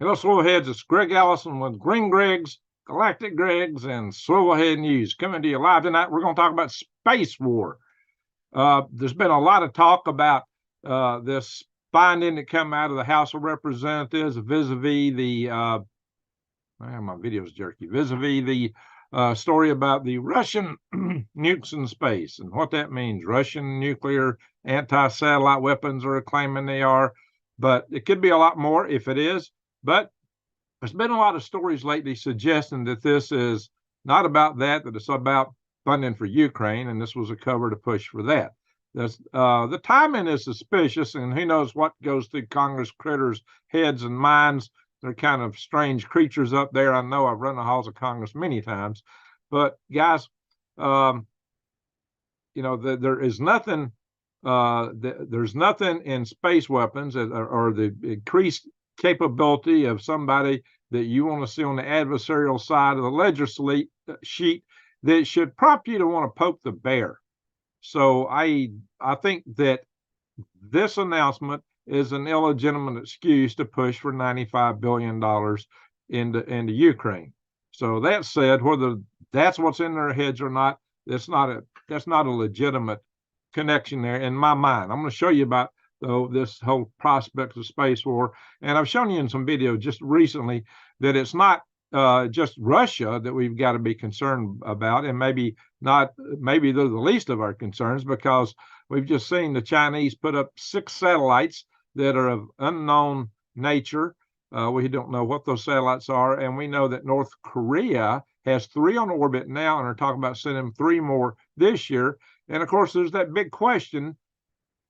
Hello, Swivelheads. It's Greg Allison with Green Greg's, Galactic Greg's, and Swivelhead News. Coming to you live tonight, we're going to talk about space war. There's been a lot of talk about this finding that come out of the House of Representatives vis-a-vis the, my video's jerky, vis-a-vis the story about the Russian nukes in space and what that means. Russian nuclear anti-satellite weapons are claiming they are, but it could be a lot more if it is. But there's been a lot of stories lately suggesting that this is not about that it's about funding for Ukraine, and this was a cover to push for that. The timing is suspicious, and who knows what goes through Congress critters' heads and minds. They're kind of strange creatures up there. I know I've run the halls of Congress many times, but guys, there is nothing. There's nothing in space weapons or the increased capability of somebody that you want to see on the adversarial side of the ledger sheet that should prompt you to want to poke the bear. So I think that this announcement is an illegitimate excuse to push for $95 billion into Ukraine. So that said, whether that's what's in their heads or not, that's not a legitimate connection there in my mind. I'm going to show you about this whole prospect of space war, and I've shown you in some videos just recently that it's not just Russia that we've got to be concerned about, and maybe they're the least of our concerns, because we've just seen the Chinese put up 6 satellites that are of unknown nature. We don't know what those satellites are, and we know that North Korea has 3 on orbit now and are talking about sending 3 more this year. And of course, there's that big question: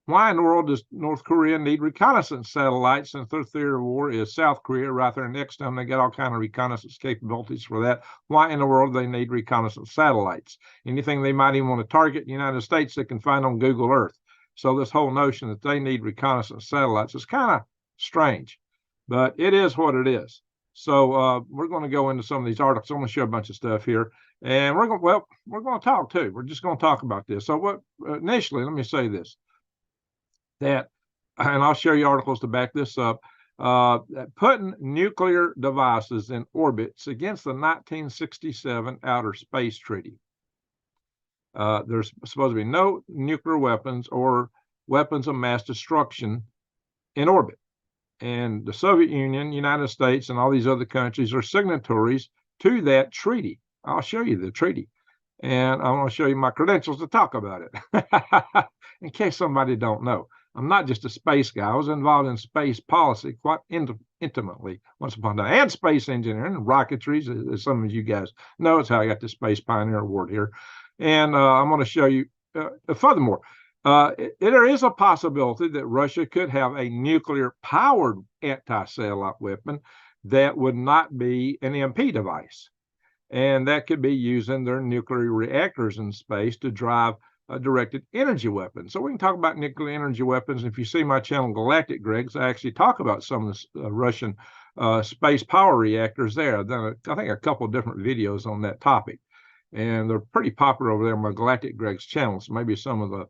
why in the world does North Korea need reconnaissance satellites, since their theater of war is South Korea right there next to them? They got all kind of reconnaissance capabilities for that. Why in the world do they need reconnaissance satellites? Anything they might even want to target the United States they can find on Google Earth. So this whole notion that they need reconnaissance satellites is kind of strange, but it is what it is. So we're going to go into some of these articles. I'm going to show a bunch of stuff here, and we're going to talk too. We're just going to talk about this. So initially, let me say this. And I'll show you articles to back this up, putting nuclear devices in orbits against the 1967 Outer Space Treaty. There's supposed to be no nuclear weapons or weapons of mass destruction in orbit. And the Soviet Union, United States, and all these other countries are signatories to that treaty. I'll show you the treaty, and I want to show you my credentials to talk about it, in case somebody don't know. I'm not just a space guy. I was involved in space policy quite intimately once upon a time, and space engineering and rocketry, as some of you guys know. It's how I got the Space Pioneer Award here. And I'm going to show you, furthermore, there is a possibility that Russia could have a nuclear-powered anti-satellite weapon that would not be an EMP device. And that could be using their nuclear reactors in space to drive directed energy weapons. So we can talk about nuclear energy weapons. If you see my channel, Galactic Greg's, I actually talk about some of the Russian space power reactors there. I've done, I think, a couple of different videos on that topic, and they're pretty popular over there on my Galactic Greg's channel. So maybe some of the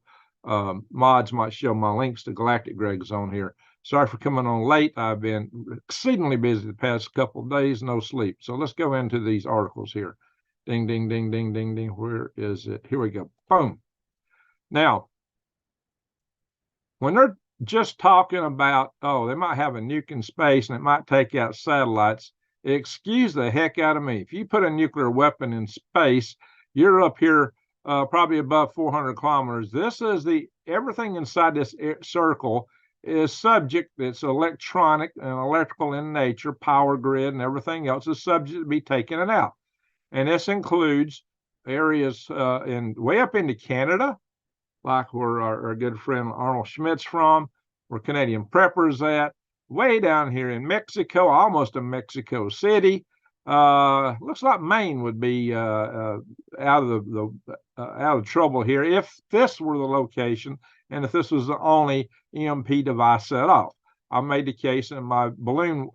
mods might show my links to Galactic Greg's on here. Sorry for coming on late. I've been exceedingly busy the past couple of days, no sleep. So let's go into these articles here. Ding, ding, ding, ding, ding, ding. Where is it? Here we go. Boom. Now, when they're just talking about, they might have a nuke in space and it might take out satellites, excuse the heck out of me. If you put a nuclear weapon in space, you're up here probably above 400 kilometers. This is everything inside this circle is subject. It's electronic and electrical in nature, power grid and everything else is subject to be taken out. And this includes areas way up into Canada, like where our good friend Arnold Schmidt's from, where Canadian Prepper's at, way down here in Mexico, almost in Mexico City. Looks like Maine would be out of trouble here if this were the location and if this was the only EMP device set off. I made the case in my balloon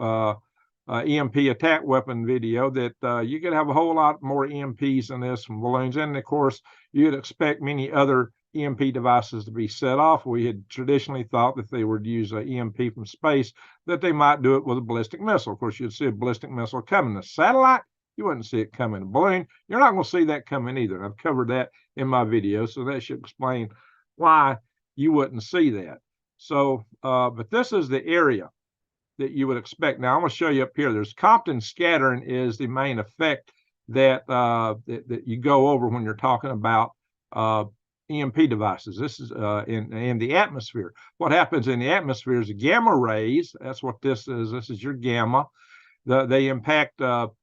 EMP attack weapon video that you could have a whole lot more EMPs in this from balloons, and of course you'd expect many other EMP devices to be set off. We had traditionally thought that they would use an EMP from space, that they might do it with a ballistic missile. Of course, you'd see a ballistic missile coming. A satellite, you wouldn't see it coming. A balloon, you're not going to see that coming either. I've covered that in my video, so that should explain why you wouldn't see that. So, but this is the area that you would expect. Now, I'm going to show you up here. There's Compton scattering is the main effect that that you go over when you're talking about EMP devices. This is in the atmosphere. What happens in the atmosphere is the gamma rays. That's what this is. This is your gamma. They impact atoms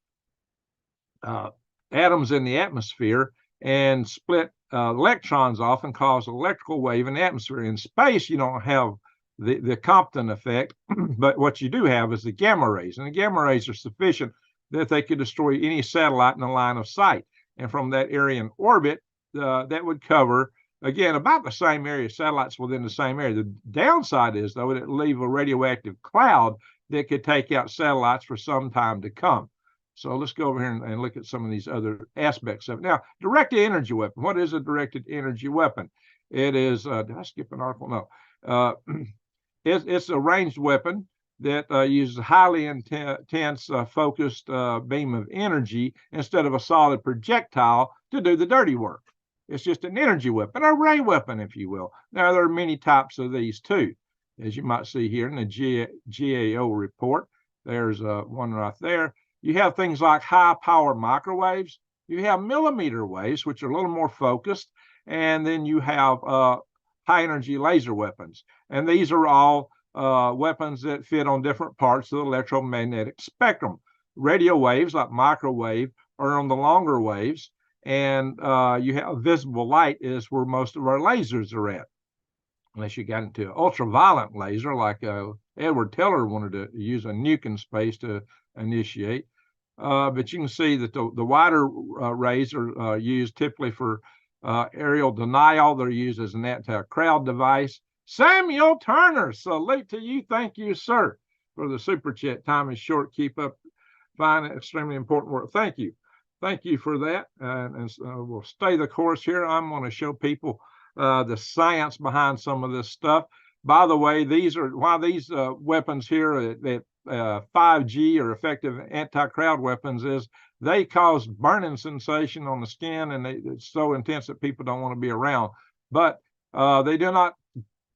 in the atmosphere and split electrons off and cause an electrical wave in the atmosphere. In space, you don't have the Compton effect, but what you do have is the gamma rays, and the gamma rays are sufficient that they could destroy any satellite in the line of sight. And from that area in orbit, that would cover, again, about the same area, satellites within the same area. The downside is, though, it leave a radioactive cloud that could take out satellites for some time to come. So let's go over here and look at some of these other aspects of it. Now, directed energy weapon. What is a directed energy weapon? It is, did I skip an article? No. It's a ranged weapon that uses a highly intense, focused beam of energy instead of a solid projectile to do the dirty work. It's just an energy weapon, a ray weapon, if you will. Now, there are many types of these too, as you might see here in the GAO report. There's one right there. You have things like high-power microwaves. You have millimeter waves, which are a little more focused. And then you have high-energy laser weapons. And these are all weapons that fit on different parts of the electromagnetic spectrum. Radio waves, like microwave, are on the longer waves. And you have visible light is where most of our lasers are at. Unless you got into an ultraviolet laser, like Edward Teller wanted to use a nuke in space to initiate. But you can see that the wider rays are used typically for aerial denial. They're used as an anti-crowd device. Samuel Turner, salute to you. Thank you, sir, for the super chat. Time is short. Keep up fine, extremely important work. Thank you. Thank you for that. And we'll stay the course here. I'm going to show people the science behind some of this stuff. By the way, these weapons here that 5G or effective anti-crowd weapons is they cause burning sensation on the skin, and it's so intense that people don't want to be around. But they do not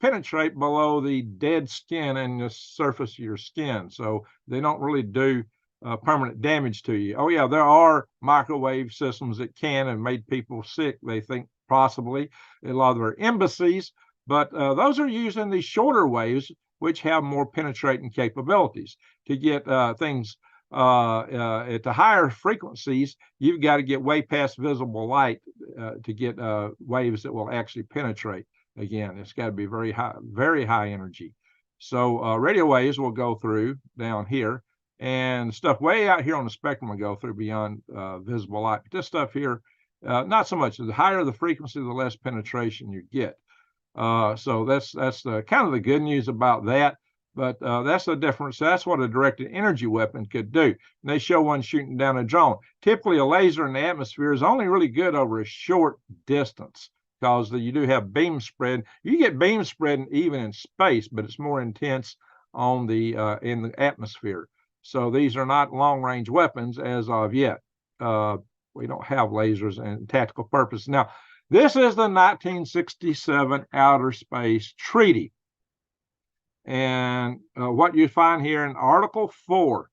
penetrate below the dead skin and the surface of your skin, so they don't really do permanent damage to you. Oh yeah, there are microwave systems that can and made people sick, they think, possibly. A lot of them are embassies, but those are used in these shorter waves, which have more penetrating capabilities. To get things at the higher frequencies, you've got to get way past visible light to get waves that will actually penetrate. Again, it's got to be very high energy. So radio waves will go through down here, and stuff way out here on the spectrum will go through beyond visible light. But this stuff here, not so much. The higher the frequency, the less penetration you get. So that's the kind of the good news about that. But that's the difference. That's what a directed energy weapon could do. And they show one shooting down a drone. Typically, a laser in the atmosphere is only really good over a short distance, because you do have beam spread. You get beam spreading even in space, but it's more intense on the in the atmosphere. So these are not long-range weapons as of yet. We don't have lasers and tactical purpose. Now, this is the 1967 Outer Space Treaty. And what you find here in Article 4,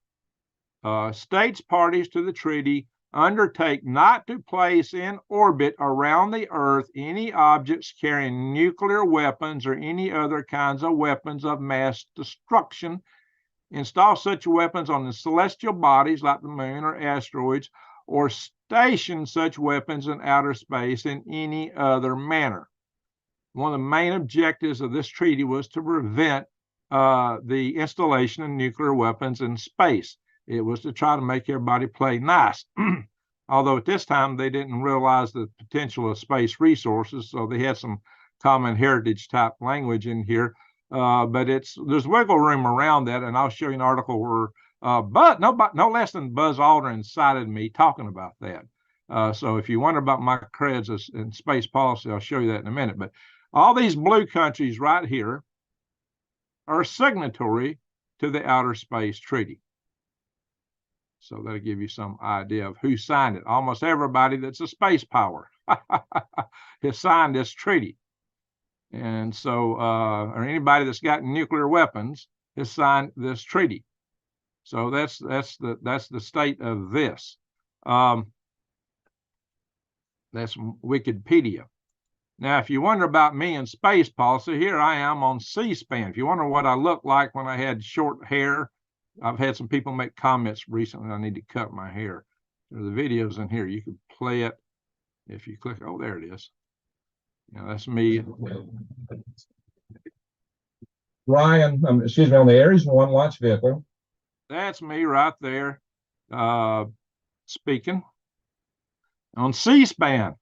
states parties to the treaty undertake not to place in orbit around the Earth any objects carrying nuclear weapons or any other kinds of weapons of mass destruction, install such weapons on the celestial bodies like the moon or asteroids, or station such weapons in outer space in any other manner. One of the main objectives of this treaty was to prevent the installation of nuclear weapons in space. It was to try to make everybody play nice. Although at this time they didn't realize the potential of space resources, so they had some common heritage type language in here. But there's wiggle room around that, and I'll show you an article where but no less than Buzz Aldrin cited me talking about that. So if you wonder about my creds in space policy, I'll show you that in a minute. But all these blue countries right here are signatory to the Outer Space Treaty. So that'll give you some idea of who signed it. Almost everybody that's a space power has signed this treaty. And so, or anybody that's got nuclear weapons has signed this treaty. So that's the state of this. That's Wickedpedia. Now, if you wonder about me and space policy, here I am on C-SPAN. If you wonder what I looked like when I had short hair, I've had some people make comments recently. I need to cut my hair. There are the videos in here. You can play it if you click. Oh, there it is. Yeah, that's me. Ryan, excuse me, on the Ares 1 launch vehicle. That's me right there, speaking on C-SPAN.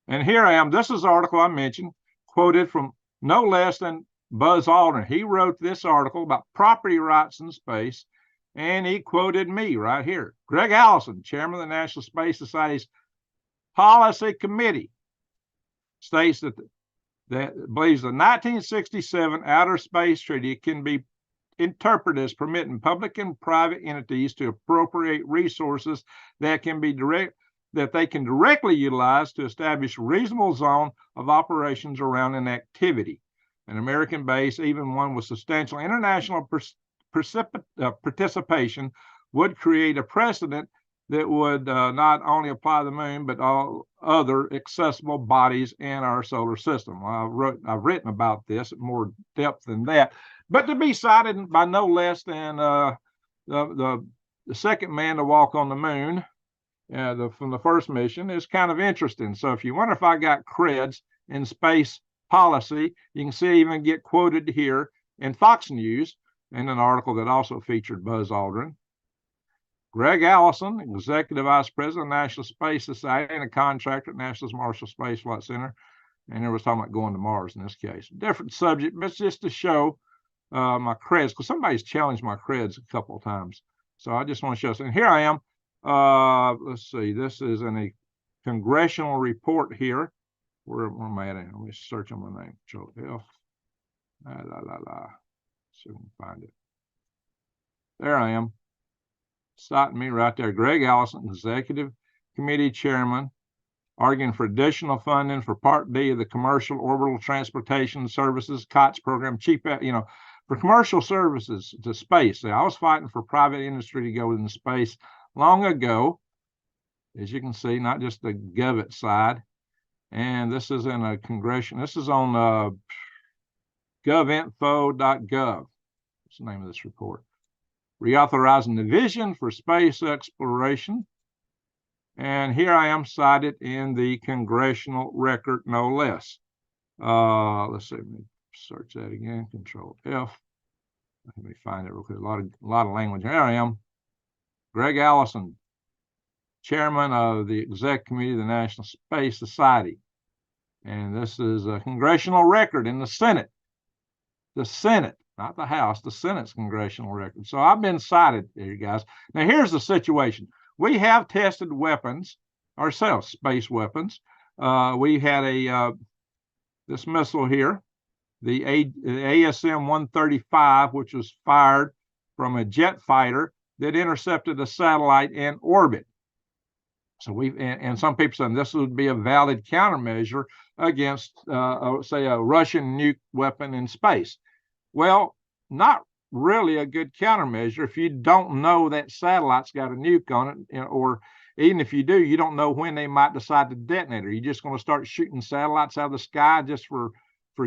And here I am. This is the article I mentioned, quoted from no less than Buzz Aldrin. He wrote this article about property rights in space, and he quoted me right here. Greg Allison, chairman of the National Space Society's Policy Committee, states that believes the 1967 Outer Space Treaty can be interpreted as permitting public and private entities to appropriate resources that they can directly utilize to establish a reasonable zone of operations around an activity. An American base, even one with substantial international participation, would create a precedent that would not only apply to the moon, but all other accessible bodies in our solar system. Well, I've written about this at more depth than that, but to be cited by no less than the second man to walk on the moon from the first mission is kind of interesting. So if you wonder if I got creds in space policy, you can see I even get quoted here in Fox News in an article that also featured Buzz Aldrin. Greg Allison, Executive Vice President of the National Space Society and a contractor at NASA's Marshall Space Flight Center. And there was talking about going to Mars in this case. Different subject, but it's just to show my creds, because somebody's challenged my creds a couple of times. So I just want to show. And here I am. Let's see. This is in a congressional report here. Where am I at? Let me search on my name. Control F. See if we can find it. There I am. Citing me right there. Greg Allison, Executive Committee Chairman, arguing for additional funding for Part D of the Commercial Orbital Transportation Services COTS program. Cheap, for commercial services to space. I was fighting for private industry to go into space long ago, as you can see, not just the Govit side. And this is in a congressional, this is on govinfo.gov. What's the name of this report? Reauthorizing the vision for space exploration. And here I am cited in the congressional record, no less. Let's see, let me search that again, Control F. Let me find it real quick. A lot of language. Here I am. Greg Allison, chairman of the Exec Committee of the National Space Society. And this is a congressional record in the Senate. The Senate, not the House, the Senate's congressional record. So I've been cited here, guys. Now, here's the situation. We have tested weapons ourselves, space weapons. We had this missile here, the ASM-135, which was fired from a jet fighter that intercepted a satellite in orbit. So and some people said this would be a valid countermeasure against, say, a Russian nuke weapon in space. Well, not really a good countermeasure if you don't know that satellite's got a nuke on it, or even if you do, you don't know when they might decide to detonate it. Are you just going to start shooting satellites out of the sky just for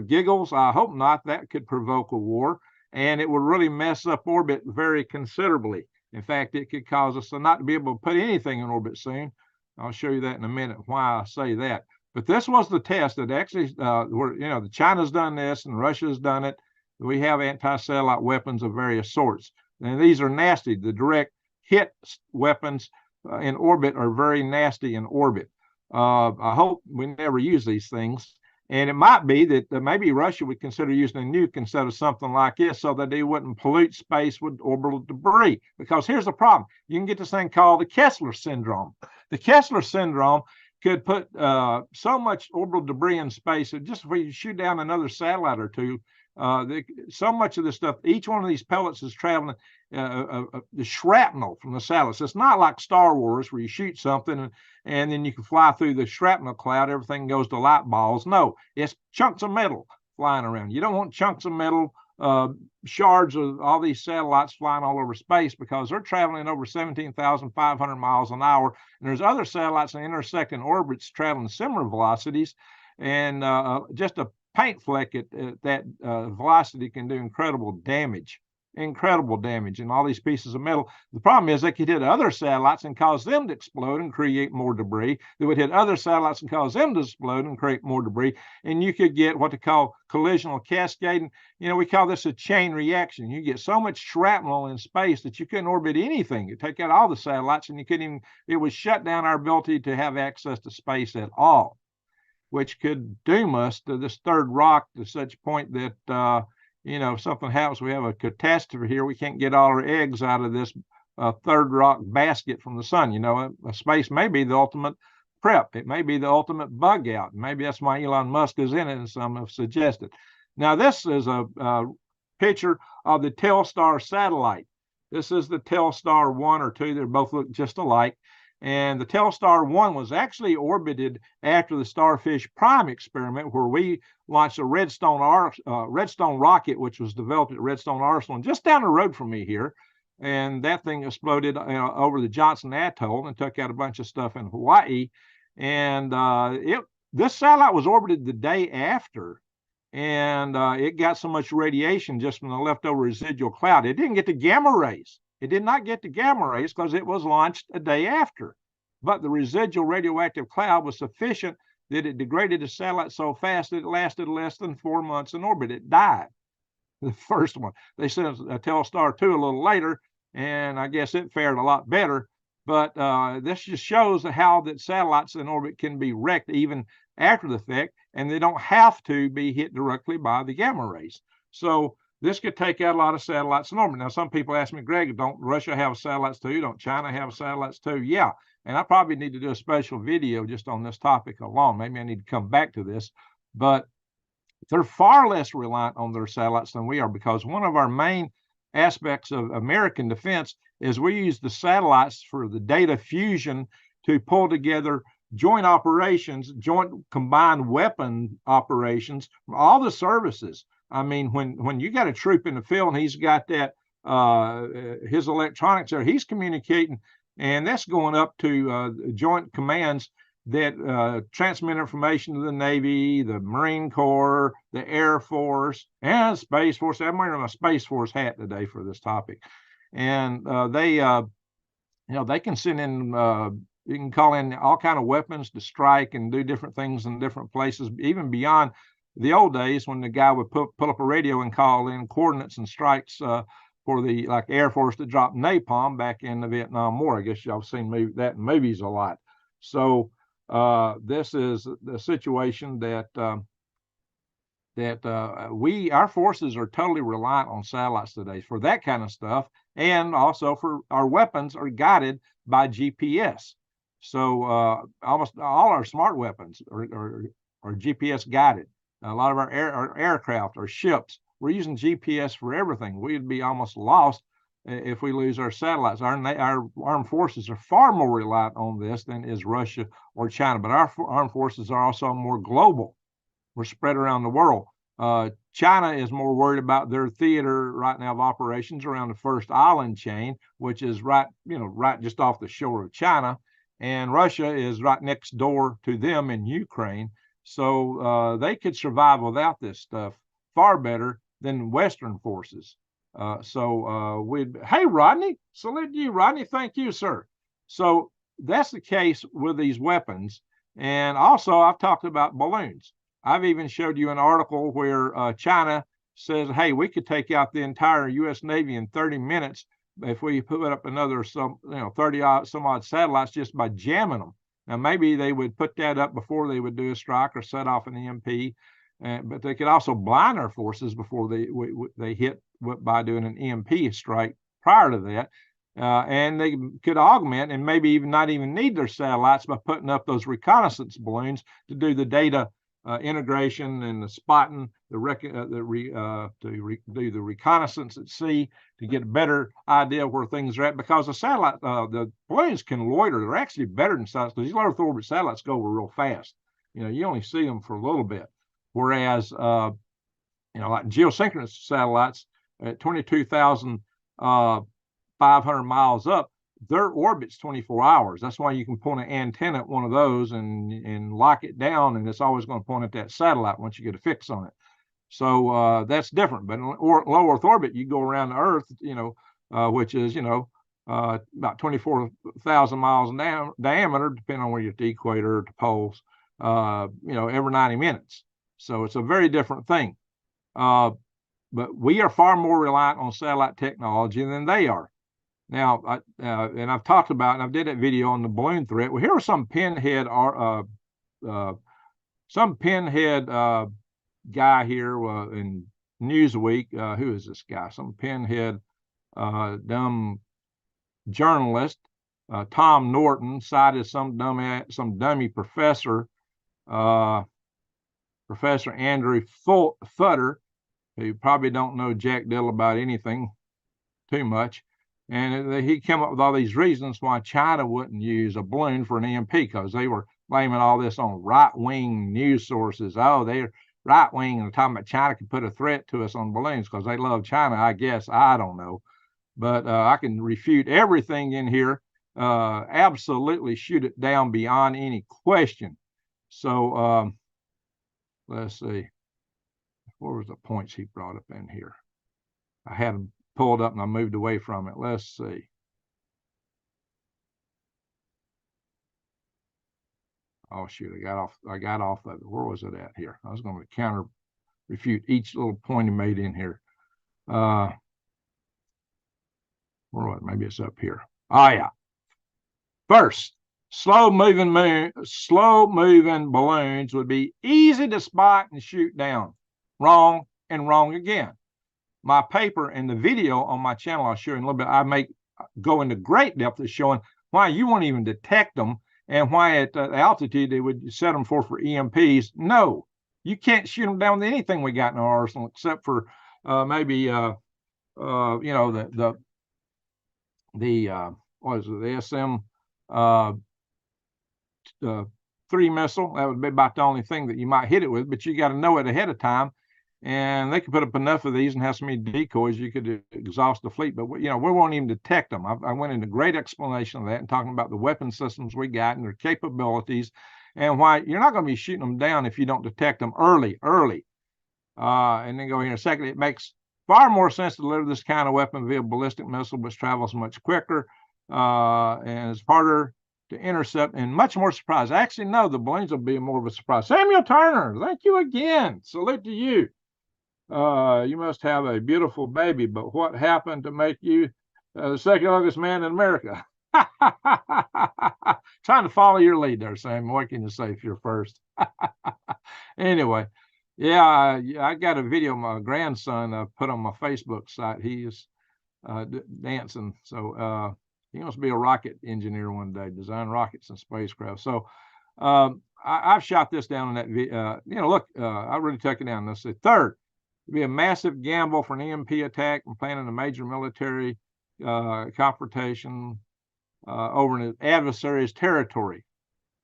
giggles? I hope not. That could provoke a war, and it would really mess up orbit very considerably. In fact, it could cause us to not be able to put anything in orbit soon. I'll show you that in a minute, why I say that. But this was the test that actually, the China's done this and Russia's done it. We have anti-satellite weapons of various sorts. And these are nasty. The direct hit weapons in orbit are very nasty in orbit. I hope we never use these things. And it might be that maybe Russia would consider using a nuke instead of something like this so that they wouldn't pollute space with orbital debris. Because here's the problem. You can get this thing called the Kessler syndrome. The Kessler syndrome could put so much orbital debris in space that just if you shoot down another satellite or two, so much of this stuff, each one of these pellets is traveling the shrapnel from the satellites. It's not like Star Wars where you shoot something and then you can fly through the shrapnel cloud, everything goes to light balls. No, it's chunks of metal flying around. You don't want chunks of metal, shards of all these satellites flying all over space because they're traveling over 17,500 miles an hour. And there's other satellites in intersecting orbits traveling similar velocities. And just a paint fleck at that velocity can do incredible damage. And all these pieces of metal. The problem is they could hit other satellites and cause them to explode and create more debris. They would hit other satellites and cause them to explode and create more debris. And you could get what they call collisional cascading. We call this a chain reaction. You get so much shrapnel in space that you couldn't orbit anything. You take out all the satellites and you couldn't even, it would shut down our ability to have access to space at all, which could doom us to this third rock to such point that if something happens, we have a catastrophe here. We can't get all our eggs out of this third rock basket from the sun. Space may be the ultimate prep. It may be the ultimate bug out. Maybe that's why Elon Musk is in it, and some have suggested. Now, this is a picture of the Telstar satellite. This is the Telstar 1 or 2. They both look just alike. And the Telstar 1 was actually orbited after the Starfish Prime experiment, where we launched a Redstone rocket, which was developed at Redstone Arsenal, just down the road from me here. And that thing exploded over the Johnson Atoll and took out a bunch of stuff in Hawaii. And this satellite was orbited the day after, and it got so much radiation just from the leftover residual cloud. It didn't get the gamma rays. It did not get the gamma rays because it was launched a day after. But the residual radioactive cloud was sufficient that it degraded the satellite so fast that it lasted less than 4 months in orbit. It died, the first one. They sent a Telstar 2 a little later, and I guess it fared a lot better. But this just shows how that satellites in orbit can be wrecked even after the fact, and they don't have to be hit directly by the gamma rays. So this could take out a lot of satellites in orbit. Now, some people ask me, Greg, don't Russia have satellites too? Don't China have satellites too? Yeah. And I probably need to do a special video just on this topic alone. Maybe I need to come back to this. But they're far less reliant on their satellites than we are, because one of our main aspects of American defense is we use the satellites for the data fusion to pull together joint operations, joint combined weapon operations from all the services. I mean, when you got a troop in the field and he's got that his electronics there, he's communicating, and that's going up to joint commands that transmit information to the Navy, the Marine Corps, the Air Force, and Space Force. I'm wearing my Space Force hat today for this topic, and they can send in. You can call in all kind of weapons to strike and do different things in different places, even beyond the old days when the guy would pull up a radio and call in coordinates and strikes for the Air Force to drop napalm back in the Vietnam War. I guess y'all have seen that in movies a lot. So this is the situation that our forces are totally reliant on satellites today for that kind of stuff, and also for our weapons are guided by GPS. So almost all our smart weapons are GPS guided. A lot of our aircraft, our ships, we're using GPS for everything. We'd be almost lost if we lose our satellites. Our armed forces are far more reliant on this than is Russia or China. But our armed forces are also more global. We're spread around the world. China is more worried about their theater right now of operations around the first island chain, which is right just off the shore of China. And Russia is right next door to them in Ukraine. So they could survive without this stuff far better than Western forces. Hey, Rodney, salute you, Rodney. Thank you, sir. So that's the case with these weapons. And also, I've talked about balloons. I've even showed you an article where China says, hey, we could take out the entire U.S. Navy in 30 minutes if we put up another 30 some odd satellites just by jamming them. Now, maybe they would put that up before they would do a strike or set off an EMP, but they could also blind our forces before they hit by doing an EMP strike prior to that. And they could augment and maybe even not even need their satellites by putting up those reconnaissance balloons to do the data integration and the spotting, to do the reconnaissance at sea to get a better idea where things are at. Because the balloons can loiter. They're actually better than satellites because these low Earth orbit satellites go over real fast. You only see them for a little bit, whereas like geosynchronous satellites at 22,500 miles up, their orbit's 24 hours. That's why you can point an antenna at one of those and lock it down, and it's always going to point at that satellite once you get a fix on it. So that's different. But in low Earth orbit, you go around the Earth, which is about 24,000 miles in diameter, depending on where you're at the equator or the poles. Every 90 minutes. So it's a very different thing. But we are far more reliant on satellite technology than they are. Now, and I've talked about, and I did that video on the balloon threat. Well, here are some pinhead guy here in Newsweek. Who is this guy? Some pinhead dumb journalist. Tom Norton cited some dummy professor, Professor Andrew Futter, who probably don't know jack diddle about anything too much. And he came up with all these reasons why China wouldn't use a balloon for an EMP, because they were blaming all this on right-wing news sources. Oh, they're right-wing and talking about China could put a threat to us on balloons because they love China, I guess. I don't know. But I can refute everything in here, absolutely shoot it down beyond any question. So let's see. What was the points he brought up in here? I had them pulled up and I moved away from it. Let's see. Oh shoot, I got off of it. Where was it at here? I was going to refute each little point he made in here. Where was it? Maybe it's up here. Oh yeah. First, slow moving balloons would be easy to spot and shoot down. Wrong and wrong again. My paper and the video on my channel, I'll show you in a little bit. Go into great depth of showing why you won't even detect them and why at the altitude they would set them for EMPs. No, you can't shoot them down with anything we got in our arsenal except for maybe what is it, the SM-3 missile. That would be about the only thing that you might hit it with, but you got to know it ahead of time. And they could put up enough of these and have so many decoys you could exhaust the fleet. But we won't even detect them. I went into great explanation of that and talking about the weapon systems we got and their capabilities and why you're not going to be shooting them down if you don't detect them early. And then go here in a second. It makes far more sense to deliver this kind of weapon via ballistic missile, which travels much quicker and is harder to intercept and much more surprise. Actually, no, the balloons will be more of a surprise. Samuel Turner, thank you again. Salute to you. You must have a beautiful baby, but what happened to make you the second youngest man in America? Trying to follow your lead there, Sam. What can you say if you're first? Anyway, yeah, I got a video of my grandson put on my Facebook site. He is dancing. So he wants to be a rocket engineer one day, design rockets and spacecraft. So I've shot this down in that video. Look, I really took it down. Let's see. Third, it'd be a massive gamble for an EMP attack and planning a major military confrontation over an adversary's territory.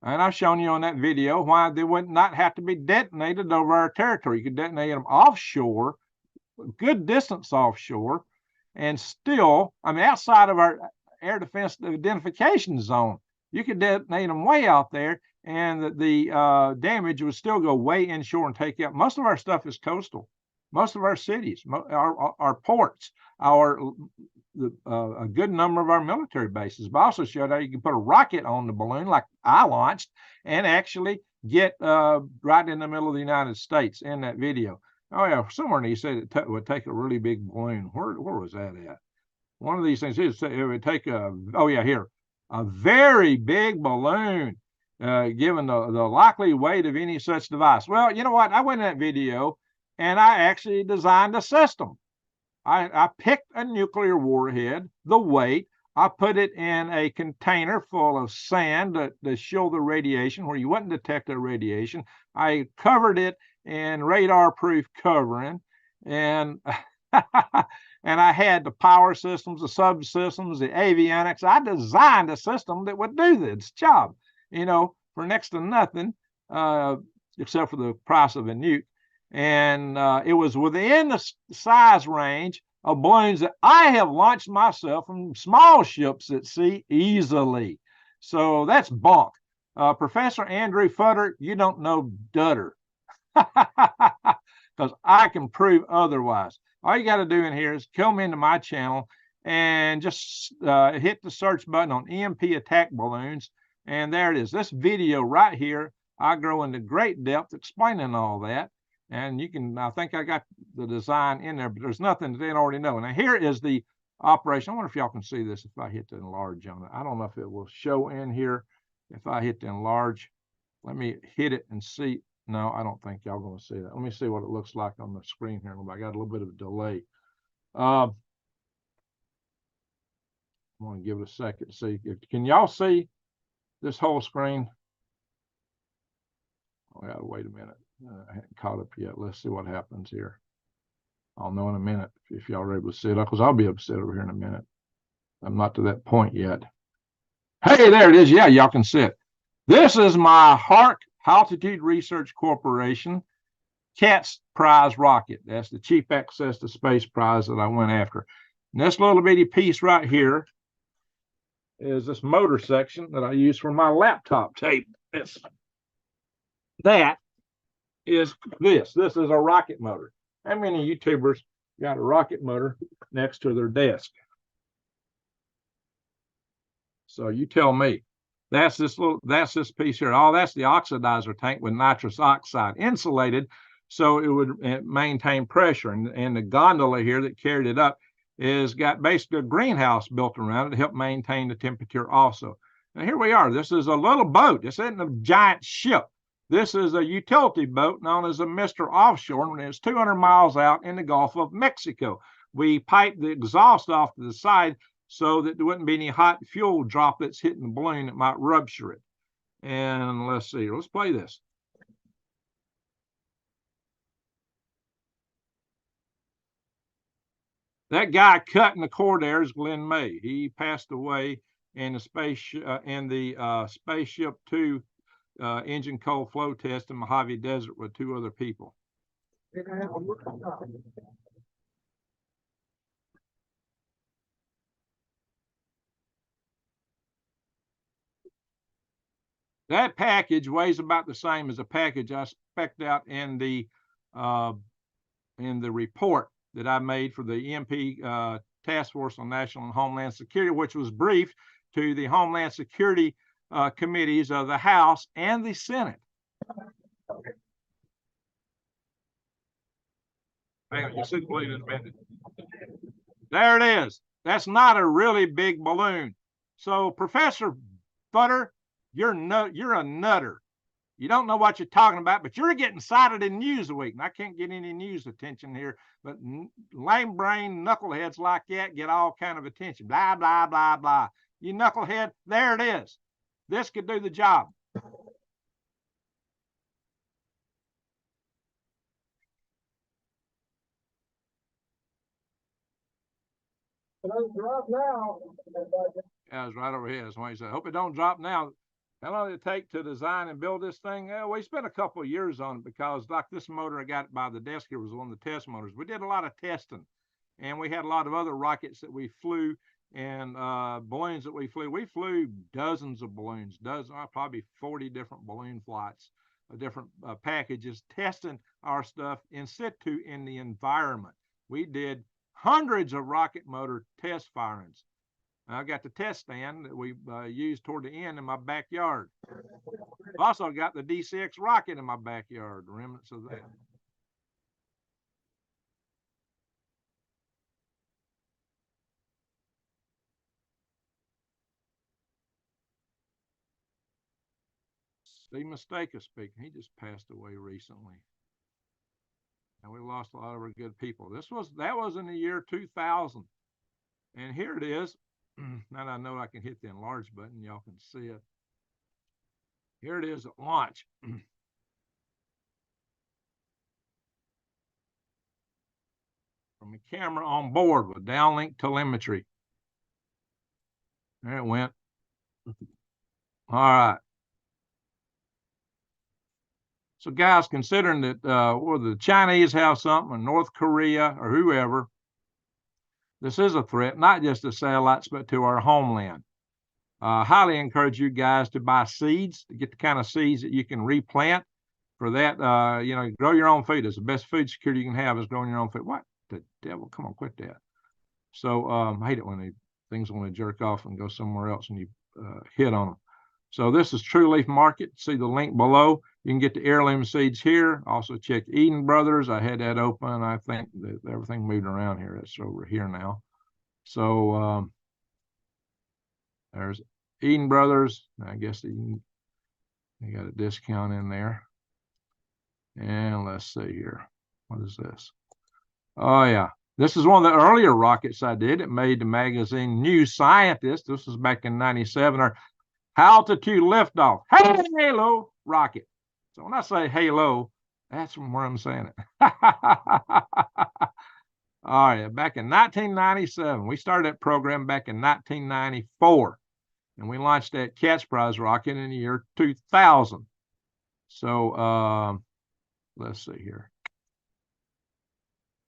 And I've shown you on that video why they would not have to be detonated over our territory. You could detonate them offshore, good distance offshore, and still, outside of our air defense identification zone, you could detonate them way out there, and the damage would still go way inshore and take out. Most of our stuff is coastal. Most of our cities, our ports, a good number of our military bases. But I also showed how you can put a rocket on the balloon like I launched and actually get right in the middle of the United States in that video. Oh yeah, somewhere he said it would take a really big balloon. Where was that at? One of these things is it would take a very big balloon given the likely weight of any such device. Well, you know what? I went in that video and I actually designed a system. I picked a nuclear warhead, the weight. I put it in a container full of sand to show the radiation where you wouldn't detect the radiation. I covered it in radar-proof covering, and and I had the power systems, the subsystems, the avionics. I designed a system that would do this job, for next to nothing, except for the price of a nuke. And it was within the size range of balloons that I have launched myself from small ships at sea easily. So that's bunk. Professor Andrew Futter, you don't know Dutter. Because I can prove otherwise. All you got to do in here is come into my channel and just hit the search button on EMP Attack Balloons. And there it is. This video right here, I go into great depth explaining all that. And you can, I think I got the design in there, but there's nothing that they don't already know. Now, here is the operation. I wonder if y'all can see this if I hit the enlarge on it. I don't know if it will show in here if I hit the enlarge. Let me hit it and see. No, I don't think y'all going to see that. Let me see what it looks like on the screen here. I got a little bit of a delay. I'm going to give it a second to see. Can y'all see this whole screen? Oh, I got to wait a minute. I haven't caught up yet. Let's see what happens here. I'll know in a minute if y'all are able to see it, because I'll be able to see it over here in a minute. I'm not to that point yet. Hey, there it is. Yeah, y'all can see it. This is my HARC, Altitude Research Corporation, CATS prize rocket. That's the Cheap Access to Space prize that I went after. And this little bitty piece right here is this motor section that I use for my laptop tape. That is this. This is a rocket motor. How many YouTubers got a rocket motor next to their desk? So you tell me. That's this piece here. Oh, that's the oxidizer tank with nitrous oxide insulated, so it would maintain pressure. And the gondola here that carried it up is got basically a greenhouse built around it to help maintain the temperature also. Now here we are. This is a little boat. This isn't a giant ship. This is a utility boat known as a Mr. Offshore, and it's 200 miles out in the Gulf of Mexico. We pipe the exhaust off to the side so that there wouldn't be any hot fuel droplets hitting the balloon that might rupture it. And let's see, let's play this. That guy cutting the cord there is Glenn May. He passed away in the Spaceship 2 engine cold flow test in Mojave Desert with 2 other people. That package weighs about the same as a package I spec'd out in the report that I made for the EMP Task Force on National and Homeland Security, which was briefed to the Homeland Security committees of the House and the Senate. You'll see the balloon in a minute. There it is. That's not a really big balloon. So, Professor Futter, you're a nutter. You don't know what you're talking about, but you're getting cited in Newsweek, and I can't get any news attention here. But lame brain knuckleheads like that get all kind of attention. Blah blah blah blah. You knucklehead, there it is. This could do the job. It doesn't drop now. Yeah, it's right over here. That's why he said, hope it don't drop now. How long did it take to design and build this thing? We spent a couple of years on it because, like this motor I got by the desk here was one of the test motors. We did a lot of testing, and we had a lot of other rockets that we flew and balloons that we flew. We flew dozens of balloons, probably 40 different balloon flights, different packages, testing our stuff in situ in the environment. We did hundreds of rocket motor test firings. I got the test stand that we used toward the end in my backyard. I've also got the DC-6 rocket in my backyard, the remnants of that. Steve Mistake speaking. He just passed away recently. And we lost a lot of our good people. That was in the year 2000. And here it is. Now that I know I can hit the enlarge button, y'all can see it. Here it is at launch. From a camera on board with downlink telemetry. There it went. All right. So guys, considering that whether the Chinese have something or North Korea or whoever, this is a threat, not just to satellites, but to our homeland. Highly encourage you guys to buy seeds, to get the kind of seeds that you can replant. For that, grow your own food. It's the best food security you can have is growing your own food. What the devil? Come on, quit that. So I hate it when things want to jerk off and go somewhere else and you hit on them. So this is True Leaf Market. See the link below. You can get the heirloom seeds here. Also check Eden Brothers. I had that open. I think that everything moved around here. It's over here now. So there's Eden Brothers. I guess they got a discount in there. And let's see here. What is this? Oh, yeah. This is one of the earlier rockets I did. It made the magazine New Scientist. This was back in 97. Or altitude liftoff. Halo rocket. So when I say halo, that's from where I'm saying it. All right. Back in 1997, we started that program back in 1994. And we launched that Catch Prize rocket in the year 2000. So, let's see here.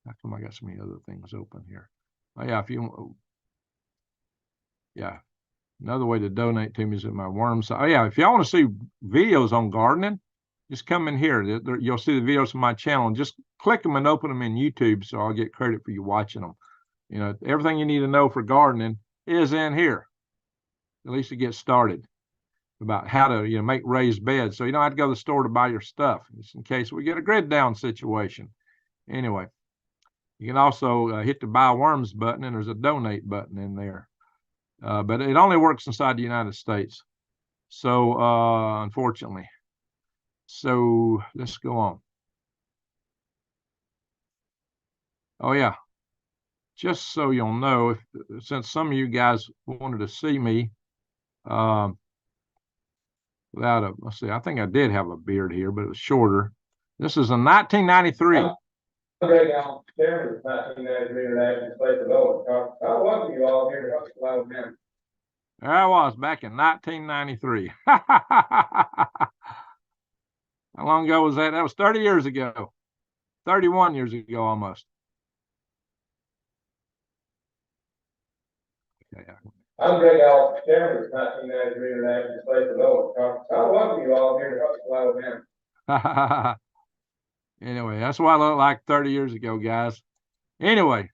How come I got so many other things open here? Oh, yeah, another way to donate to me is at my worm site. Oh, yeah, if y'all want to see videos on gardening, just come in here. You'll see the videos from my channel. Just click them and open them in YouTube so I'll get credit for you watching them. You know, everything you need to know for gardening is in here, at least to get started, about how to make raised beds so you don't have to go to the store to buy your stuff, just in case we get a grid down situation. Anyway, you can also hit the buy worms button, and there's a donate button in there, but it only works inside the United States, so unfortunately. So let's go on. Oh yeah, just so you'll know, since some of you guys wanted to see me let's see, I think I did have a beard here, but it was shorter. This is in 1993. Okay, now, Chairman, 1993 International Space Development. How welcome you all here to Hollerman. There I was back in 1993. How long ago was that? That was 30 years ago. 31 years ago almost. Yeah. I'm Greg Allison, Chairman of the 1993 International Space Development Conference. I welcome you all here to Hollerman. Anyway, that's what I looked like 30 years ago, guys. Anyway,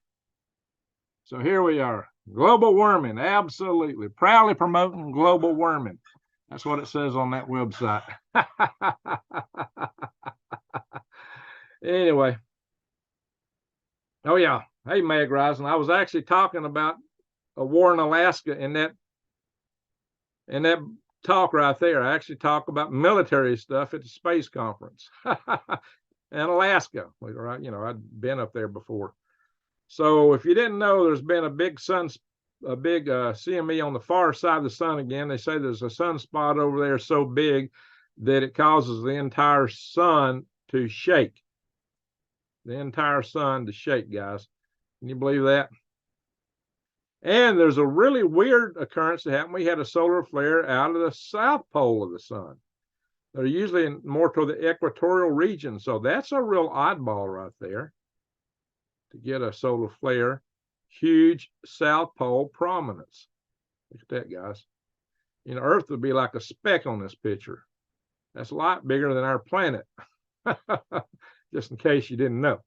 so here we are. Global warming, absolutely. Proudly promoting global warming. That's what it says on that website. Anyway. Oh, yeah. Hey, Meg Rising. I was actually talking about a war in Alaska in that talk right there. I actually talk about military stuff at the space conference in Alaska. I'd been up there before. So if you didn't know, there's been a big CME on the far side of the sun again. They say there's a sunspot over there so big that it causes the entire sun to shake. The entire sun to shake, guys. Can you believe that? And there's a really weird occurrence that happened. We had a solar flare out of the south pole of the sun. They're usually more toward the equatorial region. So that's a real oddball right there to get a solar flare. Huge south pole prominence. Look at that, guys. Earth would be like a speck on this picture. That's a lot bigger than our planet. Just in case you didn't know.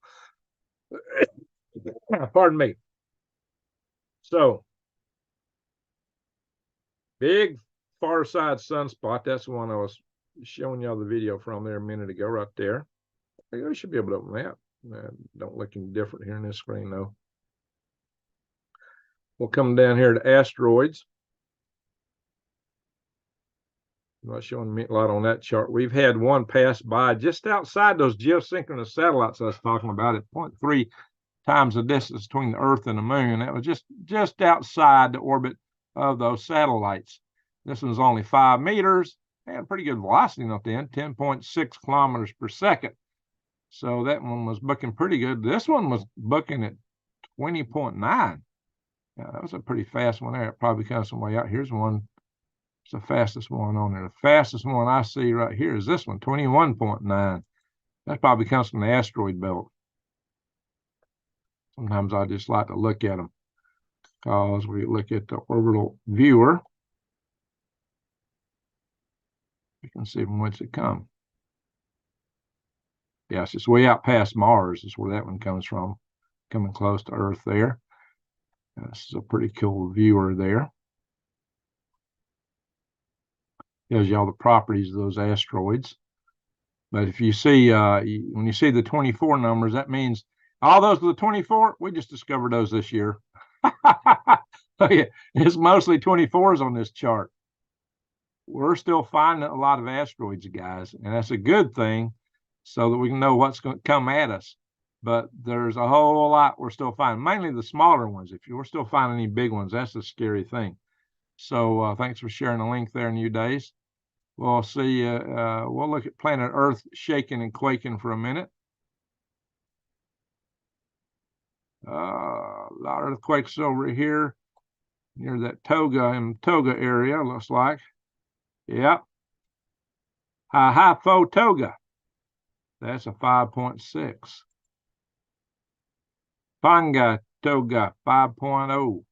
Pardon me. So, big far side sunspot. That's the one I was showing y'all the video from there a minute ago, right there. I should be able to open that. Don't look any different here in this screen, though. We'll come down here to asteroids. I'm not showing a lot on that chart. We've had one pass by just outside those geosynchronous satellites I was talking about at 0.3 times the distance between the Earth and the Moon. That was just outside the orbit of those satellites. This one's only 5 meters. Had pretty good velocity up then, 10.6 kilometers per second. So that one was booking pretty good. This one was booking at 20.9. Yeah, that was a pretty fast one there. It probably comes some way out. Here's one. It's the fastest one on there. The fastest one I see right here is this one, 21.9. That probably comes from the asteroid belt. Sometimes I just like to look at them because we look at the orbital viewer. You can see from whence it comes. Yes, it's way out past Mars is where that one comes from, coming close to Earth there. This is a pretty cool viewer there. Tells you all the properties of those asteroids. But if you see, when you see the 24 numbers, that means all those with the 24, we just discovered those this year. Yeah, it's mostly 24s on this chart. We're still finding a lot of asteroids, guys, and that's a good thing so that we can know what's going to come at us. But there's a whole lot we're still finding, mainly the smaller ones. If you're still finding any big ones, that's a scary thing. So thanks for sharing the link there, New Days. We'll see. We'll look at planet Earth shaking and quaking for a minute. A lot of earthquakes over here near that Toga area, looks like. Yep. Hypo Toga. That's a 5.6. Panga Toga 5.0.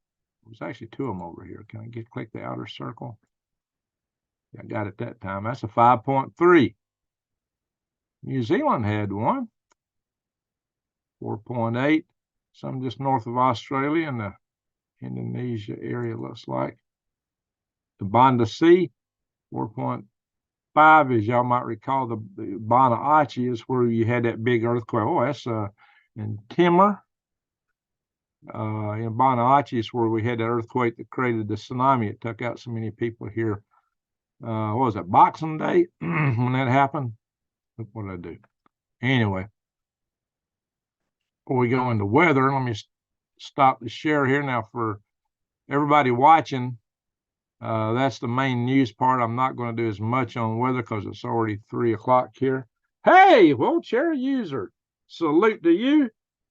There's actually two of them over here. Can I click the outer circle? Yeah, I got it that time. That's a 5.3. New Zealand had one. 4.8. Some just north of Australia in the Indonesia area, looks like. The Banda Sea, 4.5. As y'all might recall, the Banda Aceh is where you had that big earthquake. Oh, that's in Timor. In Banda Aceh is where we had that earthquake that created the tsunami. It took out so many people here. What was it, Boxing Day when that happened? What did I do? Anyway, before we go into weather, let me stop the share here. Now, for everybody watching, that's the main news part. I'm not going to do as much on weather because it's already 3 o'clock here. Hey, wheelchair user, salute to you.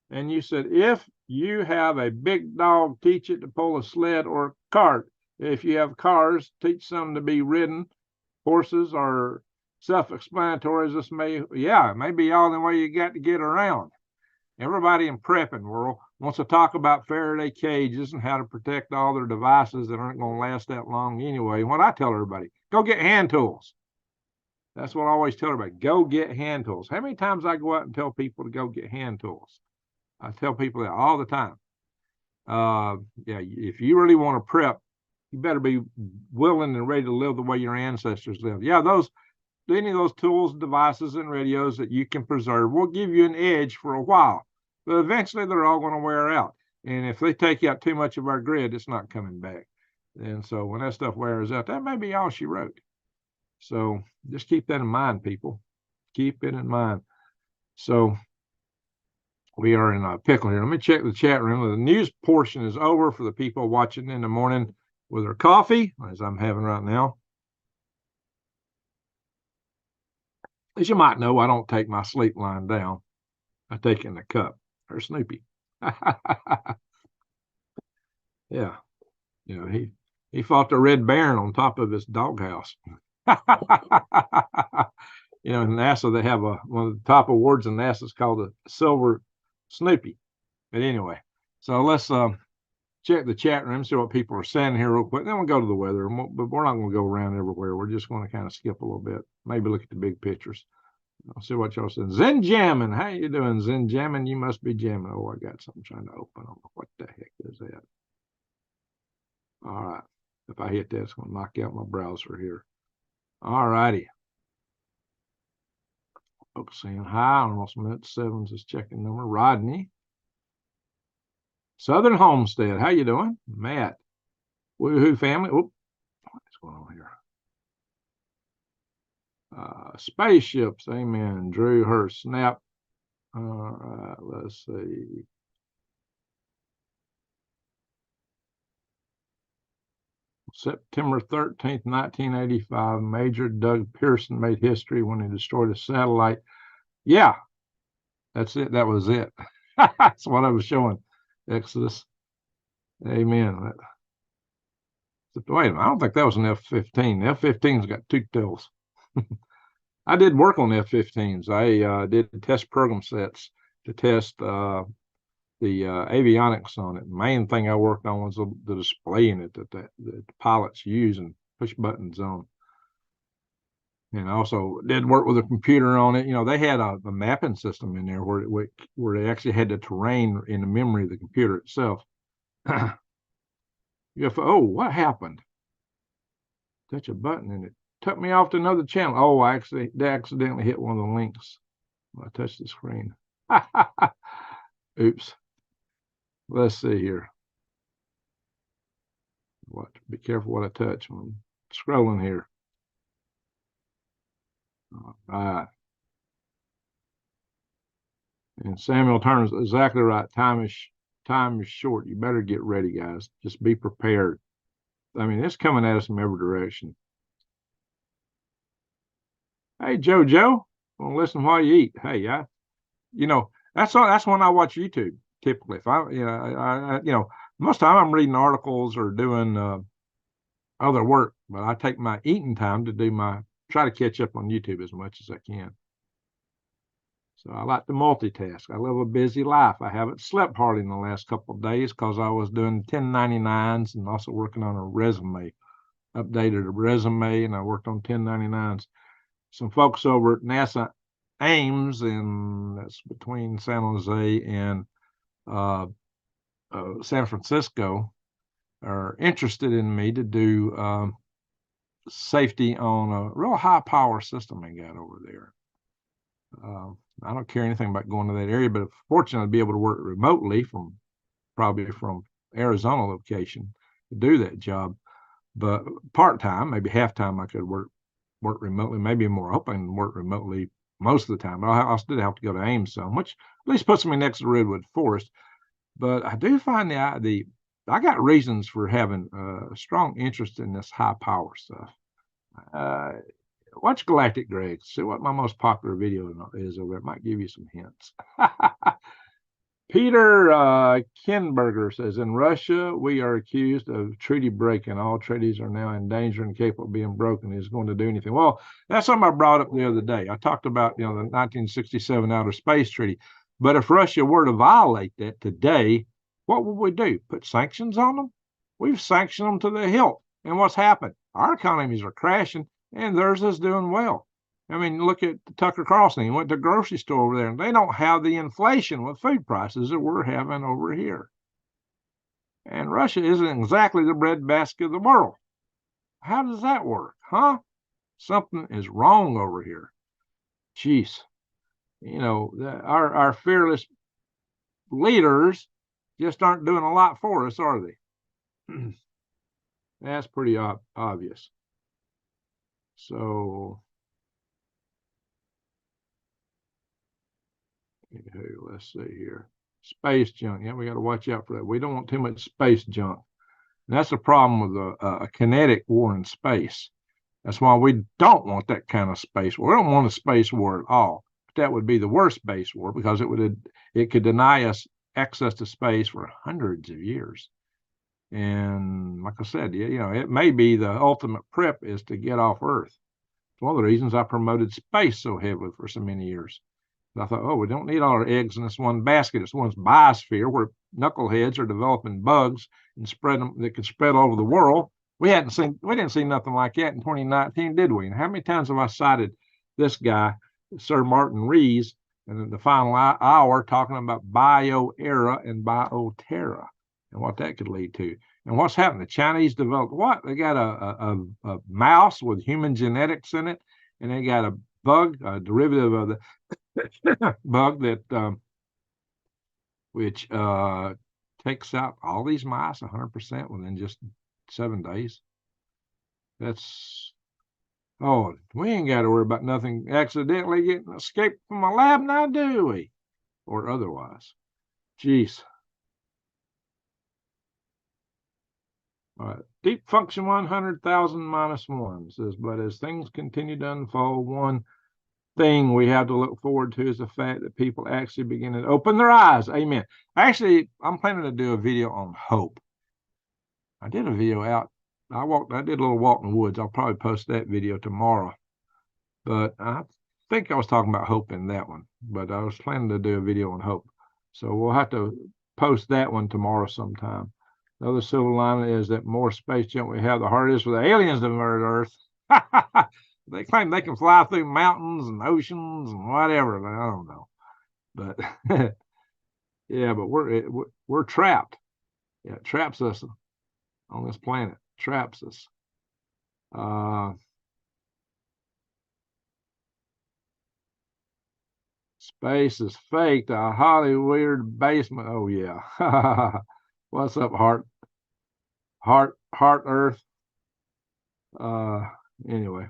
And you said, if you have a big dog, teach it to pull a sled or a cart. If you have cars, teach them to be ridden. Horses are self-explanatory as this may be all the way you got to get around. Everybody in prepping world wants to talk about Faraday cages and how to protect all their devices that aren't going to last that long anyway. What I tell everybody, go get hand tools. That's what I always tell everybody, go get hand tools. How many times I go out and tell people to go get hand tools? I tell people that all the time. If you really want to prep, you better be willing and ready to live the way your ancestors lived. Yeah, any of those tools, devices, and radios that you can preserve will give you an edge for a while. But eventually, they're all going to wear out. And if they take out too much of our grid, it's not coming back. And so when that stuff wears out, that may be all she wrote. So just keep that in mind, people. Keep it in mind. So we are in a pickle here. Let me check the chat room. The news portion is over for the people watching in the morning with their coffee, as I'm having right now. As you might know, I don't take my sleep lying down. I take it in a cup. Or Snoopy. Yeah. You know, he fought the Red Baron on top of his doghouse. You know, in NASA, they have one of the top awards in NASA is called the Silver Snoopy. But anyway, so let's check the chat room, see what people are saying here real quick. Then we'll go to the weather, but we're not going to go around everywhere. We're just going to kind of skip a little bit. Maybe look at the big pictures. I'll see what y'all said. Zen Jamming. How you doing, Zen Jamming? You must be jamming. Oh, I got something trying to open. What the heck is that? All right. If I hit that, it's going to knock out my browser here. All righty. Focusing high, almost minute 7's is checking number. Rodney. Southern Homestead. How you doing? Matt. Woohoo family. What's going on here? Spaceships, amen. Drew her snap. All right, let's see. September 13th, 1985, Major Doug Pearson made history when he destroyed a satellite. Yeah, that's it. That was it. That's what I was showing. Exodus. Amen. Wait a minute. I don't think that was an F-15. The F-15's got two tails. I did work on F-15s. I did test program sets to test the avionics on it. The main thing I worked on was the display in it that the pilots use and push buttons on. And I also did work with a computer on it. You know, they had a mapping system in there where they actually had the terrain in the memory of the computer itself. Oh, what happened? Touch a button and it took me off to another channel. Oh, I accidentally hit one of the links. I touched the screen. Oops. Let's see here. Be careful what I touch. I'm scrolling here. All right. And Samuel Turner's exactly right. Time is short. You better get ready, guys. Just be prepared. I mean, it's coming at us from every direction. Hey, JoJo, want to listen while you eat? Hey, that's when I watch YouTube. Typically, if most of the time I'm reading articles or doing other work, but I take my eating time to try to catch up on YouTube as much as I can. So I like to multitask. I live a busy life. I haven't slept hardly in the last couple of days because I was doing 1099s and also working on a resume, updated a resume, and I worked on 1099s. Some folks over at NASA Ames, and that's between San Jose and San Francisco, are interested in me to do safety on a real high power system they got over there. I don't care anything about going to that area, but fortunately, I'd be able to work remotely probably from Arizona location to do that job. But part time, maybe half time, I could work remotely. Maybe more open, work remotely most of the time. But I still have to go to Ames some, which at least puts me next to Redwood Forest. But I do find I got reasons for having a strong interest in this high power stuff. Watch Galactic Greg. See what my most popular video is over there. It might give you some hints. Peter Kinberger says, in Russia, we are accused of treaty breaking. All treaties are now in danger and capable of being broken. Is going to do anything. Well, that's something I brought up the other day. I talked about, the 1967 Outer Space Treaty. But if Russia were to violate that today, what would we do? Put sanctions on them? We've sanctioned them to the hilt. And what's happened? Our economies are crashing and theirs is doing well. I mean, look at Tucker Carlson. He went to the grocery store over there, and they don't have the inflation with food prices that we're having over here. And Russia isn't exactly the breadbasket of the world. How does that work, huh? Something is wrong over here. Jeez. Our fearless leaders just aren't doing a lot for us, are they? That's pretty obvious. So, let's see here. Space junk. Yeah, we got to watch out for that. We don't want too much space junk. And that's the problem with a kinetic war in space. That's why we don't want that kind of space war. We don't want a space war at all. But that would be the worst space war because it could deny us access to space for hundreds of years. And like I said, it may be the ultimate prep is to get off Earth. It's one of the reasons I promoted space so heavily for so many years. I thought, we don't need all our eggs in this one basket. It's one biosphere where knuckleheads are developing bugs and spread them that can spread all over the world. We didn't see nothing like that in 2019, did we? And how many times have I cited this guy, Sir Martin Rees, in the final hour talking about bio-era and bioterra and what that could lead to? And what's happened? The Chinese developed what? They got a mouse with human genetics in it, and they got a bug, a derivative of the bug that which takes out all these mice 100% within just 7 days. That's Oh, we ain't got to worry about nothing accidentally getting escaped from a lab now, do we? Or otherwise. Jeez. All right. Deep function 100,000 -1 says, but as things continue to unfold, one thing we have to look forward to is the fact that people actually begin to open their eyes. Amen. Actually, I'm planning to do a video on hope. I did a video out. I did a little walk in the woods. I'll probably post that video tomorrow. But I think I was talking about hope in that one. But I was planning to do a video on hope. So we'll have to post that one tomorrow sometime. The other silver lining is that more space junk we have, the harder it is for the aliens to invade Earth. They claim they can fly through mountains and oceans and whatever. I don't know. But yeah, but we're trapped. Yeah, it traps us on this planet. Traps us. Space is faked. A highly weird basement. Oh yeah. What's up, Heart Earth? Anyway.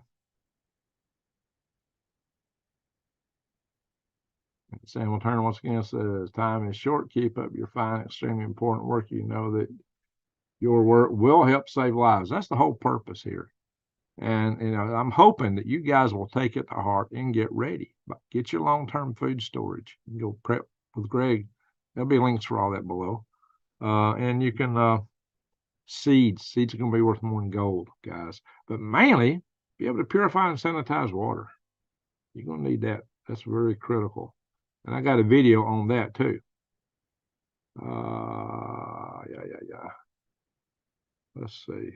Samuel Turner once again says, time is short. Keep up your fine, extremely important work. You know that your work will help save lives. That's the whole purpose here. And, I'm hoping that you guys will take it to heart and get ready. Get your long-term food storage. Go prep with Greg. There'll be links for all that below. And you can, seeds. Seeds are going to be worth more than gold, guys. But mainly, be able to purify and sanitize water. You're going to need that. That's very critical. And I got a video on that too. Yeah. Let's see.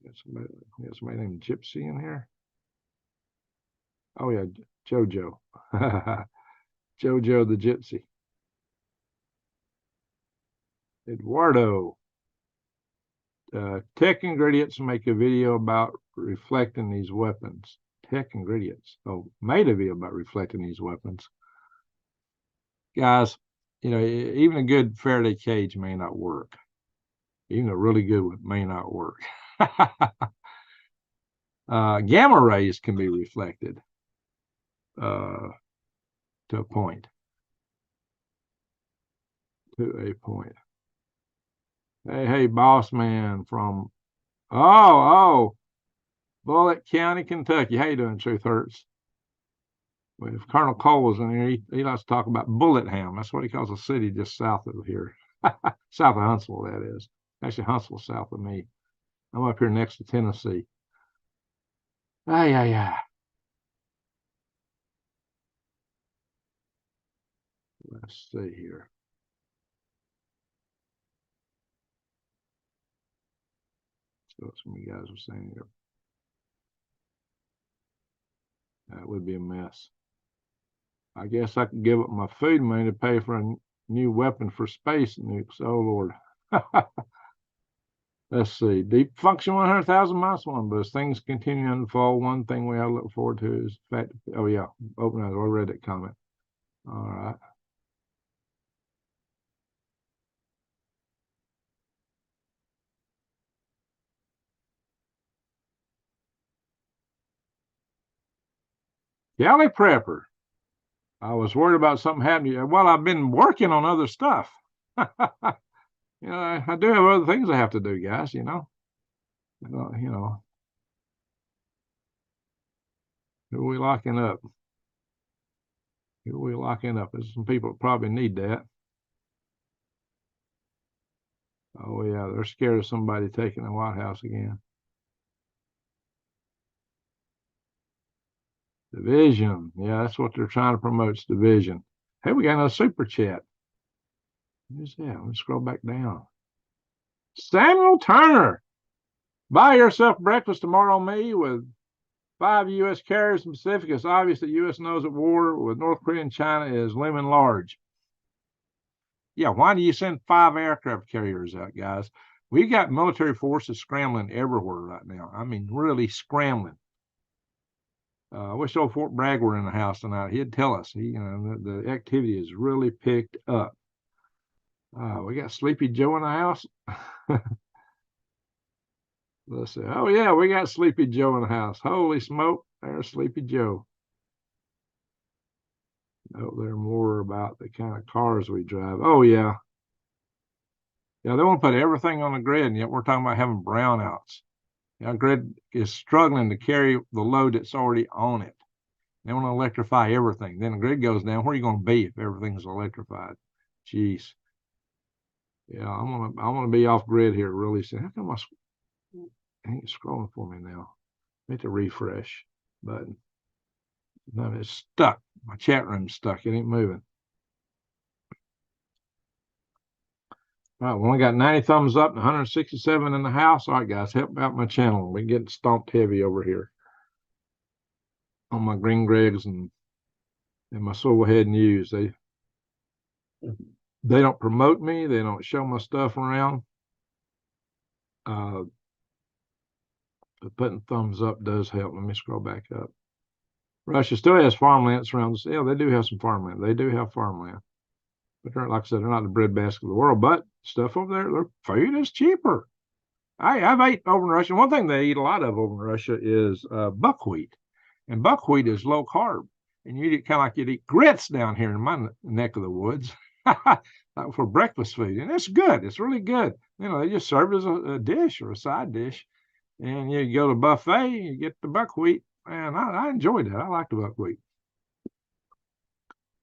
Got somebody named Gypsy in here. Oh yeah, Jojo. Jojo the Gypsy. Eduardo. Tech Ingredients make a video about reflecting these weapons. Tech Ingredients. Oh, made a video about reflecting these weapons. Guys, even a good Faraday cage may not work. Even a really good one may not work. Gamma rays can be reflected to a point. Hey, boss man from Bullitt County, Kentucky. How you doing, Truth Hurts? Well, if Colonel Cole was in here, he likes to talk about Bullettown. That's what he calls a city just south of here. South of Huntsville, that is. Actually, Huntsville south of me. I'm up here next to Tennessee. Yeah. Let's see here. So what some of you guys are saying here. That would be a mess. I guess I could give up my food money to pay for a new weapon for space nukes. Oh, Lord. Let's see. Deep function 100,000 -1. But as things continue to unfold, one thing we have to look forward to is the fact. Oh, yeah. Open eyes. I read that comment. All right. Galley Prepper. I was worried about something happening. Well, I've been working on other stuff. I do have other things I have to do, guys, Who are we locking up? Who are we locking up? There's some people that probably need that. Oh, yeah, they're scared of somebody taking the White House again. Division. Yeah, that's what they're trying to promote, is division. Hey, we got another super chat. Who's that? Let me scroll back down. Samuel Turner. Buy yourself breakfast tomorrow, me, with 5 U.S. carriers in the Pacific. It's obvious that U.S. knows that war with North Korea and China is looming large. Yeah, why do you send 5 aircraft carriers out, guys? We got military forces scrambling everywhere right now. I mean, really scrambling. I wish old Fort Bragg were in the house tonight. He'd tell us. The activity has really picked up. We got Sleepy Joe in the house. Let's see. Oh yeah, we got Sleepy Joe in the house. Holy smoke, there's Sleepy Joe. Oh, they're more about the kind of cars we drive. Oh yeah. Yeah, they want to put everything on the grid, and yet we're talking about having brownouts. Our grid is struggling to carry the load that's already on it. They want to electrify everything. Then the grid goes down. Where are you going to be if everything's electrified? Jeez. Yeah, I want to be off grid here really soon. How come I ain't scrolling for me now? I need to refresh button. No, it's stuck. My chat room's stuck. It ain't moving. All right, we only got 90 thumbs up and 167 in the house. All right, guys, help out my channel. We're getting stomped heavy over here on my Green Gregs and my Silverhead News. They don't promote me. They don't show my stuff around. But putting thumbs up does help. Let me scroll back up. Russia still has farmland surrounding. Yeah, they do have some farmland. They do have farmland. But like I said, they're not the breadbasket of the world. But stuff over there, their food is cheaper. I've ate over in Russia. One thing they eat a lot of over in Russia is buckwheat. And buckwheat is low carb. And you eat it kind of like you'd eat grits down here in my neck of the woods for breakfast food. And it's good. It's really good. You know, they just serve it as a dish or a side dish. And you go to buffet, you get the buckwheat. And I enjoyed that. I like the buckwheat.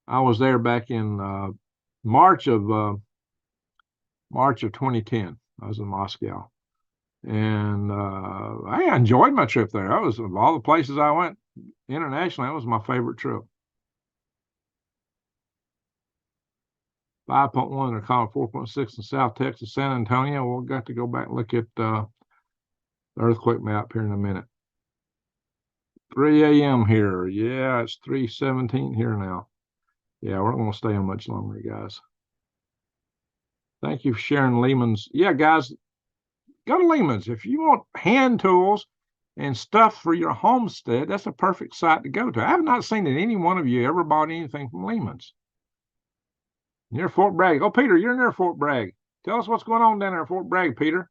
I was there back in March of 2010. I was in Moscow. And I enjoyed my trip there. I was, of all the places I went internationally, that was my favorite trip. 5.1, they're calling 4.6 in South Texas, San Antonio. We'll got to go back and look at the earthquake map here in a minute. 3 a.m. here. Yeah, it's 3:17 here now. Yeah, we're not going to stay on much longer, guys. Thank you for sharing Lehman's. Yeah, guys, go to Lehman's. If you want hand tools and stuff for your homestead, that's a perfect site to go to. I have not seen that any one of you ever bought anything from Lehman's. Near Fort Bragg. Oh, Peter, you're near Fort Bragg. Tell us what's going on down there at Fort Bragg, Peter.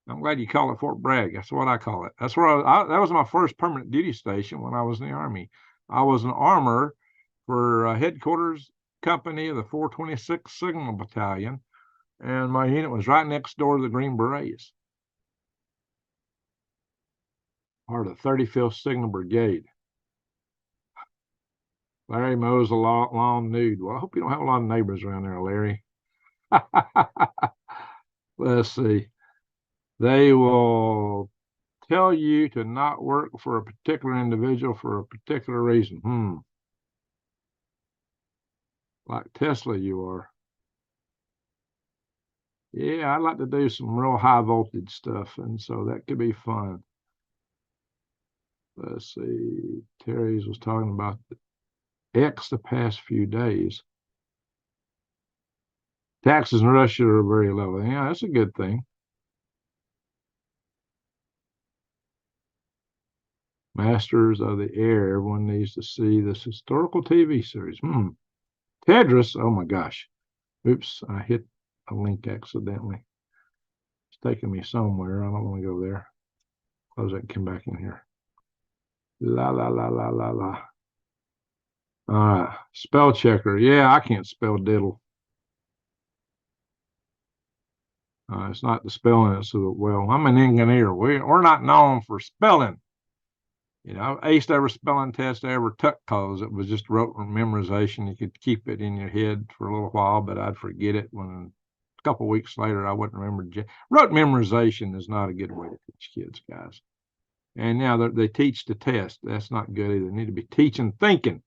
I'm glad you call it Fort Bragg. That's what I call it. That's where that was my first permanent duty station when I was in the Army. I was an armor for headquarters company of the 426th Signal Battalion, and my unit was right next door to the Green Berets, or the 35th Signal Brigade. Larry mows a lawn nude. Well, I hope you don't have a lot of neighbors around there, Larry. Let's see. They will tell you to not work for a particular individual for a particular reason. Like Tesla, you are. Yeah, I'd like to do some real high voltage stuff, and so that could be fun. Let's see. Terry's was talking about X the past few days. Taxes in Russia are very low. Yeah, that's a good thing. Masters of the Air. Everyone needs to see this historical TV series. Tedros. Oh my gosh. Oops, I hit a link accidentally. It's taking me somewhere. I don't want to go there. Close that and come back in here. La la la la la la. All right. Spell checker. Yeah, I can't spell diddle. It's not the spelling. It's well, I'm an engineer. We're not known for spelling. You know, I aced every spelling test I ever took because it was just rote memorization. You could keep it in your head for a little while, but I'd forget it when a couple of weeks later I wouldn't remember. Rote memorization is not a good way to teach kids, guys. And now they teach the test. That's not good either. They need to be teaching thinking,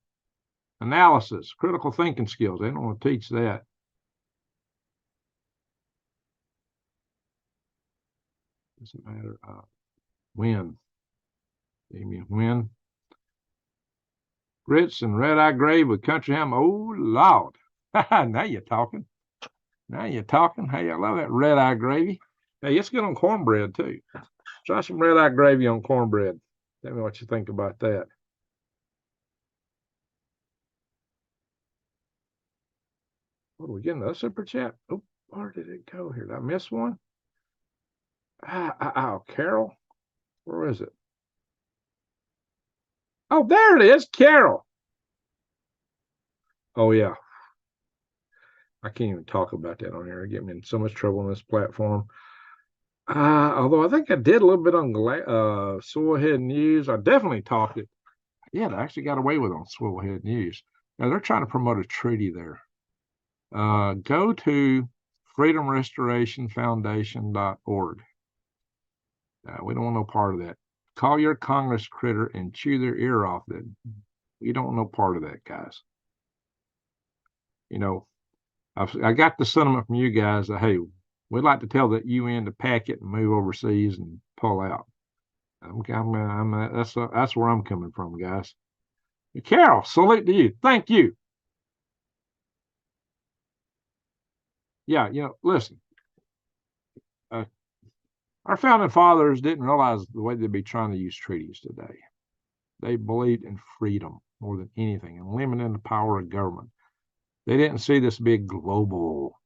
analysis, critical thinking skills. They don't want to teach that. Doesn't matter when. Amy, when. Grits and red-eye gravy with country ham. Oh, Lord. Now you're talking. Now you're talking. Hey, I love that red-eye gravy. Hey, it's good on cornbread, too. Try some red-eye gravy on cornbread. Tell me what you think about that. What are we getting? A super chat? Oh, where did it go here? Did I miss one? Oh, Carol, where is it? Oh, there it is, Carol. Oh yeah, I can't even talk about that on here. It get me in so much trouble on this platform. Although I think I did a little bit on Swivelhead News. I definitely talked it. Yeah, I actually got away with it on Swivelhead News. Now they're trying to promote a treaty there. Go to freedomrestorationfoundation.org. We don't want no part of that. Call your Congress critter and chew their ear off. That we don't want no part of that, guys. You know, I got the sentiment from you guys that hey, we'd like to tell the UN to pack it and move overseas and pull out. That's where I'm coming from, guys. Carol, salute to you. Thank you. Yeah, listen. Our founding fathers didn't realize the way they'd be trying to use treaties today. They believed in freedom more than anything and limiting the power of government. They didn't see this big global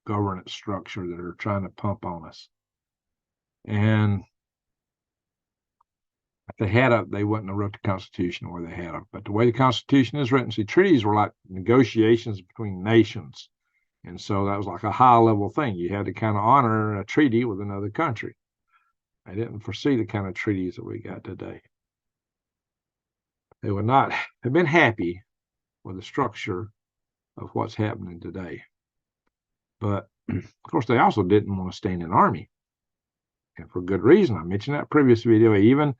governance structure that are trying to pump on us. And if they had they wouldn't have wrote the Constitution where they had it. But the way the Constitution is written, see, treaties were like negotiations between nations. And so that was like a high level thing. You had to kind of honor a treaty with another country. I didn't foresee the kind of treaties that we got today. They would not have been happy with the structure of what's happening today. But of course, they also didn't want to stay in an army. And for good reason. I mentioned that previous video. Even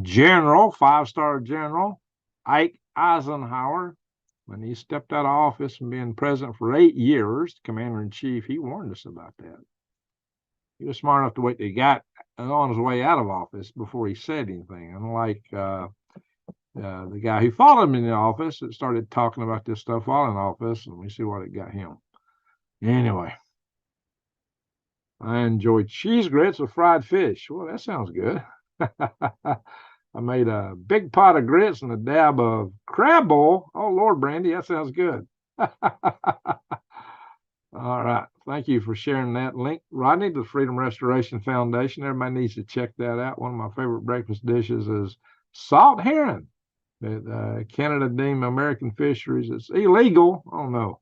General, 5-star General Ike Eisenhower, when he stepped out of office and being president for 8 years, commander-in-chief, he warned us about that. He was smart enough to wait till he got on his way out of office before he said anything. Unlike the guy who followed him in the office that started talking about this stuff while in office, and we see what it got him. Anyway, I enjoyed cheese grits with fried fish. Well, that sounds good. I made a big pot of grits and a dab of crab boil. Oh, Lord, Brandy, that sounds good. All right. Thank you for sharing that link, Rodney, to the Freedom Restoration Foundation. Everybody needs to check that out. One of my favorite breakfast dishes is salt herring that Canada deemed American fisheries. It's illegal. Oh, no.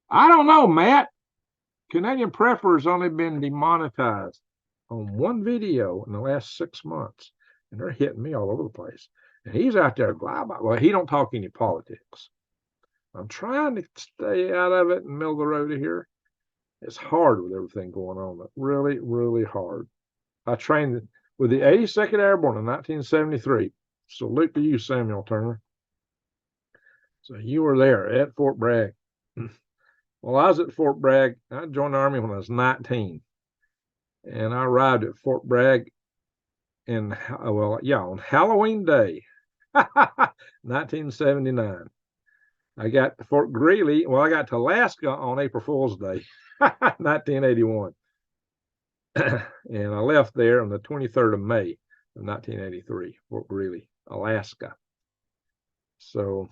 I don't know, Matt. Canadian Prepper has only been demonetized on one video in the last 6 months, and they're hitting me all over the place. And he's out there, blah, blah. Well, he don't talk any politics. I'm trying to stay out of it in the middle of the road here. It's hard with everything going on, but really, really hard. I trained with the 82nd Airborne in 1973. Salute to you, Samuel Turner. So you were there at Fort Bragg. Well, I was at Fort Bragg. I joined the Army when I was 19. And I arrived at Fort Bragg on Halloween Day, 1979. I got to Fort Greely. Well, I got to Alaska on April Fool's Day, 1981. And I left there on the 23rd of May of 1983, Fort Greely, Alaska. So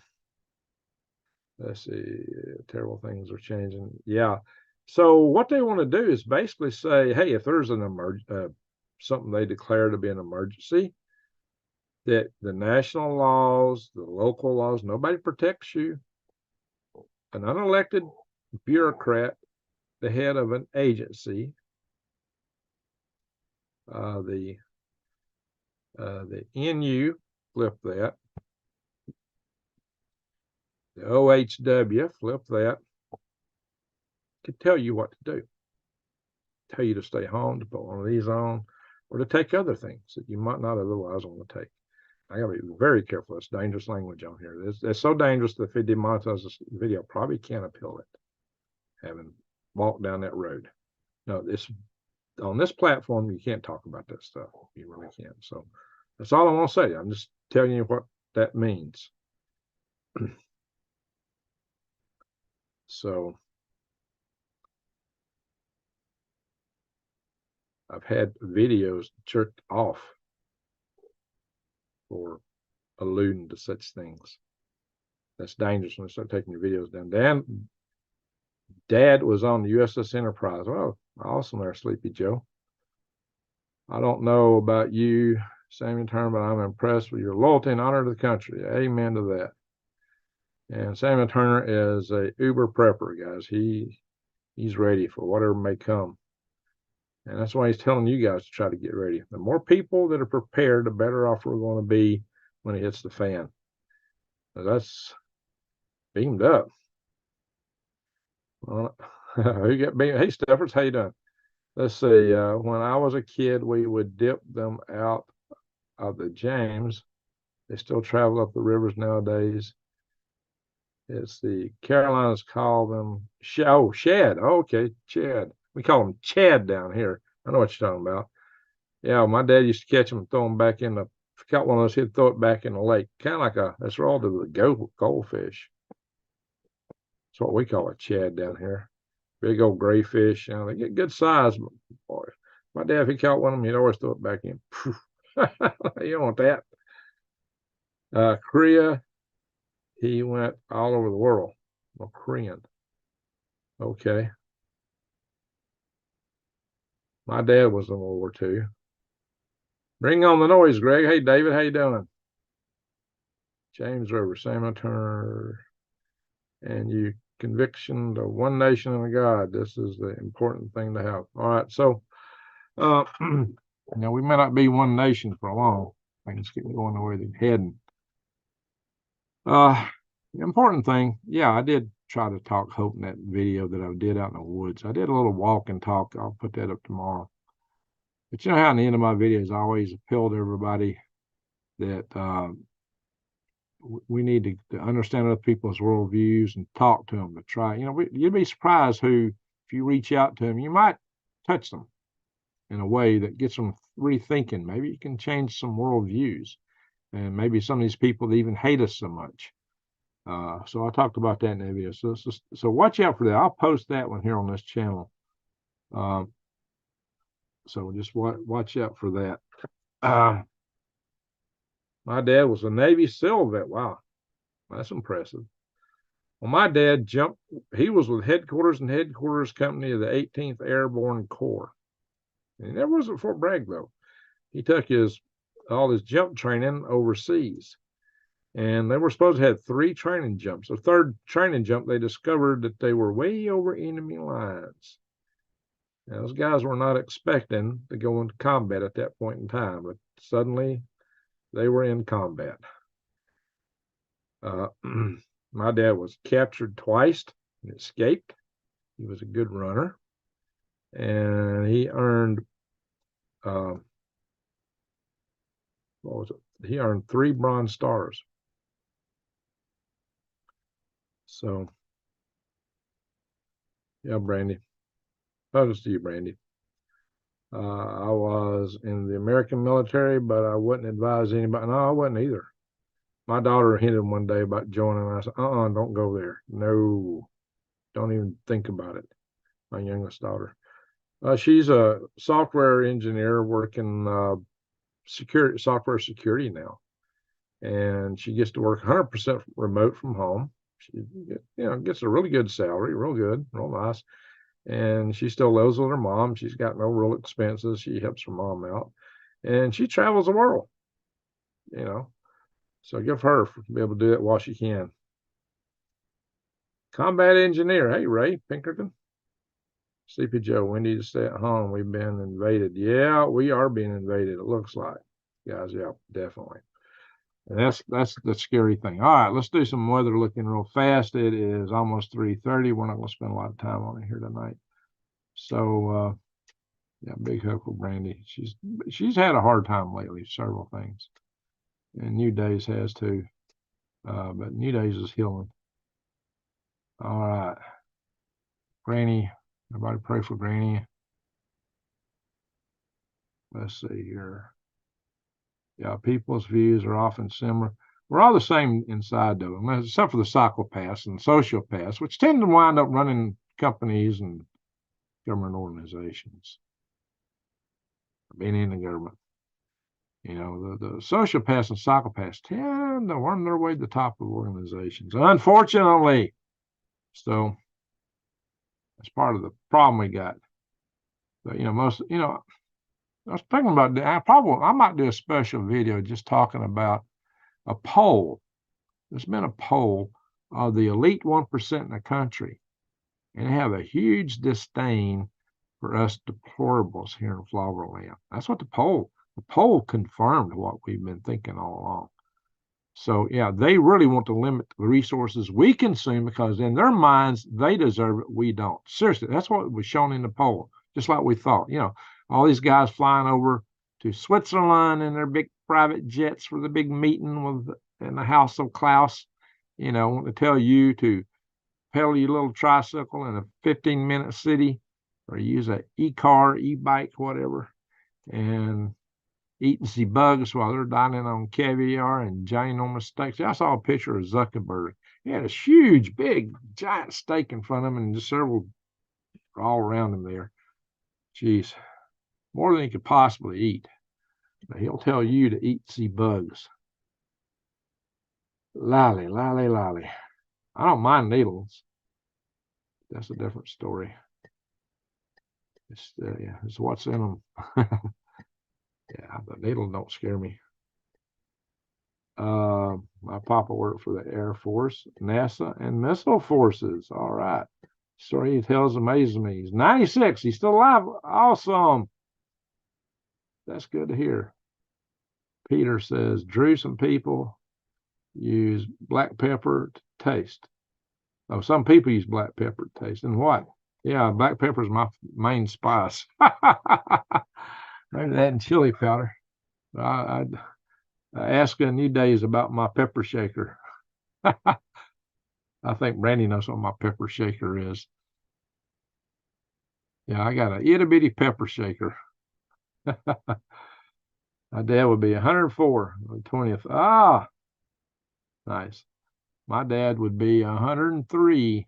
let's see, terrible things are changing. Yeah. So what they want to do is basically say, hey, if there's an something they declare to be an emergency, that the national laws, the local laws, nobody protects you. An unelected bureaucrat, the head of an agency, the NU, flip that. The OHW, flip that. Could tell you what to do. Tell you to stay home, to put one of these on, or to take other things that you might not otherwise want to take. I gotta be very careful. It's dangerous language on here. It's so dangerous that if it demonetizes this video, probably can't appeal it. Having walked down that road. No, on this platform, you can't talk about that stuff. You really can't. So that's all I want to say. I'm just telling you what that means. So I've had videos jerked off for alluding to such things. That's dangerous when they start taking your videos down. Dad was on the USS Enterprise. Well, awesome there, Sleepy Joe. I don't know about you, Samuel Turner, but I'm impressed with your loyalty and honor to the country. Amen to that. And Samuel Turner is a uber prepper, guys. He's ready for whatever may come. And that's why he's telling you guys to try to get ready. The more people that are prepared, the better off we're going to be when it hits the fan. So that's beamed up. Well, who got beamed? Hey, Steffers, how you doing? Let's see. When I was a kid, we would dip them out of the James. They still travel up the rivers nowadays. It's the Carolinas call them shad. Oh, okay, Chad. We call them Chad down here. I know what you're talking about. Yeah, my dad used to catch them and throw them back in the. If he caught one of those, he'd throw it back in the lake, kind of like that's what all do with goldfish. That's what we call a Chad down here. Big old gray fish. You know, they get good size. Boy, my dad, if he caught one of them, he'd always throw it back in. You don't want that. Korea, he went all over the world. Well, Korean. Okay. My dad was in World War II. Bring on the noise, Greg. Hey, David, how you doing? James River, Samuel Turner, and you conviction to one nation and a God. This is the important thing to have. All right, so we may not be one nation for long. Things keep going the way they're heading. The important thing, yeah, I did try to talk hope in that video that I did out in the woods. I did a little walk and talk. I'll put that up tomorrow. But you know how in the end of my videos, I always appeal to everybody that we need to understand other people's worldviews and talk to them to try. You'd be surprised who, if you reach out to them, you might touch them in a way that gets them rethinking. Maybe you can change some worldviews, and maybe some of these people that even hate us so much. So I talked about that in the video. So watch out for that. I'll post that one here on this channel. So just watch out for that. My dad was a Navy SEAL vet. Wow, that's impressive. Well, my dad jumped. He was with headquarters company of the 18th Airborne Corps. And he never was at Fort Bragg, though. He took all his jump training overseas. And they were supposed to have 3 training jumps. The third training jump, they discovered that they were way over enemy lines. Now, those guys were not expecting to go into combat at that point in time, but suddenly they were in combat. My dad was captured twice and escaped. He was a good runner. And he earned, what was it? He earned 3 Bronze Stars. So, yeah, Brandy. Thanks to you, Brandy. I was in the American military, but I wouldn't advise anybody. No, I wasn't either. My daughter hinted one day about joining, and I said, don't go there. No, don't even think about it. My youngest daughter. She's a software engineer working software security now. And she gets to work 100% remote from home. She gets a really good salary, real good, real nice. And she still lives with her mom. She's got no real expenses. She helps her mom out. And she travels the world, So give her to be able to do it while she can. Combat engineer. Hey, Ray Pinkerton. Sleepy Joe, we need to stay at home. We've been invaded. Yeah, we are being invaded, it looks like. Guys, yeah, definitely. And that's the scary thing. All right, let's do some weather looking real fast. It is almost 3:30. We're not going to spend a lot of time on it here tonight. So, yeah, big hook for Brandy. She's had a hard time lately, several things. And New Days has too. But New Days is healing. All right. Granny, everybody pray for Granny. Let's see here. Yeah, people's views are often similar. We're all the same inside, though, except for the psychopaths and sociopaths, which tend to wind up running companies and government organizations, being in the government. The sociopaths and psychopaths tend to worm their way to the top of organizations, unfortunately. So, That's part of the problem we got. But, I was thinking about I might do a special video just talking about a poll. There's been a poll of the elite 1% in the country, and they have a huge disdain for us deplorables here in Flower Land. That's what the poll confirmed what we've been thinking all along. So yeah, they really want to limit the resources we consume because in their minds, they deserve it, we don't. Seriously, that's what was shown in the poll, just like we thought. All these guys flying over to Switzerland in their big private jets for the big meeting in the House of Klaus, want to tell you to pedal your little tricycle in a 15-minute city or use an e-car, e-bike, whatever, and eating the bugs while they're dining on caviar and ginormous steaks. I saw a picture of Zuckerberg. He had a huge, big, giant steak in front of him and just several all around him there. Jeez, more than he could possibly eat. But he'll tell you to eat the bugs. Lolly, lolly, lolly. I don't mind needles. That's a different story. It's what's in them. Yeah, the needle don't scare me. My papa worked for the Air Force, NASA, and missile forces. All right. Story he tells amazes me. He's 96. He's still alive. Awesome. That's good to hear. Peter says, Drew, some people use black pepper to taste. Oh, some people use black pepper to taste. And what? Yeah, black pepper is my main spice. Maybe that and chili powder. I ask in new days about my pepper shaker. I think Brandy knows what my pepper shaker is. Yeah, I got a itty bitty pepper shaker. My dad would be 104 on the 20th. Ah, nice. My dad would be 103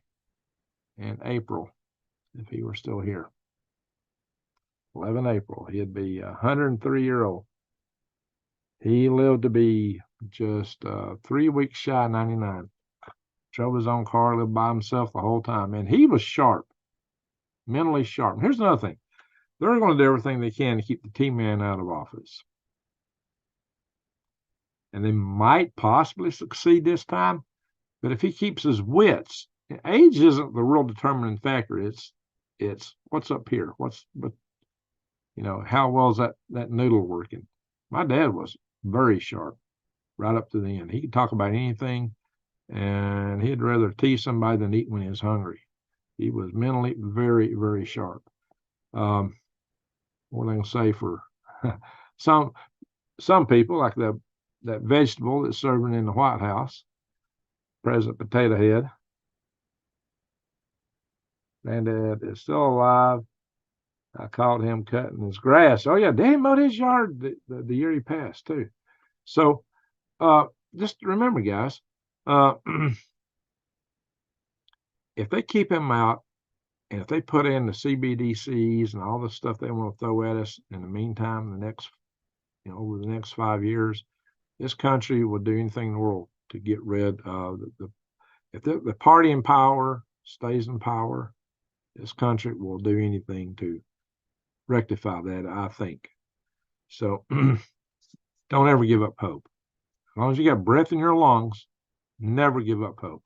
in April if he were still here. 11 April, he'd be 103-year-old. He lived to be just 3 weeks shy of 99. Drove his own car, lived by himself the whole time. And he was sharp, mentally sharp. And here's another thing. They're going to do everything they can to keep the T-Man out of office. And they might possibly succeed this time. But if he keeps his wits, age isn't the real determining factor. It's what's up here. How well is that noodle working? My dad was very sharp right up to the end. He could talk about anything, and he'd rather tease somebody than eat when he was hungry. He was mentally very, very sharp. What am I going to say for some people, like that vegetable that's serving in the White House, President Potato Head. Granddad is still alive. I caught him cutting his grass. Oh yeah, Daddy mowed his yard the year he passed too. So just remember, guys, if they keep him out and if they put in the CBDCs and all the stuff they want to throw at us in the meantime, over the next 5 years, this country will do anything in the world to get rid of if the party in power stays in power, this country will do anything to rectify that, I think. So don't ever give up hope. As long as you got breath in your lungs, never give up hope.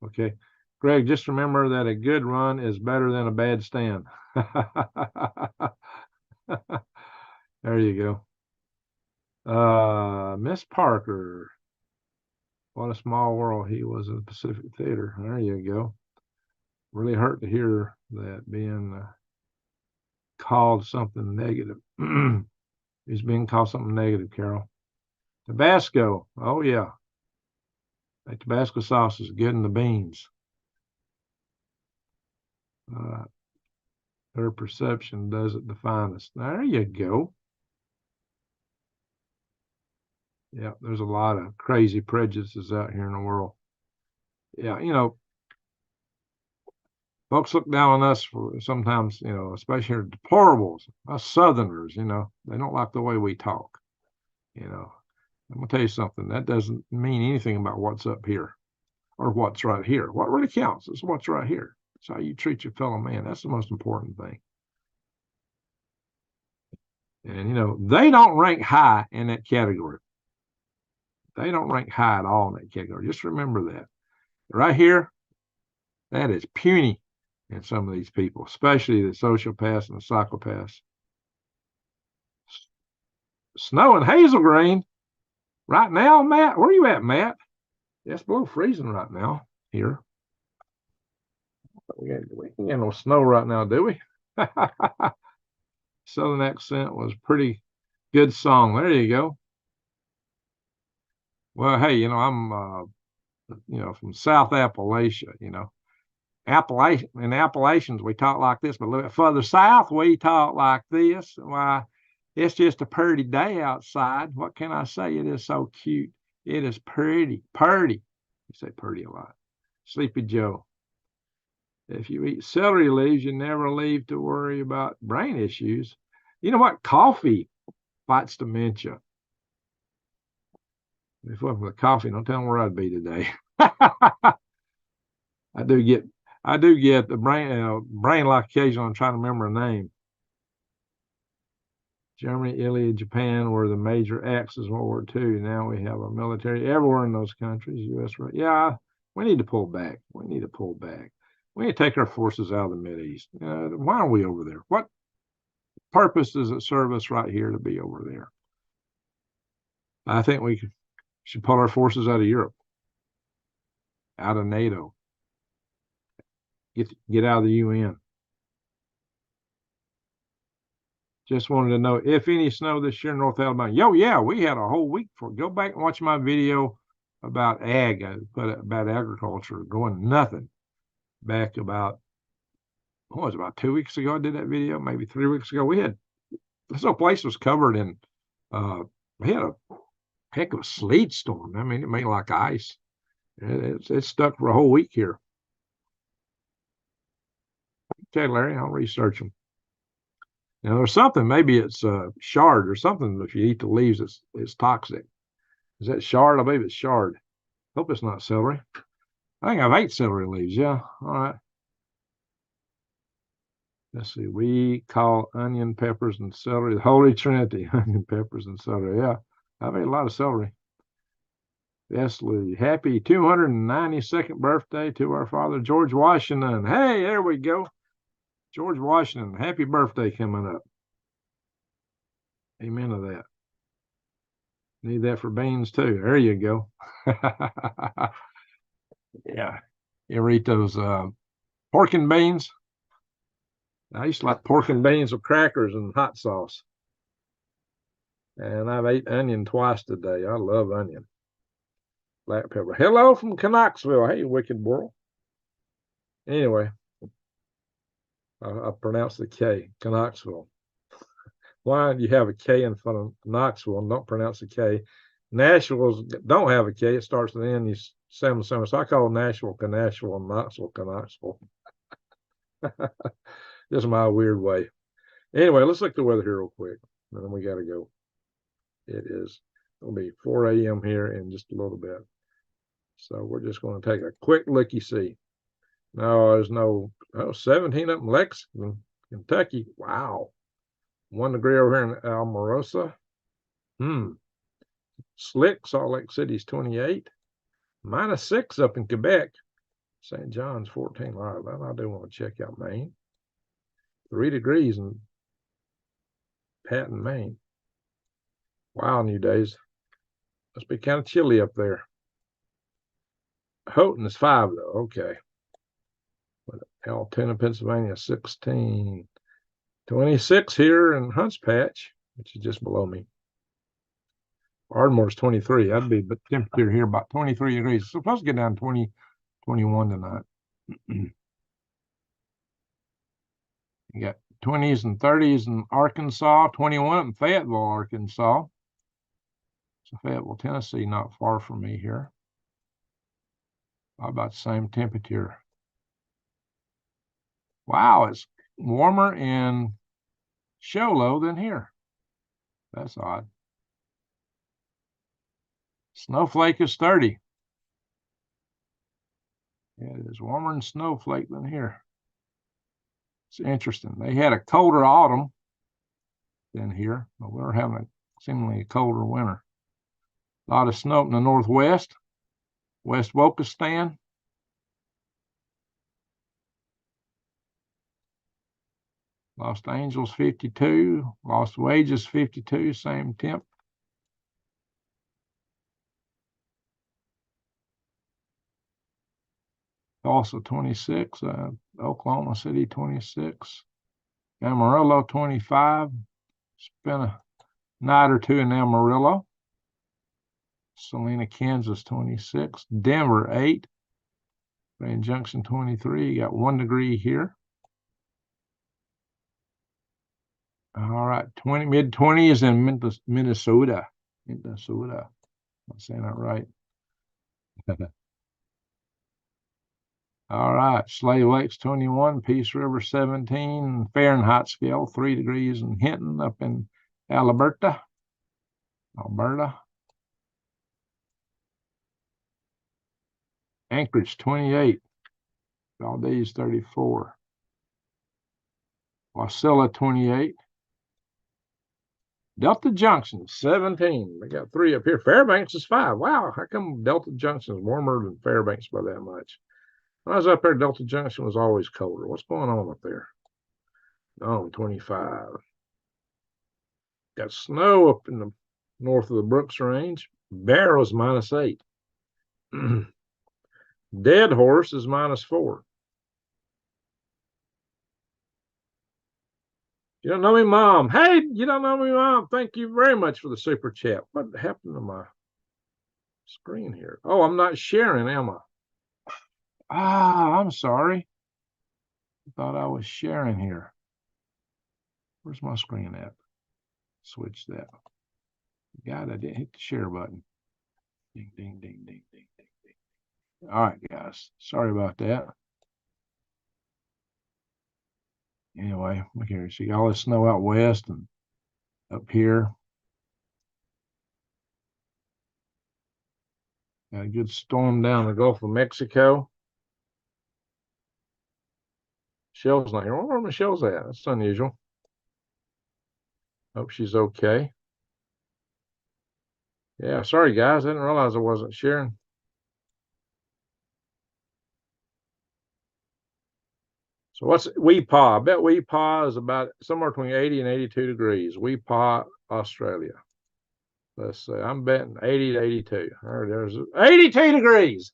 Okay. Greg, just remember that a good run is better than a bad stand. There you go. Miss Parker. What a small world. He was in the Pacific Theater. There you go. Really hurt to hear that being called something negative. He's being called something negative, Carol. Tabasco. Oh, yeah. That Tabasco sauce is good in the beans. Their perception doesn't define us. There you go. Yeah, there's a lot of crazy prejudices out here in the world. Yeah, folks look down on us for sometimes, especially here deplorables, us Southerners, they don't like the way we talk. I'm going to tell you something. That doesn't mean anything about what's up here or what's right here. What really counts is what's right here. It's how you treat your fellow man. That's the most important thing. And, you know, they don't rank high in that category. They don't rank high at all in that category. Just remember that. Right here, that is puny in some of these people, especially the sociopaths and the psychopaths. Snow and hazel grain. Right now, Matt, where are you at, Matt? Yeah, it's below freezing right now here. We can get no snow right now, do we? Southern Accent was pretty good song. There you go. Well, hey, you know, I'm you know, from South Appalachia, you know. In Appalachians, we talk like this, but a little bit further south, we talk like this. Why, it's just a pretty day outside. What can I say? It is so cute. It is pretty. You say pretty a lot. Sleepy Joe. If you eat celery leaves, you never leave to worry about brain issues. You know what? Coffee fights dementia. If it wasn't for the coffee, don't tell them where I'd be today. I do get the brain lock occasionally. I'm trying to remember a name. Germany, Italy, Japan were the major axes in World War II. Now we have a military everywhere in those countries. U.S. Yeah, we need to pull back. We need to take our forces out of the Mideast. Why are we over there? What purpose does it serve us right here to be over there? I think we should pull our forces out of Europe, out of NATO, get out of the UN. Just wanted to know if any snow this year in North Alabama. Yo, yeah, we had a whole week for it. Go back and watch my video about ag. I put about agriculture going nothing back about, what was it, about 2 weeks ago I did that video, maybe 3 weeks ago. This whole place was covered in, we had a heck of a sleet storm. I mean, it made like ice. It's stuck for a whole week here. Okay, Larry, I'll research them. Now, there's something, maybe it's shard or something. If you eat the leaves, it's toxic. Is that shard? I believe it's shard. Hope it's not celery. I think I've ate celery leaves. Yeah. All right. Let's see. We call onion, peppers, and celery the Holy Trinity. Onion, peppers, and celery. Yeah. I've ate a lot of celery. Wesley, happy 292nd birthday to our father, George Washington. Hey, there we go. George Washington, happy birthday coming up. Amen to that. Need that for beans too. There you go. Yeah. You ever eat those pork and beans? I used to like pork and beans with crackers and hot sauce. And I've ate onion twice today. I love onion. Black pepper. Hello from Knoxville. Hey, wicked world. Anyway, I pronounce the K, Knoxville. Why do you have a K in front of Knoxville and don't pronounce the K? Nashville don't have a K. It starts with an N. You sound the same. So I call Nashville Canashville and Knoxville Knoxville. Just my weird way. Anyway, let's look at the weather here real quick. And then we got to go. It is going to be 4 a.m. here in just a little bit. So we're just going to take a quick looky-see. No, there's no 17 up in Lexington, Kentucky. Wow. 1 degree over here in Almarosa. Slick, Salt Lake City's 28. -6 up in Quebec. St. John's 14. All right, well, I do want to check out Maine. 3 degrees in Patton, Maine. Wow, New Days. Must be kind of chilly up there. Houghton is 5, though. Okay. Altoona, Pennsylvania, 16. 26 here in Hunts Patch, which is just below me. Ardmore's 23. That'd be the temperature here about 23 degrees. It's supposed to get down 20, 21 tonight. You got 20s and 30s in Arkansas, 21 in Fayetteville, Arkansas. So Fayetteville, Tennessee, not far from me here. About the same temperature. Wow, it's warmer in Show Low than here. That's odd. Snowflake is 30. Yeah, it is warmer in Snowflake than here. It's interesting. They had a colder autumn than here, but we're having a seemingly a colder winter. A lot of snow in the northwest, West Wokistan. Los Angeles 52, Lost Wages 52, same temp. Tulsa 26, Oklahoma City 26, Amarillo 25. Spent a night or two in Amarillo. Salina, Kansas 26, Denver 8, Grand Junction 23. You got 1 degree here. All right, mid 20s in Minnesota. Minnesota. I'm saying that right. All right, Slave Lake's 21, Peace River 17, Fahrenheit scale 3 degrees in Hinton up in Alberta. Anchorage 28, Valdez 34, Wasilla 28, Delta Junction 17. We got 3 up here. Fairbanks is 5. Wow, how come Delta Junction is warmer than Fairbanks by that much? When I was up there, Delta Junction was always colder. What's going on up there? Oh, 25. Got snow up in the north of the Brooks Range. Barrow's -8. Dead Horse is -4. You don't know me, Mom. Hey, you don't know me, Mom. Thank you very much for the super chat. What happened to my screen here? Oh, I'm not sharing, am I? Ah, I'm sorry. I thought I was sharing here. Where's my screen at? Switch that. God, I didn't hit the share button. Ding, ding, ding, ding, ding, ding, ding. All right, guys. Sorry about that. Anyway, look here. See all this snow out west and up here. Got a good storm down the Gulf of Mexico. Michelle's not here. Where Michelle's at? That's unusual. Hope she's okay. Yeah, sorry, guys. I didn't realize I wasn't sharing. So what's Weepaw? I bet Weepaw is about somewhere between 80 and 82 degrees. Weepaw, Australia. Let's see. I'm betting 80 to 82. There's 82 degrees.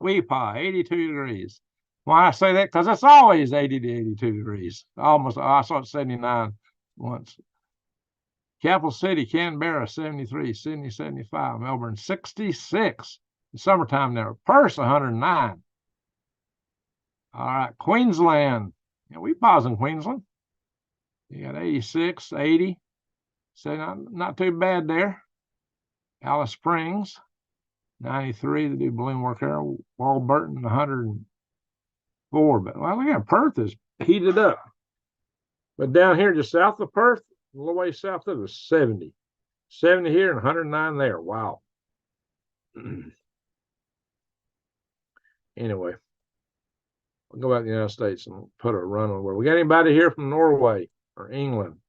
Weepaw, 82 degrees. Why I say that? Because it's always 80 to 82 degrees. Almost. I saw it 79 once. Capital City, Canberra, 73. Sydney, 75. Melbourne, 66. In summertime there. Perth, 109. All right, Queensland. Yeah, we pause in Queensland. You got 86, 80. So not too bad there. Alice Springs, 93. They do balloon work there. Warburton, 104. But well, look at Perth is heated up. But down here, just south of Perth, a little way south of it, 70. 70 here and 109 there. Wow. Anyway, I'll go back to the United States and put a run on where we got anybody here from Norway or England.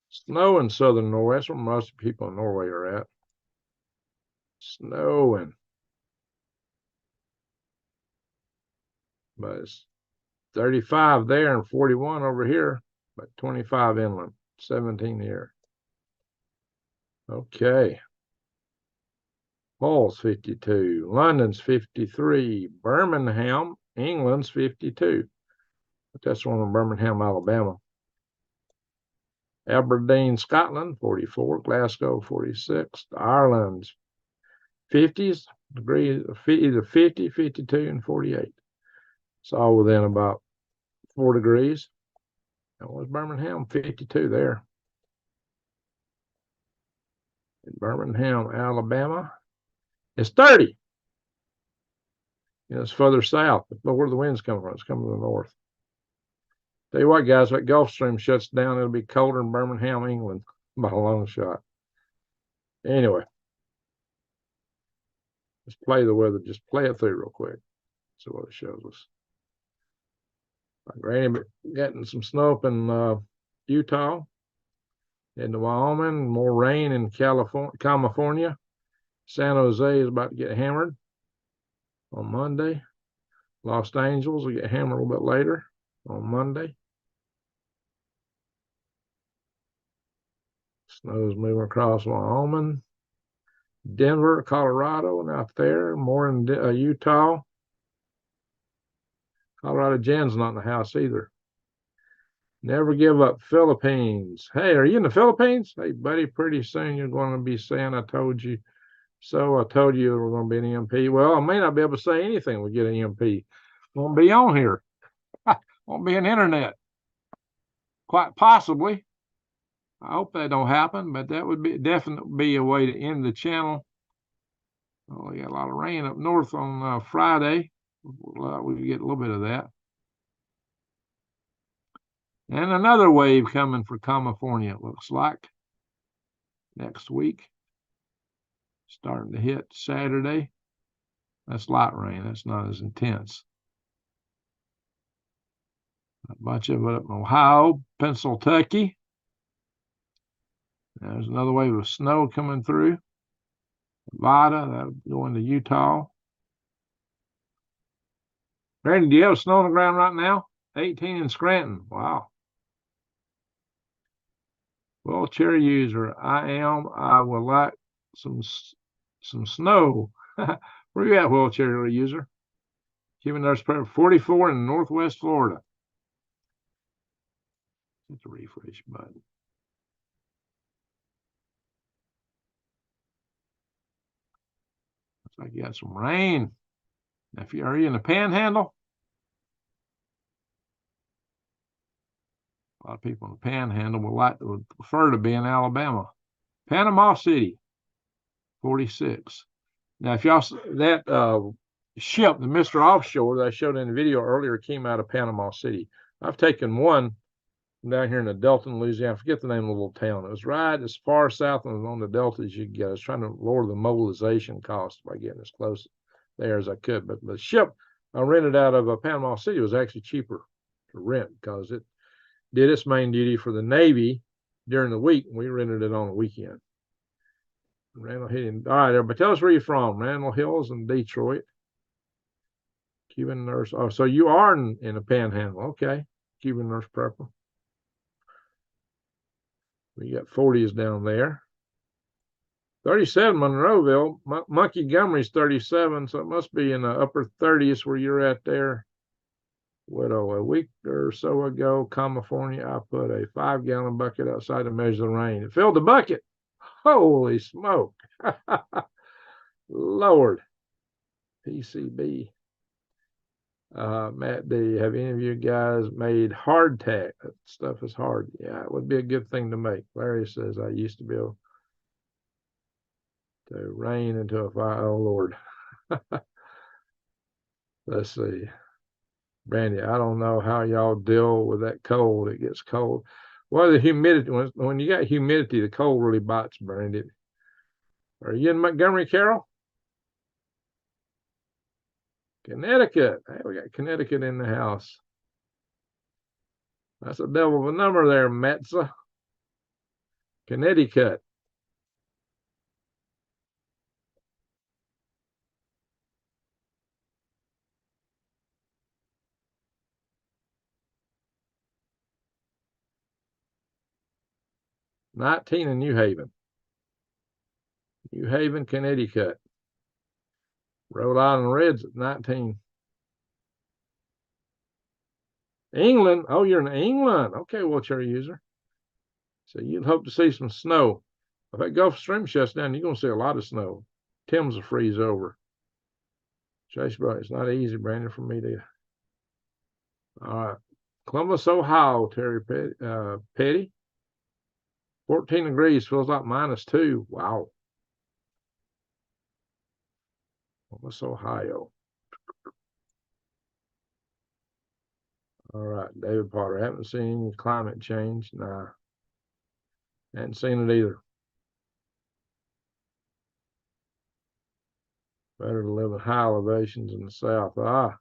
Snow in southern Norway. That's where most people in Norway are at. Snowing. But it's 35 there and 41 over here, but 25 inland, 17 here. Okay. Hull's 52. London's 53. Birmingham, England's 52. But that's one in Birmingham, Alabama. Aberdeen, Scotland, 44. Glasgow, 46. Ireland's 50s, degrees, either 50, 52, and 48. It's all within about 4 degrees. That was Birmingham, 52 there. In Birmingham, Alabama, it's 30. You know, it's further south, but where the wind's coming from, it's coming from the north. Tell you what, guys, if that Gulf Stream shuts down, it'll be colder in Birmingham, England, by a long shot. Anyway, let's play the weather. Just play it through real quick. So what it shows us. Rainy, getting some snow up in Utah, into Wyoming, more rain in California. San Jose is about to get hammered on Monday. Los Angeles will get hammered a little bit later on Monday. Snow's moving across Wyoming. Denver, Colorado, and out there, more in Utah. Colorado Jen's not in the house either. Never give up, Philippines. Hey, are you in the Philippines? Hey, buddy, pretty soon you're going to be saying, I told you so. I told you we're going to be an EMP. Well, I may not be able to say anything when we get an EMP. Won't be on here. Won't be an internet. Quite possibly. I hope that don't happen, but that would be definitely be a way to end the channel. Oh, we got a lot of rain up north on Friday. We get a little bit of that. And another wave coming for California, it looks like, next week. Starting to hit Saturday. That's light rain. That's not as intense. A bunch of it up in Ohio, Pennsylvania. There's another wave of snow coming through. Nevada, that'll go into Utah. Brandon, do you have snow on the ground right now? 18 in Scranton. Wow. Wheelchair user, I would like some snow. Where you at, wheelchair user? Human nurse prayer 44 in Northwest Florida. Hit the refresh button. Looks like you got some rain. Now, are you in the Panhandle? A lot of people in the Panhandle would prefer to be in Alabama. Panama City, 46. Now, if y'all that ship, the Mr. Offshore that I showed in the video earlier, came out of Panama City. I've taken one down here in the Delta in Louisiana. I forget the name of the little town. It was right as far south on the Delta as you could get. I was trying to lower the mobilization cost by getting as close there as I could. But the ship I rented out of Panama City was actually cheaper to rent because it did its main duty for the Navy during the week. And we rented it on the weekend. Randall Hills. All right, everybody, tell us where you're from. Randall Hills and Detroit. Cuban nurse. Oh, so you are in a Panhandle. Okay. Cuban nurse prepper. We got 40s down there. 37 Monroeville. Montgomery's 37, so it must be in the upper 30s where you're at there. What, a week or so ago, California, I put a 5-gallon bucket outside to measure the rain. It filled the bucket. Holy smoke. Lord. PCB. Matt D, have any of you guys made hardtack? That stuff is hard. Yeah, it would be a good thing to make. Larry says I used to be able to rain into a fire. Oh, Lord. Let's see. Brandy, I don't know how y'all deal with that cold. It gets cold. Well, the humidity, when you got humidity, the cold really bites, Brandy. Are you in Montgomery, Carol? Connecticut. Hey, we got Connecticut in the house. That's a devil of a number there, Metza. Connecticut. '19 in New Haven. New Haven, Connecticut. Rhode Island Reds at 19. England. Oh, you're in England. Okay, wheelchair user. So you'd hope to see some snow. If that Gulf Stream shuts down, you're going to see a lot of snow. Thames will freeze over. Chase, bro, it's not easy, Brandon, for me to. All right. Columbus, Ohio, Terry Petty. 14 degrees, feels like -2. Wow. Columbus, Ohio. All right, David Potter. Haven't seen any climate change. Nah. Hadn't seen it either. Better to live at high elevations in the south. Ah,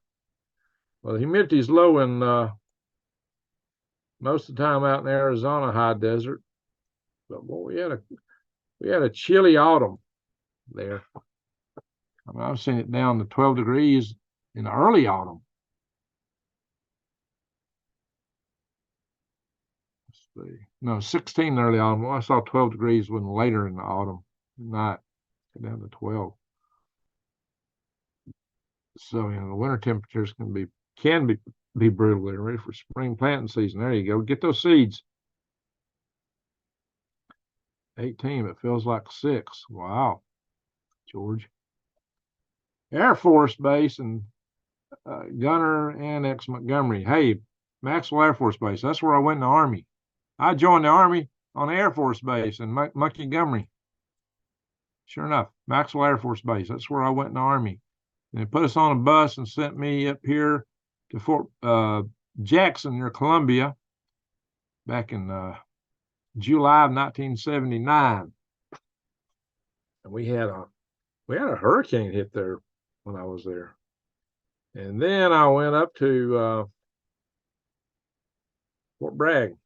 Well, the humidity is low in most of the time out in Arizona high desert. But boy, we had a chilly autumn there. I mean, I've seen it down to 12 degrees in the early autumn. Let's see. No, 16 in the early autumn. Well, I saw 12 degrees when later in the autumn, not down to 12. So, you know, the winter temperatures can be brutal. They're ready for spring planting season. There you go. Get those seeds. 18, it feels like 6. Wow, George. Air Force Base and Gunner Annex Montgomery. Hey, Maxwell Air Force Base. That's where I went in the Army. I joined the Army on the Air Force Base in Montgomery. Sure enough, Maxwell Air Force Base. That's where I went in the Army. And they put us on a bus and sent me up here to Fort Jackson near Columbia back in July of 1979. And we had a hurricane hit there when I was there. And then I went up to Fort Bragg,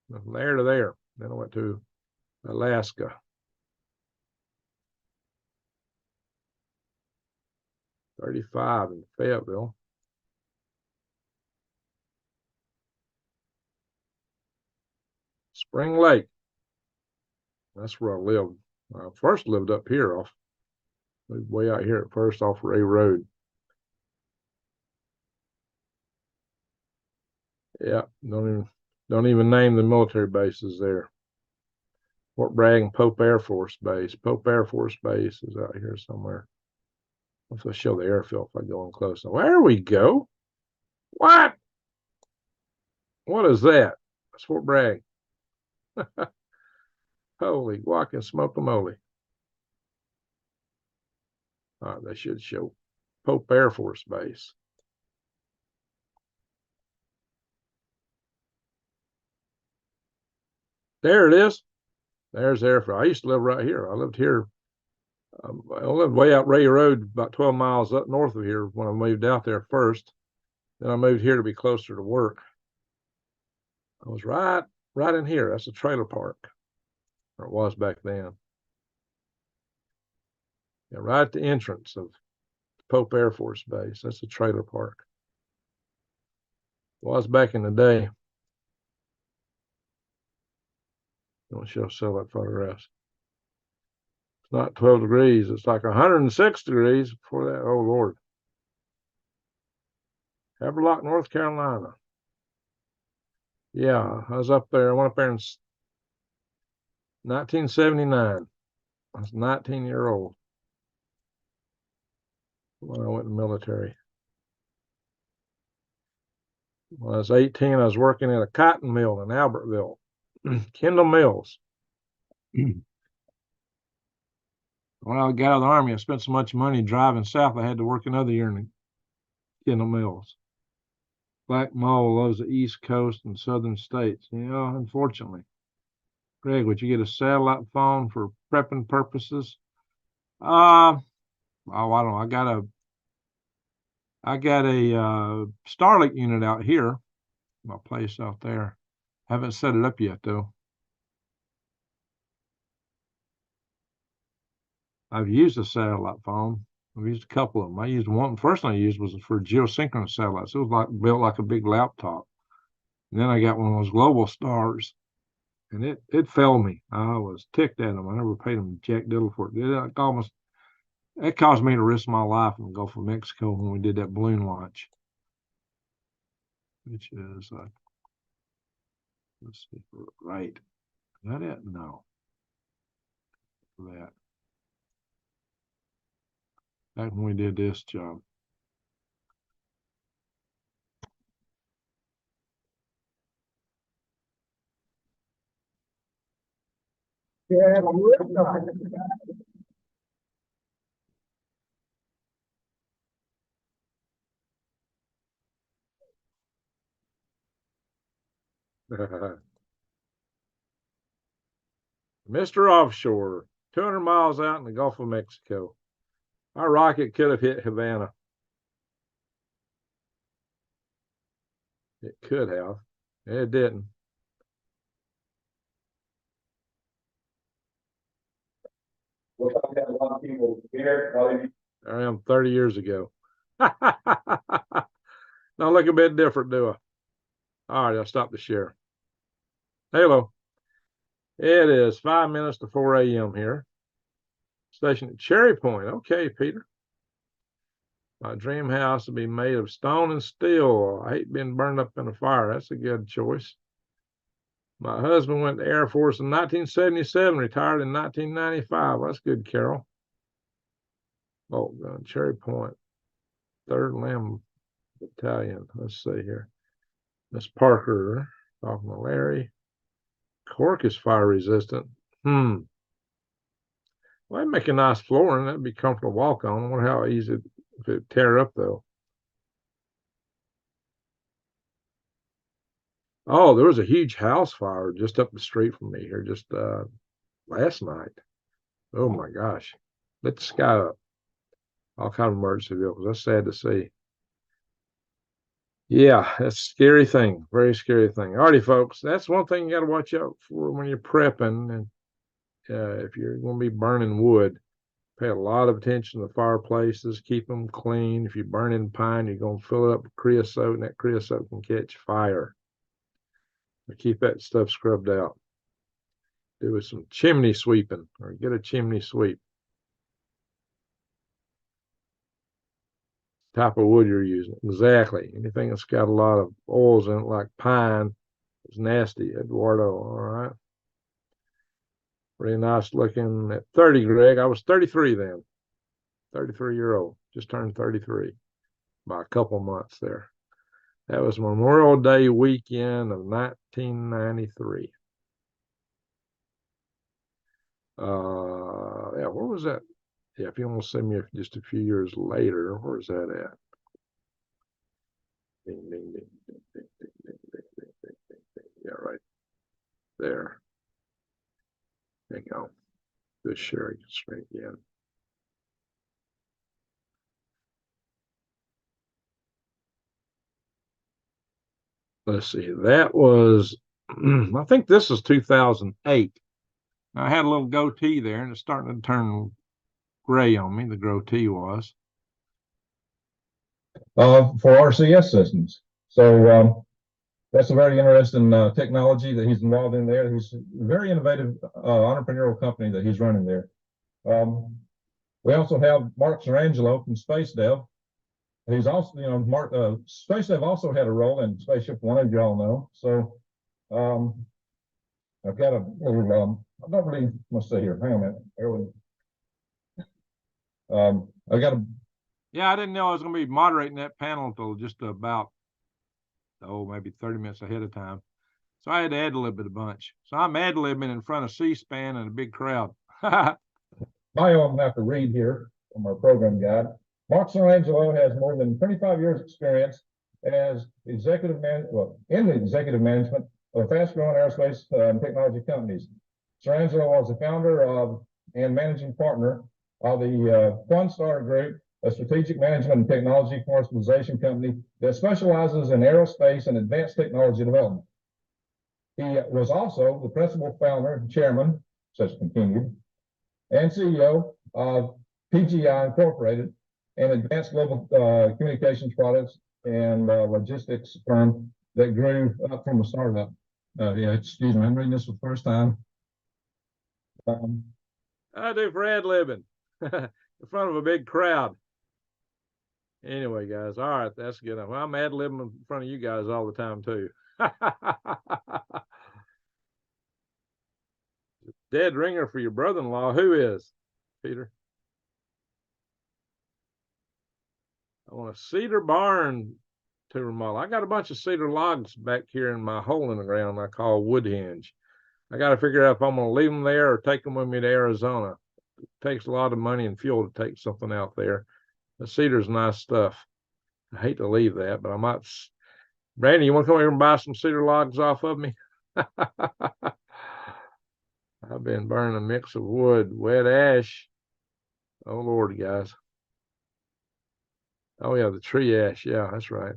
from there to there. Then I went to Alaska. 35 in Fayetteville. Spring Lake. That's where I lived. I first lived up here moved way out here at first off Ray Road. Yeah, don't even name the military bases there. Fort Bragg and Pope Air Force Base. Pope Air Force Base is out here somewhere. I'll show the airfield if I go in close. Now, there we go. What? What is that? That's Fort Bragg. Holy guacamole. All right, they should show Pope Air Force Base. There it is. There's the airfield. I used to live right here. I lived here. I lived way out Ray Road, about 12 miles up north of here when I moved out there first. Then I moved here to be closer to work. I was right in here. That's a trailer park, or it was back then. Yeah, right at the entrance of Pope Air Force Base. That's a trailer park. It was back in the day. Don't show satellite photographs. It's not 12 degrees. It's like 106 degrees before that. Oh, Lord. Haverlock, North Carolina. Yeah, I was up there. I went up there in 1979. I was 19-year-old when I went in the military. When I was 18, I was working at a cotton mill in Albertville, Kendall Mills. When I got out of the Army, I spent so much money driving south, I had to work another year in the Kendall Mills. Black mold loves the East Coast and southern states. Yeah, unfortunately. Greg, would you get a satellite phone for prepping purposes? Oh, I don't know. I got a Starlink unit out here, my place out there. Haven't set it up yet though. I've used a satellite phone. I've used a couple of them. I used one. First one I used was for geosynchronous satellites. It was like built like a big laptop. And then I got one of those global stars, and it failed me. I was ticked at them. I never paid them jack diddle for it. It caused me to risk my life in the Gulf of Mexico when we did that balloon launch, which is let's see, right. Is that it? No. That. Back when we did this job. Yeah. Mr. Offshore, 200 miles out in the Gulf of Mexico. Our rocket could have hit Havana. It could have. It didn't. We'll probably have a lot of people here, probably. Around 30 years ago. Don't look a bit different, do I? All right, I'll stop the share. Hello. It is 5 minutes to 4 a.m. here. Station at Cherry Point. Okay, Peter. My dream house will be made of stone and steel. I hate being burned up in a fire. That's a good choice. My husband went to the Air Force in 1977, retired in 1995. That's good, Carol. Oh, Cherry Point, 3rd Lamb Battalion. Let's see here. Miss Parker, talking to Larry. Cork is fire resistant. Well, that'd make a nice flooring. That'd be comfortable to walk on. I wonder how easy if it tear up, though. Oh, there was a huge house fire just up the street from me here just last night. Oh my gosh. Lit the sky up. All kind of emergency vehicles. That's sad to see. Yeah, that's a scary thing. Very scary thing. All righty, folks. That's one thing you got to watch out for when you're prepping. And if you're going to be burning wood, pay a lot of attention to fireplaces. Keep them clean. If you're burning pine, you're going to fill it up with creosote, and that creosote can catch fire. So keep that stuff scrubbed out. Do some chimney sweeping, or get a chimney sweep. Type of wood you're using. Exactly. Anything that's got a lot of oils in it, like pine, is nasty, Eduardo. All right. Really nice looking at 30, Greg. I was 33 then. 33-year-old. Just turned 33 by a couple months there. That was Memorial Day weekend of 1993. Yeah, where was that? Yeah, if you want to send me just a few years later, where's that at? Ding, ding, ding, ding, ding, ding, ding, ding, ding, ding, ding, ding. Yeah, right there. There you go. Just sharing screen again. Let's see. That was, I think this is 2008. I had a little goatee there, and it's starting to turn gray on me. The goatee was. For RCS systems. So that's a very interesting technology that he's involved in there. He's a very innovative entrepreneurial company that he's running there. We also have Mark Sarangelo from Space Dev. He's also, Mark, Space Dev also had a role in Spaceship One, as you all know. So I've got a little, I'm not really, let's see here, hang on a minute. There we I got a. Yeah, I didn't know I was going to be moderating that panel until just about, maybe 30 minutes ahead of time. So I had to ad-lib it a bunch. So I'm ad-libbing in front of C-SPAN and a big crowd. Bio I'm going to have to read here from our program guide. Mark Sarangelo has more than 25 years experience as executive in the executive management of fast-growing aerospace and technology companies. Sarangelo was the founder of and managing partner of the QuanStar Group, a strategic management and technology commercialization company that specializes in aerospace and advanced technology development. He was also the principal founder and chairman, such continued, and CEO of PGI Incorporated, an advanced global communications products and logistics firm that grew up from a startup. Excuse me, I'm reading this for the first time. I do for ad-libbing in front of a big crowd. Anyway, guys, all right, that's good enough. Well, I'm ad-libbing in front of you guys all the time, too. Dead ringer for your brother-in-law. Who is, Peter? I want a cedar barn to remodel. I got a bunch of cedar logs back here in my hole in the ground I call wood hinge. I got to figure out if I'm going to leave them there or take them with me to Arizona. It takes a lot of money and fuel to take something out there. The cedar's nice stuff. I hate to leave that, but I might. Brandy, you want to come here and buy some cedar logs off of me? I've been burning a mix of wood, wet ash. Oh, Lord, guys. Oh, yeah, the tree ash. Yeah, that's right.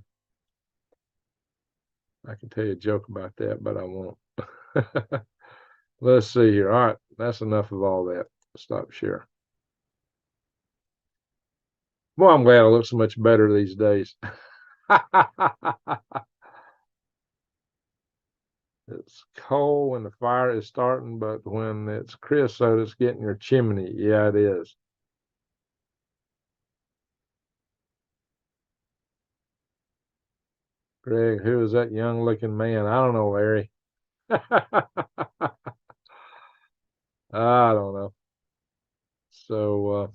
I can tell you a joke about that, but I won't. Let's see here. All right, that's enough of all that. Stop share. Boy, I'm glad I look so much better these days. It's cold when the fire is starting, but when it's creosote, it's getting your chimney. Yeah, it is. Greg, who is that young looking man? I don't know, Larry. I don't know. So,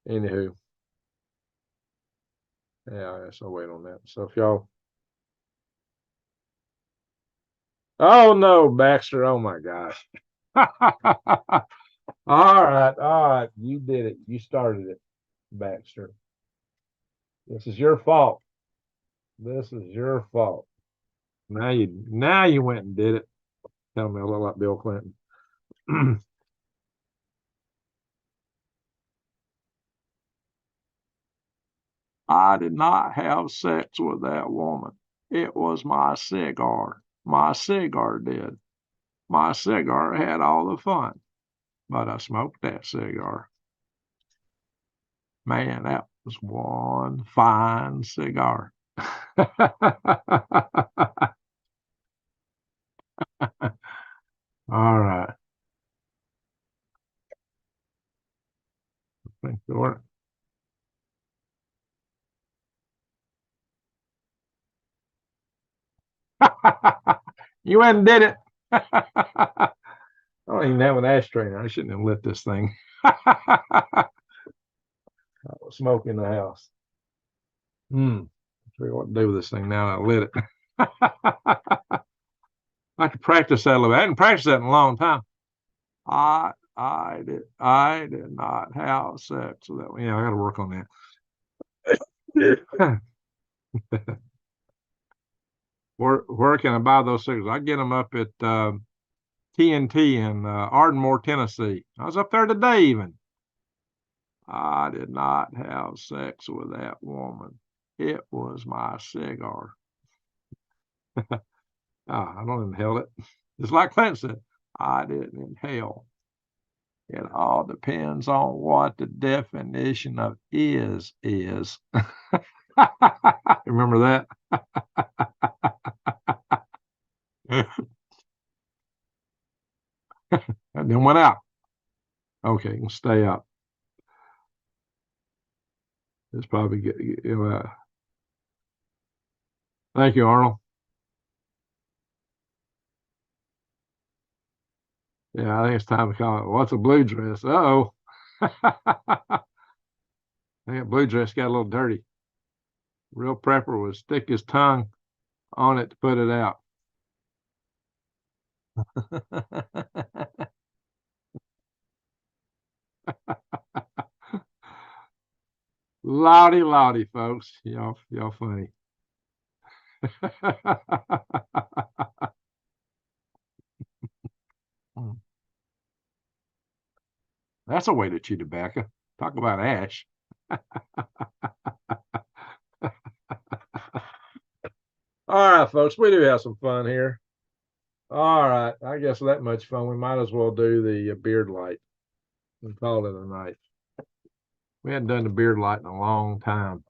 anywho, yeah, I guess I'll wait on that. So if y'all, oh no, Baxter, oh my gosh. All right, you did it. You started it, Baxter. This is your fault. This is your fault. Now you went and did it. Tell me I look like Bill Clinton. I did not have sex with that woman. It was my cigar. My cigar did. My cigar had all the fun, but I smoked that cigar. Man, that was one fine cigar. All right. Thank you, Lord. You went and did it. I don't even have an ashtray now. I shouldn't have lit this thing. I was smoking in the house. I figure what to do with this thing now that I lit it. I have to practice that a little bit. I hadn't practiced that in a long time. I did not have sex with that one. Yeah, I got to work on that. Where can I buy those cigarettes? I get them up at TNT in Ardmore, Tennessee. I was up there today even. I did not have sex with that woman. It was my cigar. I don't inhale it. Just like Clint said, I didn't inhale. It all depends on what the definition of is. Remember that? And then went out. Okay, you can stay up. It's probably good. Thank you, Arnold. Yeah, I think it's time to call it. What's a blue dress? Uh-oh. I think blue dress got a little dirty. Real prepper would stick his tongue on it to put it out. Loudy, folks. Y'all funny. That's a way to chew tobacco. Talk about ash. All right, folks, we do have some fun here. All right, I guess that much fun. We might as well do the beard light and call it a night. We hadn't done the beard light in a long time.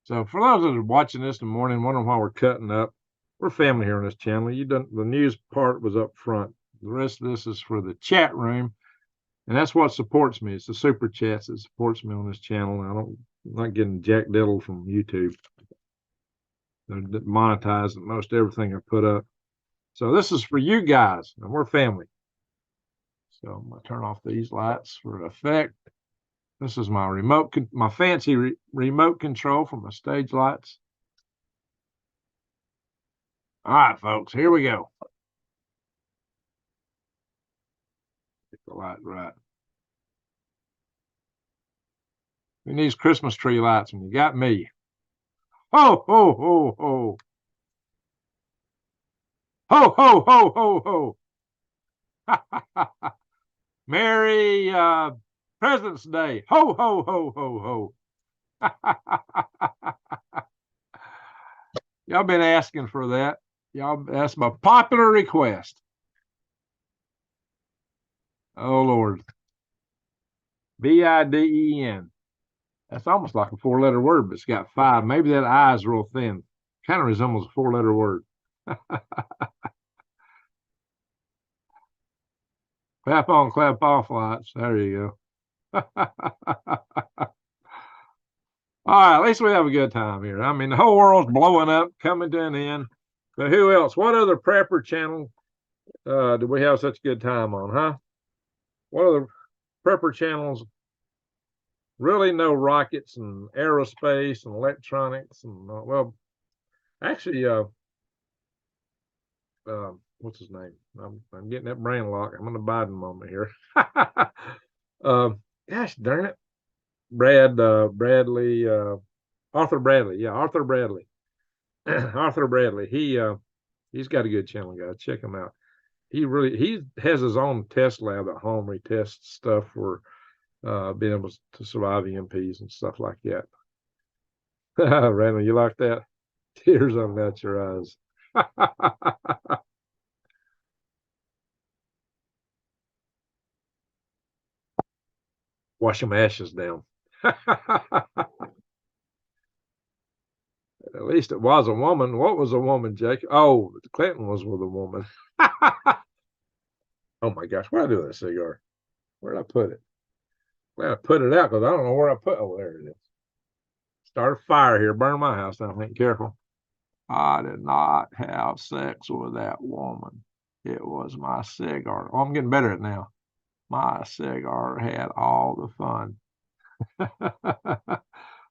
So for those that are watching this in the morning, wondering why we're cutting up, we're family here on this channel. The news part was up front. The rest of this is for the chat room. And that's what supports me. It's the super chats that supports me on this channel. I'm not getting jack diddle from YouTube. They're monetizing most everything I put up. So this is for you guys, and we're family. So I'm gonna turn off these lights for effect. This is my my fancy remote control for my stage lights. All right, folks, here we go. Get the light right. We need these Christmas tree lights, and you got me. Ho, ho, ho, ho. Ho, ho, ho, ho, ho. Merry President's Day. Ho, ho, ho, ho, ho. Y'all been asking for that. Y'all, that's my popular request. Oh Lord. Biden. That's almost like a four-letter word, but it's got five. Maybe that I is real thin. Kind of resembles a four-letter word. Clap on, clap off lights. There you go. All right, at least we have a good time here. I mean, the whole world's blowing up, coming to an end. But who else? What other prepper channel do we have such a good time on, huh? What other prepper channels really know rockets and aerospace and electronics and well, actually, what's his name? I'm getting that brain lock. I'm in a Biden moment here. Gosh darn it, Bradley, Arthur Bradley. Yeah, Arthur Bradley. Arthur Bradley. He's got a good channel, guys. Check him out. He has his own test lab at home where he tests stuff for being able to survive EMPs and stuff like that. Randall, you like that? Tears on out your eyes. Wash them ashes down. At least it was a woman. What was a woman, Jake? Oh, Clinton was with a woman. Oh my gosh, what did I do with that cigar? Where did I put it? Well, I put it out because I don't know where I put. Oh, there it is. Start a fire here. Burn my house down. Ain't careful. I did not have sex with that woman. It was my cigar. Oh, I'm getting better at it now. My cigar had all the fun.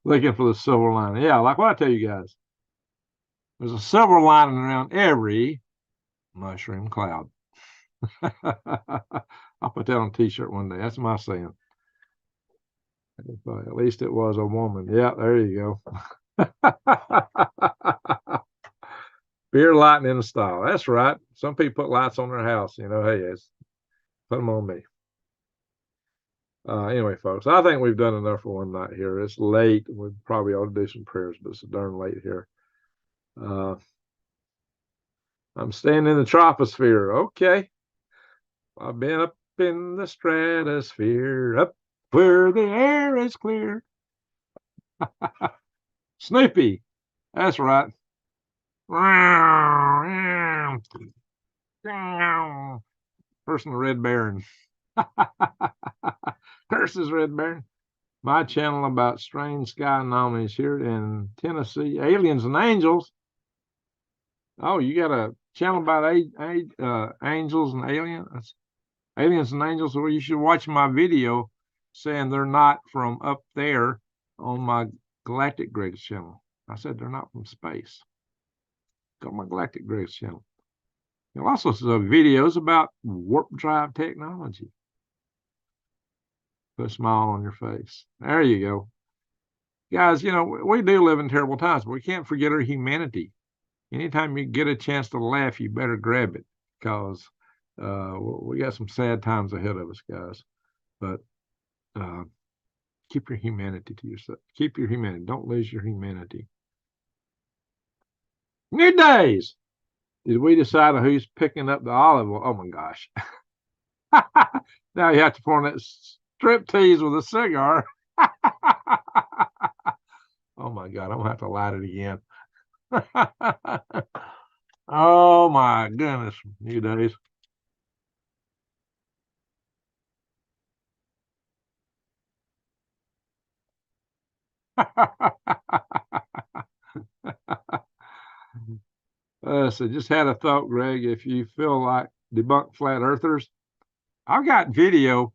Looking for the silver lining. Yeah, like what I tell you guys. There's a silver lining around every mushroom cloud. I'll put that on a t-shirt one day. That's my saying. At least it was a woman. Yeah, there you go. Beer lighting in style. That's right. Some people put lights on their house. You know, hey, put them on me. Anyway, folks, I think we've done enough for one night here. It's late. We probably ought to do some prayers, but it's darn late here. I'm staying in the troposphere. Okay. I've been up in the stratosphere, up where the air is clear. Snoopy. That's right. Person the Red Baron. Curses Red Baron. My channel about strange sky anomalies here in Tennessee. Aliens and angels. Oh, you got a channel about angels and aliens? Aliens and angels. Well, you should watch my video saying they're not from up there on my Galactic Greg's channel. I said they're not from space. Go to my Galactic Greg's channel. You'll also see videos about warp drive technology. Put a smile on your face. There you go. Guys, you know, we do live in terrible times, but we can't forget our humanity. Anytime you get a chance to laugh, you better grab it because we got some sad times ahead of us, guys. But keep your humanity to yourself. Keep your humanity. Don't lose your humanity. New days. Did we decide on who's picking up the olive oil? Oh my gosh. Now you have to form that strip tease with a cigar. Oh my God, I'm gonna have to light it again. Oh my goodness, new days. So just had a thought, Greg. If you feel like debunk flat earthers, I've got video.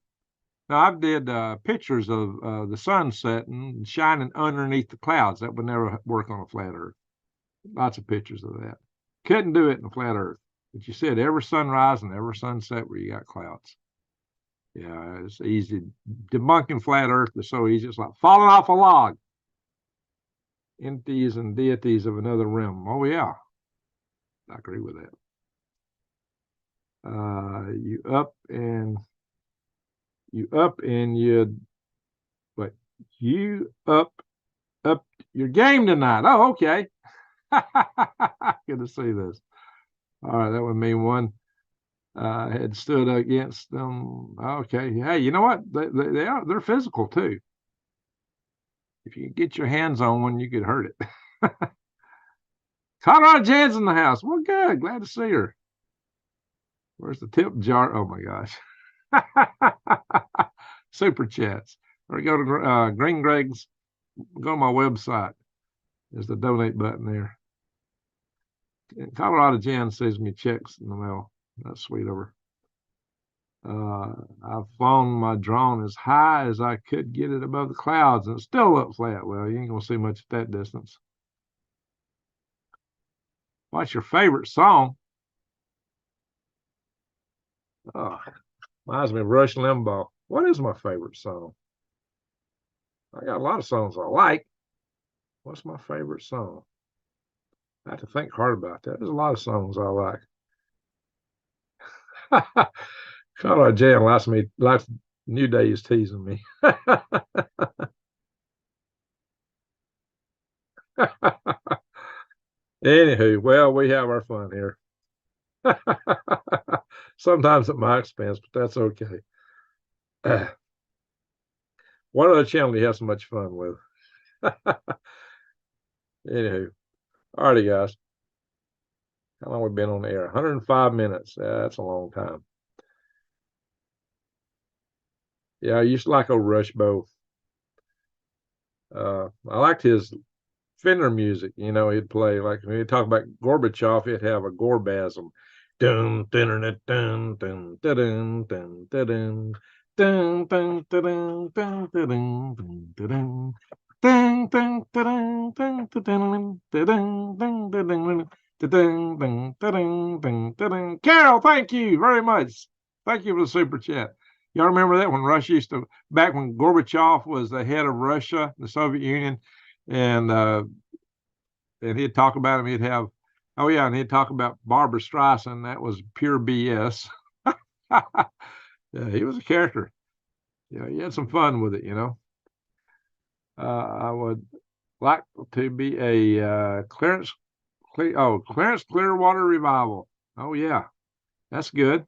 Now I did pictures of the sun setting shining underneath the clouds. That would never work on a flat earth. Lots of pictures of that. Couldn't do it in a flat earth. But you said every sunrise and every sunset where you got clouds. Yeah, it's easy. Debunking flat earth is so easy. It's like falling off a log. Entities and deities of another realm. Oh yeah. I agree with that. You up and you up your game tonight. Oh, okay. Good to see this. All right, that would mean one had stood against them. Okay, hey, you know what? They're physical too. If you get your hands on one, you could hurt it. Colorado Jan's in the house. Well, good. Glad to see her. Where's the tip jar? Oh my gosh. Super chats. Or go to Green Greg's. Go to my website. There's the donate button there. Colorado Jan sends me checks in the mail. That's sweet of her. I've flown my drone as high as I could get it above the clouds, and it still looks flat. Well, you ain't gonna see much at that distance. What's your favorite song? Oh, reminds me of Rush Limbaugh. What is my favorite song? I got a lot of songs I like. What's my favorite song? I have to think hard about that. There's a lot of songs I like. Colorado Jan likes New Day is teasing me. Anywho, well, we have our fun here. Sometimes at my expense, but that's okay. What other channel do you have so much fun with? Anywho, alrighty, guys. How long have we been on the air? 105 minutes. That's a long time. Yeah, I used to like old Rush Bow. I liked his Fender music. You know, he'd play like when he'd talk about Gorbachev, he'd have a Gorbasm. Dun dun dun dun dun dun dun dun dun dun dun dun dun dun Carol, thank you very much. Thank you for the super chat. Y'all remember that when Russia used to, back when Gorbachev was the head of Russia, the Soviet Union, and he'd talk about him. He'd have, oh yeah, and he'd talk about Barbara Streisand. That was pure BS. Yeah, he was a character. Yeah, he had some fun with it, you know. I would like to be a Clarence Clearwater Revival. Oh yeah, that's good.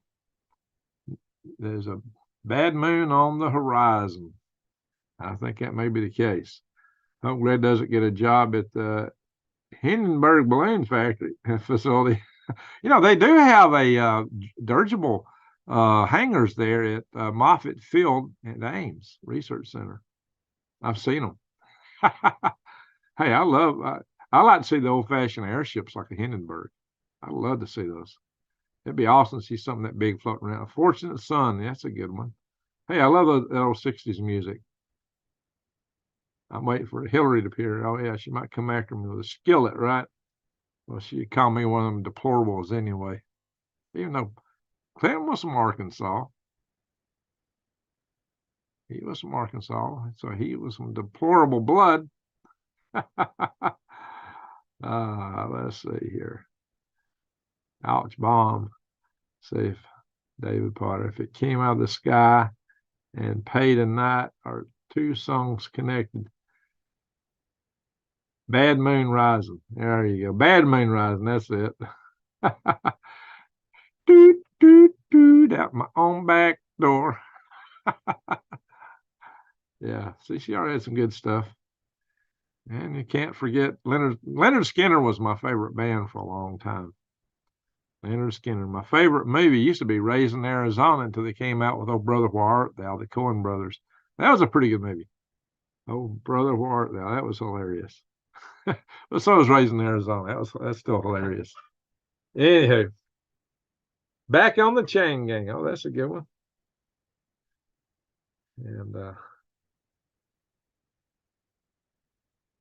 There's a bad moon on the horizon. I think that may be the case. Hope Glad doesn't get a job at the Hindenburg Balloon Factory facility. You know, they do have a dirigible hangars there at Moffett Field at Ames Research Center. I've seen them. Hey, I like to see the old-fashioned airships like a Hindenburg. I'd love to see those. It'd be awesome to see something that big floating around. Fortunate Son, that's a good one. Hey, I love the old 60s music. I'm waiting for Hillary to appear. Oh, yeah, she might come after me with a skillet, right? Well, she called me one of them deplorables anyway. Even though Clinton was from Arkansas. He was from Arkansas, so he was from deplorable blood. Let's see here. Ouch, bomb. See if David Potter, if it came out of the sky and paid a night, are two songs connected. Bad Moon Rising. There you go. Bad Moon Rising. That's it. Doot, doot, doot, out my own back door. Yeah. See, she already had some good stuff. And you can't forget Leonard Skinner was my favorite band for a long time. Leonard Skinner. My favorite movie used to be Raising Arizona until they came out with Oh Brother Where Art Thou, the Coen brothers. That was a pretty good movie. Oh Brother Where Art Thou. That was hilarious. But so was Raising Arizona. That's still hilarious. Anywho, back on the chain gang. Oh, that's a good one. And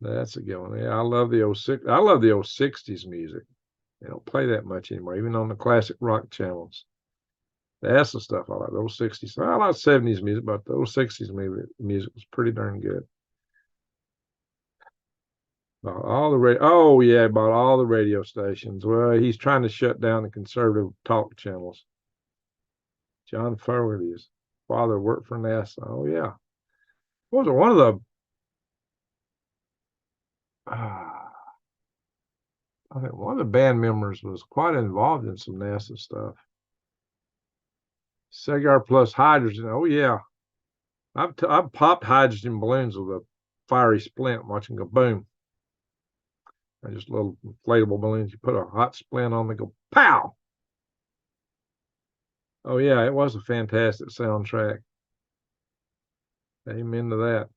that's a good one. Yeah, I love the old 60s music. They don't play that much anymore, even on the classic rock channels. That's the stuff I like. Those 60s. I like 70s music, but those 60s music was pretty darn good. Bought all the radio stations. Well, he's trying to shut down the conservative talk channels. John Fogerty's father worked for NASA. Oh yeah. What was it? One of the I think one of the band members was quite involved in some NASA stuff. Cigar plus hydrogen. Oh yeah, I've popped hydrogen balloons with a fiery splint, watching go boom. They're just little inflatable balloons. You put a hot splint on, they go pow. Oh yeah, it was a fantastic soundtrack. Amen to that.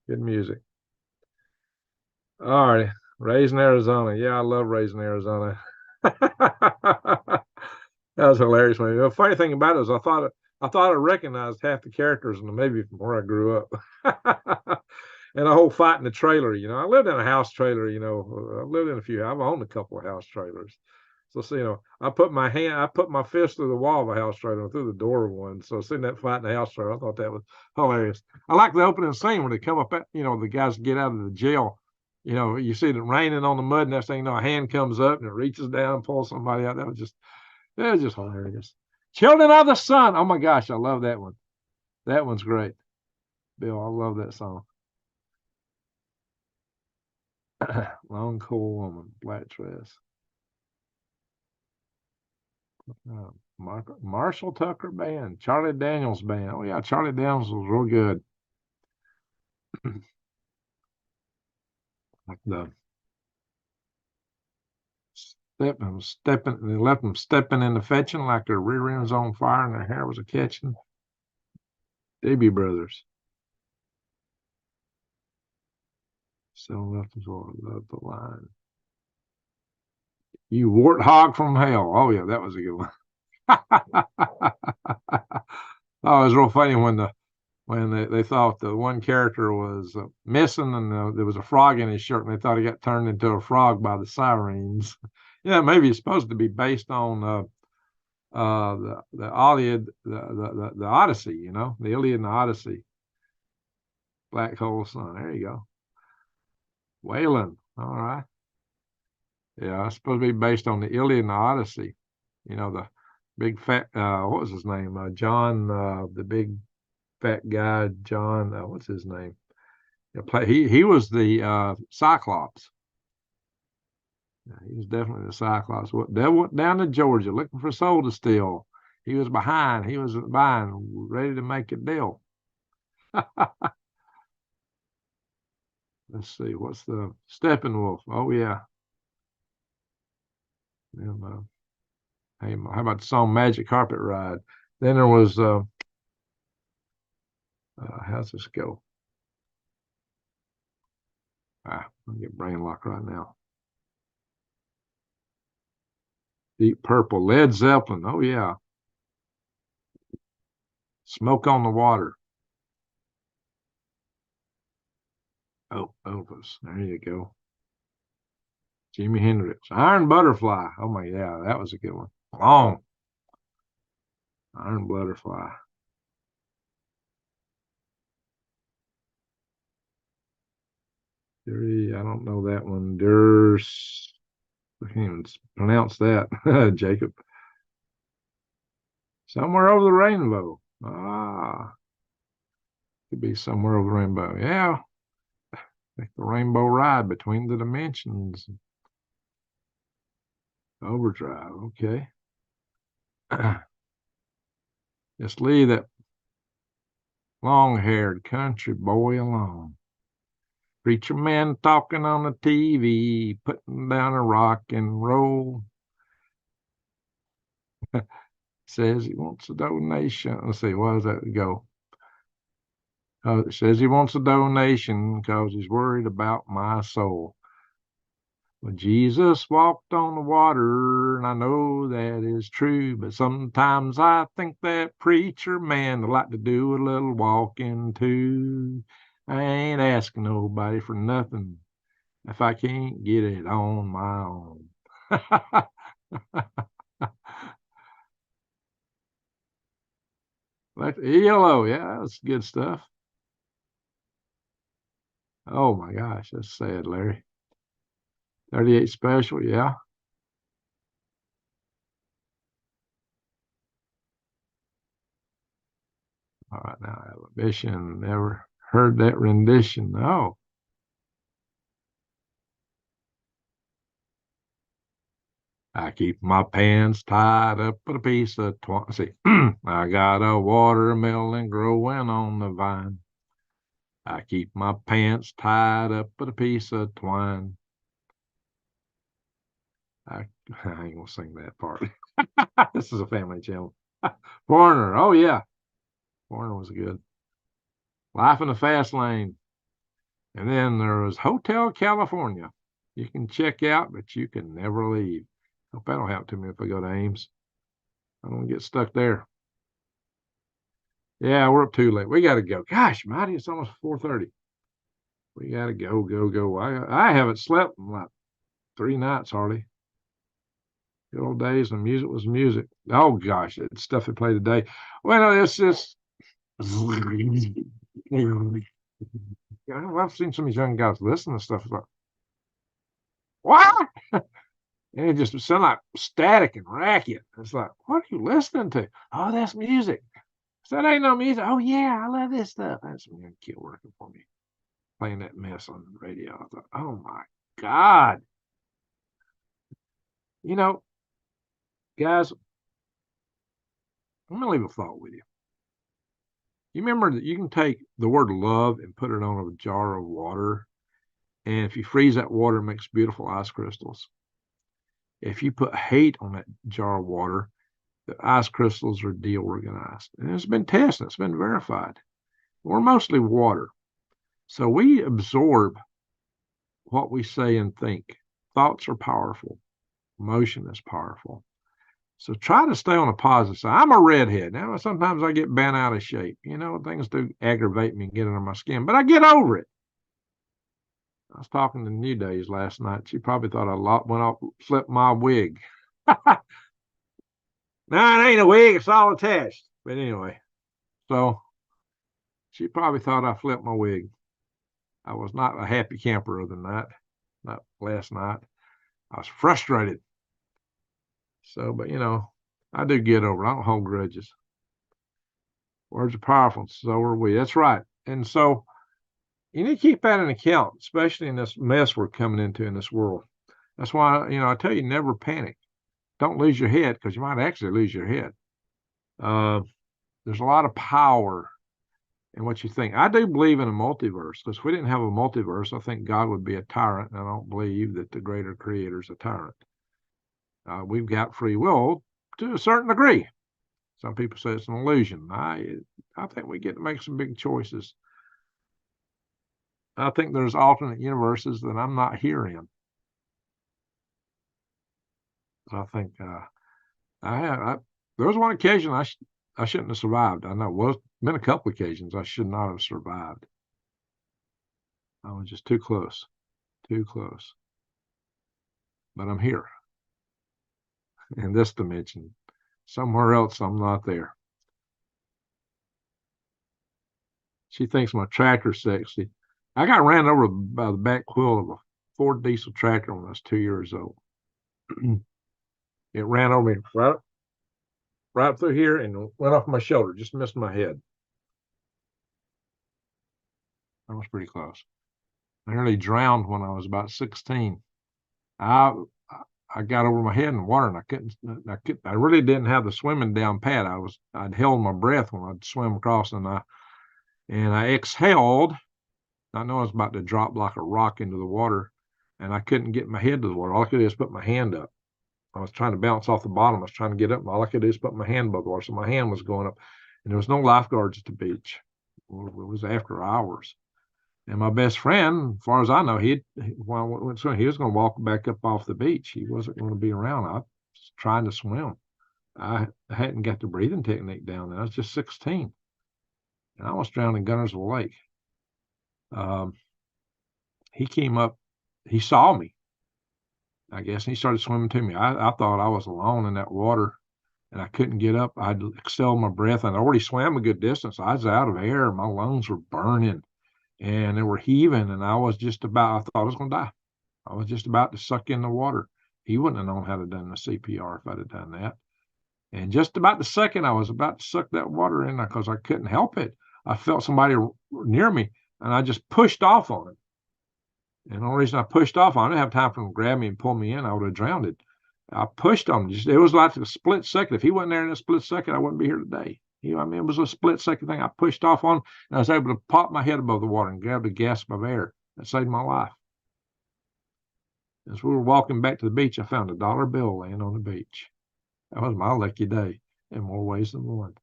Good music. All right, Raising Arizona. Yeah, I love Raising Arizona. That was hilarious. The funny thing about it is I thought I recognized half the characters in the movie from where I grew up. And the whole fight in the trailer, I lived in a house trailer, I've lived in a few, I've owned a couple of house trailers. So, I put my fist through the wall of a house trailer and through the door of one. So seeing that fight in the house trailer, I thought that was hilarious. I like the opening scene when they come up at, the guys get out of the jail. You see it raining on the mud, and next thing you know, a hand comes up and it reaches down and pulls somebody out. That was just hilarious. Children of the Sun. Oh my gosh, I love that one. That one's great. Bill, I love that song. Long, cool woman, black dress. Marshall Tucker Band, Charlie Daniels Band. Oh yeah, Charlie Daniels was real good. Like the stepping, they left them stepping in the fetching like their rear ends on fire and their hair was a catching. Doobie Brothers. So left as well. Love the line. You warthog from hell. Oh yeah, that was a good one. Oh, it was real funny when they thought the one character was missing and there was a frog in his shirt and they thought he got turned into a frog by the sirens. Yeah, maybe it's supposed to be based on the Iliad, the Odyssey, the Iliad and the Odyssey. Black Hole Sun. There you go. Wayland. All right. Yeah, it's supposed to be based on the Iliad and the Odyssey. The big fat what was his name? John, the big fat guy, John, what's his name? He was the Cyclops. Yeah, he was definitely the Cyclops. They went down to Georgia looking for soul to steal. He was behind. He was behind, ready to make a deal. Let's see. What's the Steppenwolf? Oh yeah. Hey, how about the song Magic Carpet Ride? Then there was how's this go? I'll get brain lock right now. Deep Purple, Led Zeppelin. Oh yeah. Smoke on the Water. Oh, Elvis. There you go. Jimi Hendrix. Iron Butterfly. Oh my, yeah, that was a good one. Long. Iron Butterfly. I don't know that one. I can't even pronounce that. Jacob. Somewhere Over the Rainbow. Could be Somewhere Over the Rainbow. Yeah. Like the Rainbow Ride Between the Dimensions. Overdrive. Okay. Just leave that long-haired country boy alone. Preacher man talking on the TV, putting down a rock and roll. Says he wants a donation. Let's see, why does that go? It says he wants a donation because he's worried about my soul. Well, Jesus walked on the water, and I know that is true, but sometimes I think that preacher man would like to do a little walking too. I ain't asking nobody for nothing if I can't get it on my own. Like ELO, yeah, that's good stuff. Oh my gosh, that's sad, Larry. 38 Special, yeah. All right, now I have a mission. Never heard that rendition. Oh, I keep my pants tied up with a piece of twine. See, I got a watermelon growing on the vine. I keep my pants tied up with a piece of twine. I ain't gonna sing that part. This is a family channel. Foreigner, oh yeah, Foreigner was good. Life in the Fast Lane. And then there was Hotel California. You can check out, but you can never leave. Hope that'll happen to me if I go to Ames. I don't get stuck there. Yeah, we're up too late. We got to go. Gosh, mighty, it's almost 4:30. We got to go. I haven't slept in like 3 nights hardly. Good old days when music was music. Oh gosh, that stuff they play today. Well, it's just. I've seen some of these young guys listen to stuff like, what? And it just sound like static and racket. It's like, what are you listening to? Oh, that's music. So that ain't no music. Oh yeah, I love this stuff. That's some young kid working for me, playing that mess on the radio. I thought, oh my God. You know, guys, I'm gonna leave a thought with you. You remember that you can take the word love and put it on a jar of water, and if you freeze that water, it makes beautiful ice crystals. If you put hate on that jar of water, the ice crystals are deorganized. And it's been tested, it's been verified. We're mostly water. So we absorb what we say and think. Thoughts are powerful. Emotion is powerful. So try to stay on the positive side. I'm a redhead. Now, sometimes I get bent out of shape. You know, things do aggravate me and get under my skin, but I get over it. I was talking to New Days last night. She probably thought I went off, flipped my wig. No, it ain't a wig. It's all attached. But anyway, so she probably thought I flipped my wig. I was not a happy camper other than that. Not last night. I was frustrated. So, but you know, I do get over it. I don't hold grudges. Words are powerful. So are we. That's right. And so you need to keep that in account, especially in this mess we're coming into in this world. That's why, you know, I tell you, never panic. Don't lose your head, because you might actually lose your head. There's a lot of power in what you think. I do believe in a multiverse, because if we didn't have a multiverse, I think God would be a tyrant, and I don't believe that the greater creator is a tyrant. We've got free will to a certain degree. Some people say it's an illusion. I think we get to make some big choices. I think there's alternate universes that I'm not here in. I think there was one occasion I shouldn't have survived. I know it was been a couple occasions I should not have survived. I was just too close. But I'm here in this dimension. Somewhere else, I'm not there. She thinks my tractor's sexy. I got ran over by the back wheel of a Ford diesel tractor when I was 2 years old. It ran over me right through here and went off my shoulder, just missed my head. That was pretty close. I nearly drowned when I was about 16. I got over my head in the water, and I really didn't have the swimming down pat. I'd held my breath when I'd swim across, and I exhaled. I know I was about to drop like a rock into the water, and I couldn't get my head to the water. All I could do is put my hand up. I was trying to bounce off the bottom. I was trying to get up, and all I could do is put my hand above the water. So my hand was going up, and there was no lifeguards at the beach. It was after hours. And my best friend, as far as I know, when I went swimming, he was going to walk back up off the beach. He wasn't going to be around. I was trying to swim. I hadn't got the breathing technique down then. I was just 16. And I was drowned in Gunnersville Lake. He came up, he saw me, I guess, and he started swimming to me. I thought I was alone in that water, and I couldn't get up. I'd exhaled my breath, and I already swam a good distance. I was out of air. My lungs were burning, and they were heaving, and I thought I was going to die. I was just about to suck in the water. He wouldn't have known how to done the CPR if I'd have done that. And just about the second I was about to suck that water in, because I couldn't help it, I felt somebody near me, and I just pushed off on him. And the only reason I pushed off, I didn't have time for him to grab me and pull me in. I would have drowned. I pushed on him. It was like a split second. If he wasn't there in a split second, I wouldn't be here today. I mean, it was a split second thing. I pushed off on, and I was able to pop my head above the water and grab a gasp of air. That saved my life. As we were walking back to the beach, I found a dollar bill laying on the beach. That was my lucky day in more ways than one.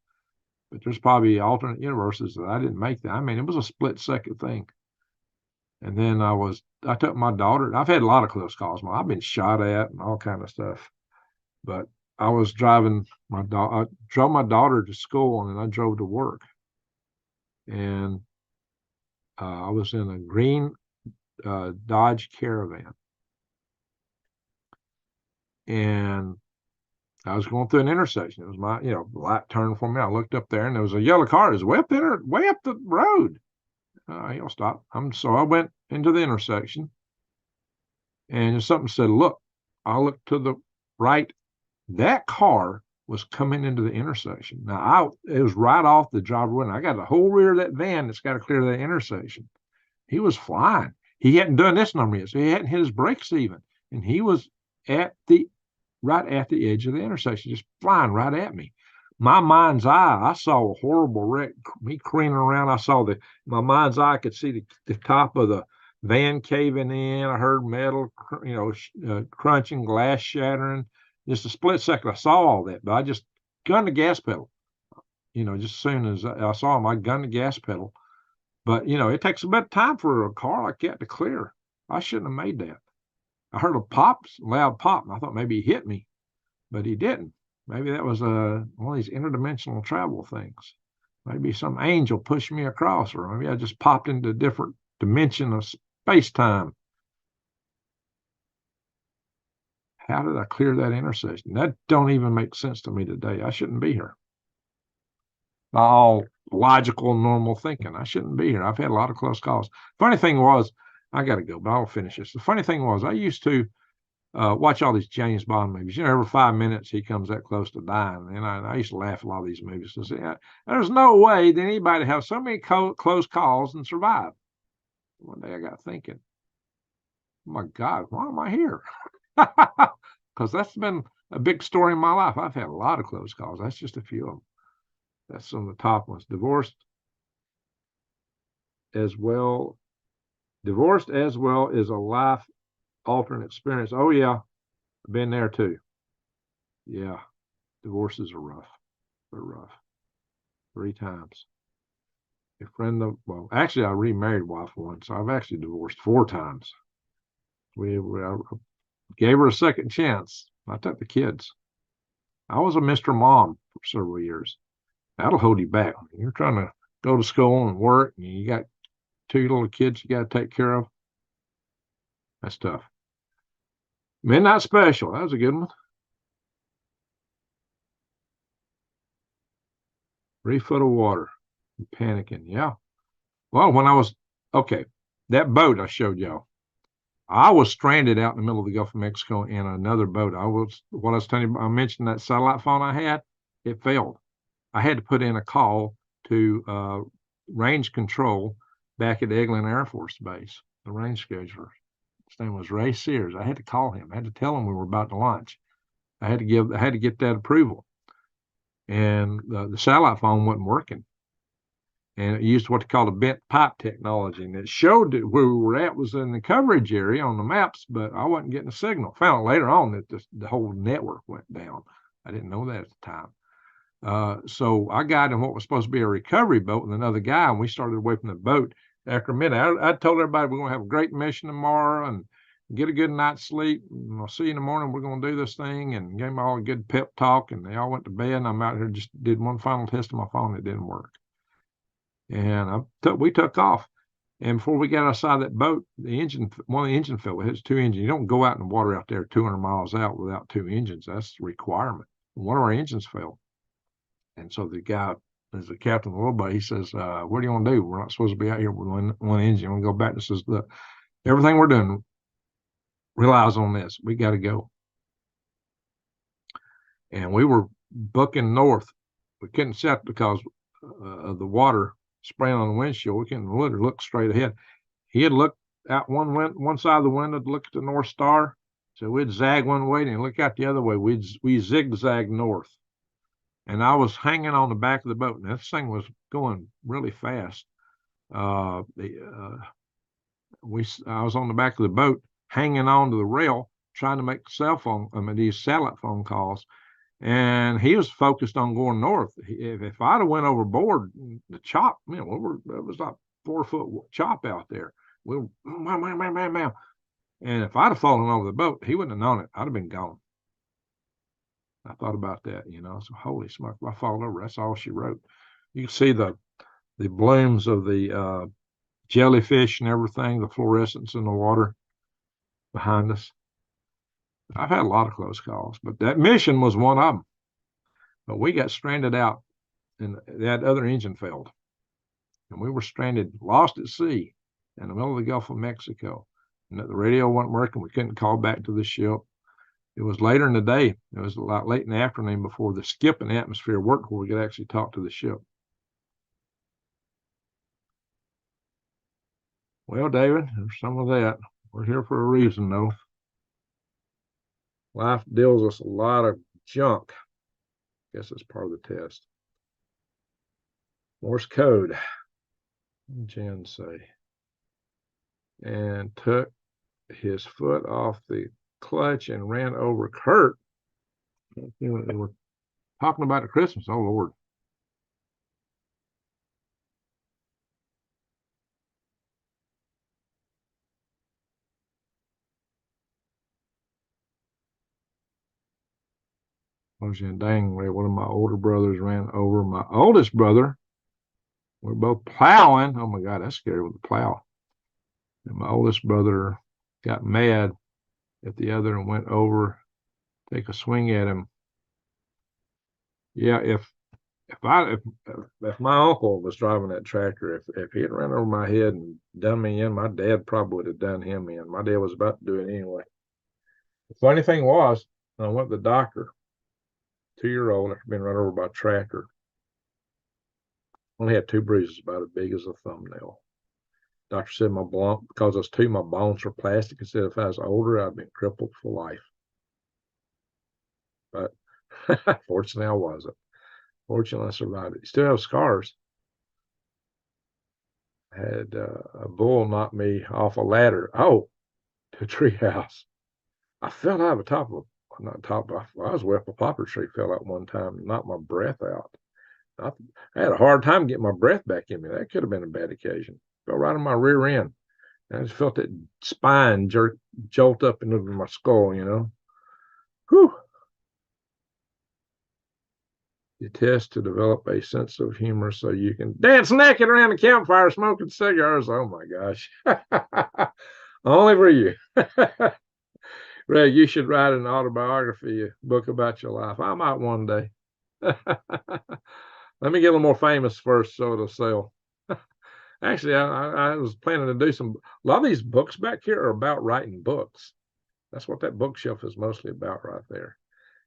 But there's probably alternate universes that I didn't make that. I mean, it was a split second thing. And then I took my daughter. I've had a lot of close calls. I've been shot at and all kind of stuff. But I was driving I drove my daughter to school, and then I drove to work. And I was in a green Dodge Caravan. And I was going through an intersection. It was my, light turned for me. I looked up there, and there was a yellow car. It was way up the road. He'll stop. So I went into the intersection, and something said, "Look." I looked to the right. That car was coming into the intersection. Now, it was right off the driver window. I got the whole rear of that van that's got to clear that intersection. He was flying. He hadn't done this number yet, so he hadn't hit his brakes even. And he was right at the edge of the intersection, just flying right at me. My mind's eye, I saw a horrible wreck, me careening around. I saw my mind's eye, I could see the top of the van caving in. I heard metal, crunching, glass shattering. Just a split second, I saw all that, but I just gunned the gas pedal. Just as soon as I saw him, I gunned the gas pedal. But, it takes a bit of time for a car like that to clear. I shouldn't have made that. I heard a loud pop, and I thought maybe he hit me, but he didn't. Maybe that was one of these interdimensional travel things. Maybe some angel pushed me across, or maybe I just popped into a different dimension of space-time. How did I clear that intersection? That don't even make sense to me today. I shouldn't be here. All logical, normal thinking. I shouldn't be here. I've had a lot of close calls. Funny thing was, I got to go, but I'll finish this. The funny thing was, I used to watch all these James Bond movies. Every 5 minutes he comes that close to dying. And I used to laugh at a lot of these movies. So there's no way that anybody have so many close calls and survive. One day I got thinking, oh my God, why am I here? Because that's been a big story in my life. I've had a lot of close calls. That's just a few of them. That's some of the top ones. Divorced as well is a life alternate experience. Oh yeah, I've been there too. Yeah, divorces are rough. They're rough. 3 times. Actually, I remarried wife once. So I've actually divorced 4 times. I gave her a second chance. I took the kids. I was a Mr. Mom for several years. That'll hold you back. You're trying to go to school and work, and you got 2 little kids you got to take care of. That's tough. Midnight Special. That was a good one. 3 foot of water. I'm panicking. Yeah. Well, that boat I showed y'all. I was stranded out in the middle of the Gulf of Mexico in another boat. I mentioned that satellite phone I had. It failed. I had to put in a call to range control back at Eglin Air Force Base, the range scheduler. His name was Ray Sears. I had to call him. I had to tell him we were about to launch. I had to get that approval. And the satellite phone wasn't working. And it used what they call a bent pipe technology. And it showed that where we were at was in the coverage area on the maps, but I wasn't getting a signal. Found out later on that the whole network went down. I didn't know that at the time. So I got in what was supposed to be a recovery boat with another guy, and we started away from the boat. After a minute, I told everybody we're going to have a great mission tomorrow and get a good night's sleep. And I'll see you in the morning. We're going to do this thing, and gave them all a good pep talk. And they all went to bed. And I'm out here just did one final test of my phone. It didn't work. And we took off. And before we got outside that boat, one of the engine failed. It has 2 engines. You don't go out in the water out there 200 miles out without 2 engines. That's a requirement. One of our engines failed. And so the guy, as the captain of the little boat, he says, what do you want to do? We're not supposed to be out here with one engine. We go back and says, look, everything we're doing relies on this. We got to go. And we were booking north. We couldn't set because of the water spraying on the windshield. We couldn't literally look straight ahead. He had looked out one side of the window to look at the North Star, So we'd zag one way and look out the other way. We zigzag north. And I was hanging on the back of the boat, and this thing was going really fast. I was on the back of the boat, hanging on to the rail, trying to make these satellite phone calls. And he was focused on going north. If I'd have went overboard, the chop, it was like 4-foot chop out there. And if I'd have fallen over the boat, he wouldn't have known it. I'd have been gone. I thought about that, So holy smoke, if I fall over, that's all she wrote. You can see the blooms of the jellyfish and everything, the fluorescence in the water behind us. I've had a lot of close calls, but that mission was one of them. But we got stranded out, and that other engine failed. And we were stranded, lost at sea in the middle of the Gulf of Mexico. And the radio wasn't working. We couldn't call back to the ship. It was later in the day. It was a lot late in the afternoon before the skipping atmosphere worked where we could actually talk to the ship. Well, David, there's some of that. We're here for a reason, though. Life deals us a lot of junk. Guess it's part of the test. Morse code, Jen say. And took his foot off the clutch and ran over Kurt. They were talking about the Christmas. Oh, Lord. I was in dang way. One of my older brothers ran over my oldest brother. We're both plowing. Oh, my God, that's scary with the plow. And my oldest brother got mad at the other and went over, take a swing at him. Yeah, if my uncle was driving that tractor, if he had run over my head and done me in, my dad probably would have done him in. My dad was about to do it anyway. The funny thing was, I went to the doctor, 2-year-old, after being run over by a tractor. Only had 2 bruises about as big as a thumbnail. Doctor said because I was 2, my bones were plastic. He said if I was older, I'd been crippled for life. But fortunately, I wasn't. Fortunately, I survived it. Still have scars. I had a bull knock me off a ladder. Oh, to a tree house. I fell out of the top of I was way up a poplar tree, fell out one time and knocked my breath out. I had a hard time getting my breath back in me. That could have been a bad occasion. Fell right on my rear end. I just felt that spine jolt up into my skull, Whew. You test to develop a sense of humor so you can dance naked around the campfire smoking cigars. Oh, my gosh. Only for you. Ray, you should write an autobiography book about your life. I might one day. Let me get a little more famous first so it'll sell. Actually, I was planning to do a lot of these books back here are about writing books. That's what that bookshelf is mostly about right there.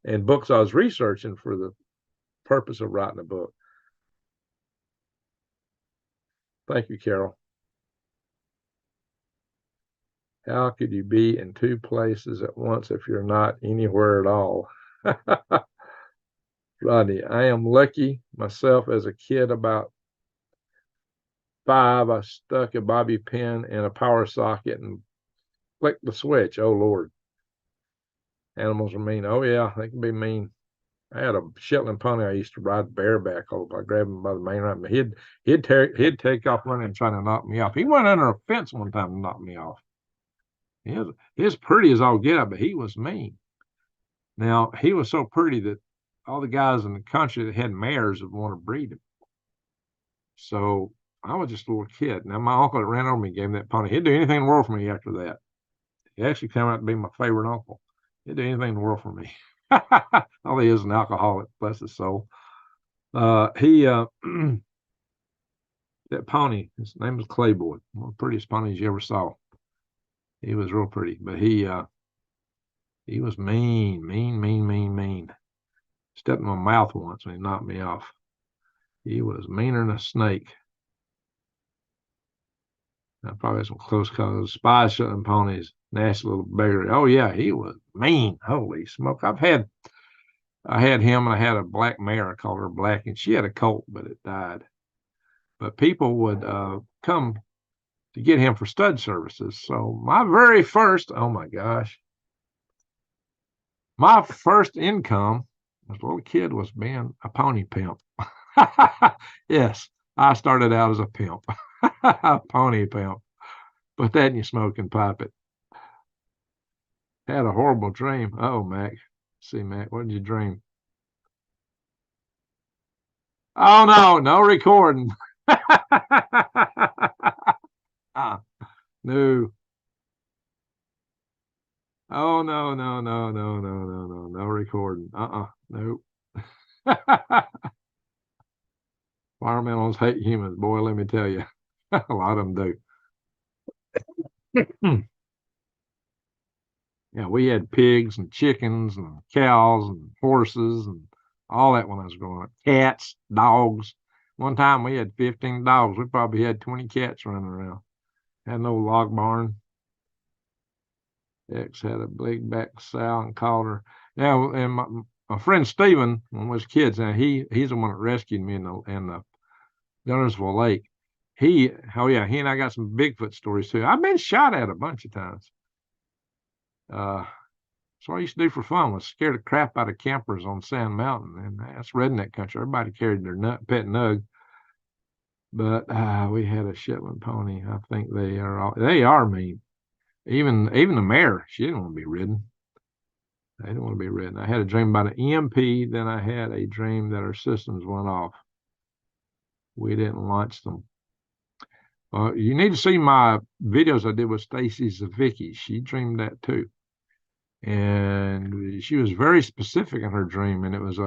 And books I was researching for the purpose of writing a book. Thank you, Carol. How could you be in 2 places at once if you're not anywhere at all? Rodney, I am lucky myself as a kid about 5. I stuck a bobby pin in a power socket and flicked the switch. Oh, Lord. Animals are mean. Oh, yeah, they can be mean. I had a Shetland pony I used to ride bareback by grabbing him by the mane right. He'd take off running and trying to knock me off. He went under a fence one time and knocked me off. He was pretty as all get out, but he was mean. Now, he was so pretty that all the guys in the country that had mares would want to breed him. So I was just a little kid. Now, my uncle that ran over me gave me that pony. He'd do anything in the world for me after that. He actually came out to be my favorite uncle. He'd do anything in the world for me. All he is an alcoholic, bless his soul. That pony, his name was Clayboy, one of the prettiest ponies you ever saw. He was real pretty, but he was mean. Stepped in my mouth once when he knocked me off. He was meaner than a snake. Probably had some close calls. Spies shooting ponies. Nasty little beggar. Oh yeah, he was mean. Holy smoke! I had him, and I had a black mare. I called her Black, and she had a colt, but it died. But people would come to get him for stud services. So my very first, oh my gosh, my first income as a little kid was being a pony pimp. Yes, I started out as a pimp, a pony pimp. Put that in your smoking pipe it. Had a horrible dream. Oh, Mac. See, Mac, what did you dream? Oh no, no recording. No. Oh no, no, no, no, no, no, no, no recording. Nope. Environmentalists hate humans, boy, let me tell you. A lot of them do. Yeah, we had pigs and chickens and cows and horses and all that when I was growing up. Cats, dogs. One time we had 15 dogs. We probably had 20 cats running around. Had no log barn. X had a big back sow and called her. Yeah, and my friend Steven, when we was kids, now he's the one that rescued me in the Gunnersville Lake. He and I got some Bigfoot stories too. I've been shot at a bunch of times. So what I used to do for fun was scare the crap out of campers on Sand Mountain, and that's redneck country. Everybody carried their pet nug, but we had a Shetland pony. I think they are mean. Even the mare, she didn't want to be ridden. They didn't want to be ridden. I had a dream about an EMP. Then I had a dream that our systems went off. We didn't launch them. You need to see my videos I did with Stacy Zavicki. She dreamed that too. And she was very specific in her dream, and it was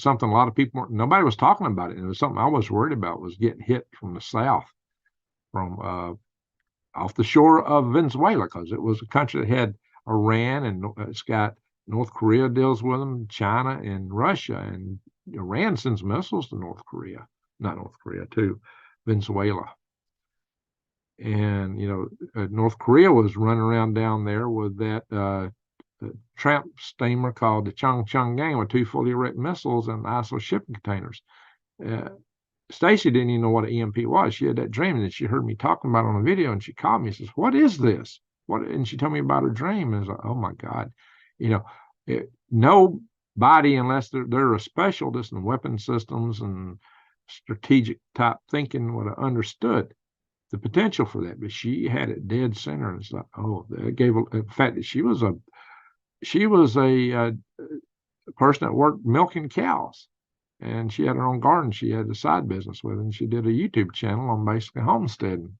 something a lot of people nobody was talking about it. And it was something I was worried about, was getting hit from the south, from off the shore of Venezuela, because it was a country that had Iran, and it's got North Korea deals with them, China and Russia, and Iran sends missiles to to Venezuela. And North Korea was running around down there with that tramp steamer called the Changchungang with 2 fully erect missiles and ISO shipping containers. Stacy didn't even know what an EMP was. She had that dream, and then she heard me talking about it on a video, and she called me and says, "What is this?" And she told me about her dream, and I was like, "Oh my God." Nobody, unless they're a specialist in weapon systems and strategic type thinking, would have understood the potential for that. But she had it dead center, and it's like, oh, that gave the fact that she was a person that worked milking cows, and she had her own garden. She had a side business with it, and she did a YouTube channel on basically homesteading.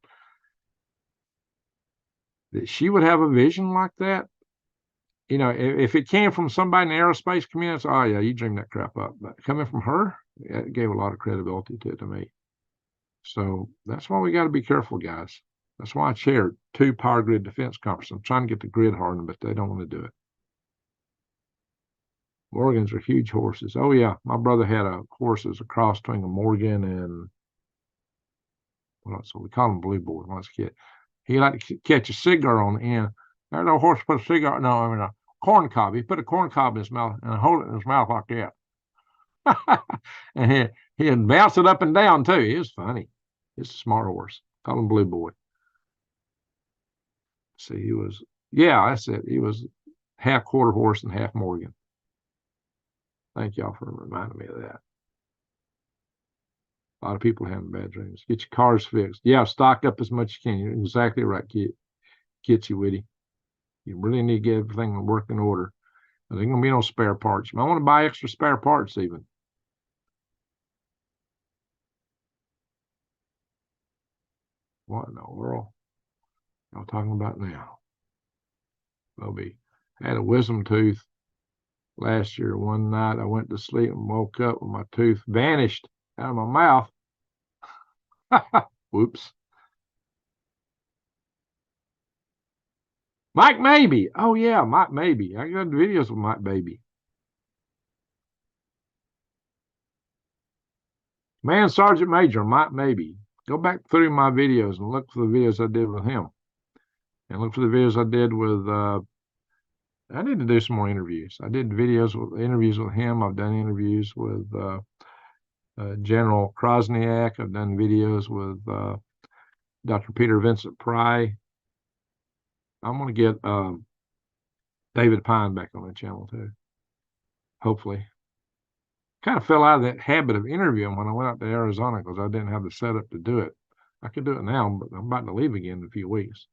That she would have a vision like that, if it came from somebody in the aerospace community, oh yeah, you dreamed that crap up. But coming from her, it gave a lot of credibility to me. So that's why we got to be careful, guys. That's why I chaired 2 power grid defense conferences. I'm trying to get the grid hardened, but they don't want to do it. Morgans are huge horses. Oh yeah, my brother had a horse that's a cross between a Morgan and so we call him Blue Boy when I was a kid. He liked to catch a cigar on the end. That little horse put a cigar, no, I mean a corn cob. He put a corn cob in his mouth and hold it in his mouth like that. And he'd bounce it up and down too. He was funny. He's a smart horse. Call him Blue Boy. See, that's it. He was half quarter horse and half Morgan. Thank y'all for reminding me of that. A lot of people having bad dreams. Get your cars fixed. Yeah, stock up as much as you can. You're exactly right, Kitsy Witty. You really need to get everything in working order. There ain't gonna be no spare parts. You might want to buy extra spare parts even. What in the world y'all talking about now? I had a wisdom tooth last year. One night I went to sleep and woke up with my tooth vanished out of my mouth. Whoops. Mike Mabey. Oh yeah, Mike Mabey. I got videos with Mike Mabey. Man Sergeant Major Mike Mabey. Go back through my videos and look for the videos I did with him. And look for the videos I did with, I need to do some more interviews. I did interviews with him. I've done interviews with General Chrosniak. I've done videos with Dr. Peter Vincent Pry. I'm going to get David Pine back on the channel too. Hopefully. Kind of fell out of that habit of interviewing when I went out to Arizona because I didn't have the setup to do it. I could do it now, but I'm about to leave again in a few weeks.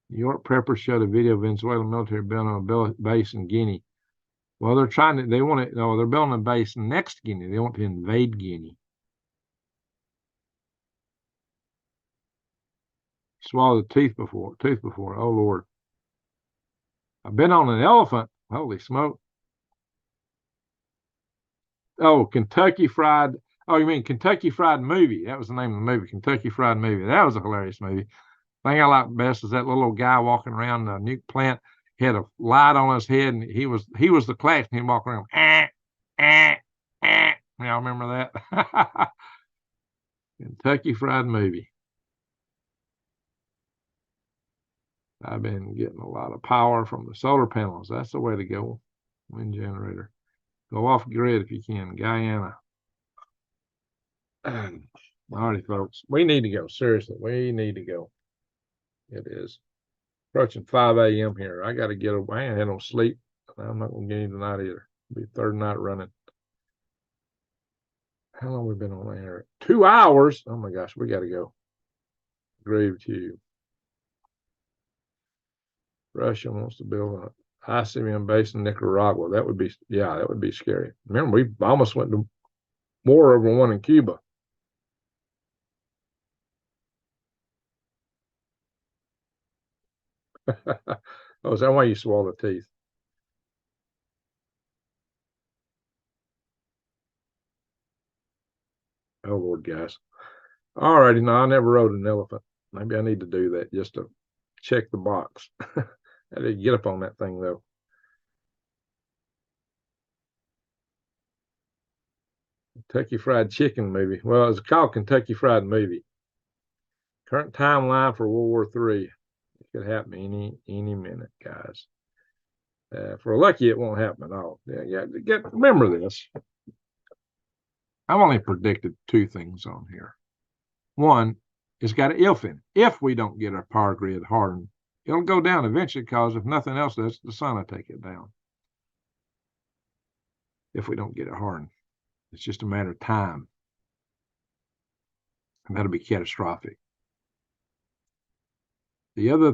New York preppers showed a video of Venezuelan military building on a base in Guinea. Well, they're trying to, they want to, no, they're building a base next Guinea. They want to invade Guinea. Swallowed a tooth before. Oh, Lord. I've been on an elephant. Holy smoke. Oh, Kentucky Fried. Oh, you mean Kentucky Fried Movie? That was the name of the movie, Kentucky Fried Movie. That was a hilarious movie. Thing I like best is that little guy walking around the nuke plant. He had a light on his head, and he was the class, and he walked around. Y'all remember that? Kentucky Fried Movie. I've been getting a lot of power from the solar panels. That's the way to go. Wind generator. Go off grid if you can. Guyana. All righty, folks. We need to go. Seriously, we need to go. It is approaching 5 a.m. here. I got to get away. I ain't had no sleep. I'm not going to get any tonight either. It'll be third night running. How long we been on air? 2 hours. Oh my gosh, we got to go. Grave to you. Russia wants to build a ICBM base in Nicaragua. That would be, yeah, that would be scary. Remember, we almost went to war over one in Cuba. Oh, is that why you swallow the teeth? Oh, Lord, guys. All righty. No, I never rode an elephant. Maybe I need to do that just to check the box. I did get up on that thing, though. Kentucky Fried Chicken movie. Well, it's called Kentucky Fried Movie. Current timeline for World War III. It could happen any minute, guys. If we're lucky, it won't happen at all. Yeah, remember this. I've only predicted 2 things on here. One, it's got an if in it. If we don't get our power grid hardened, it'll go down eventually because if nothing else does, the sun will take it down. If we don't get it hardened, it's just a matter of time. And that'll be catastrophic. The other,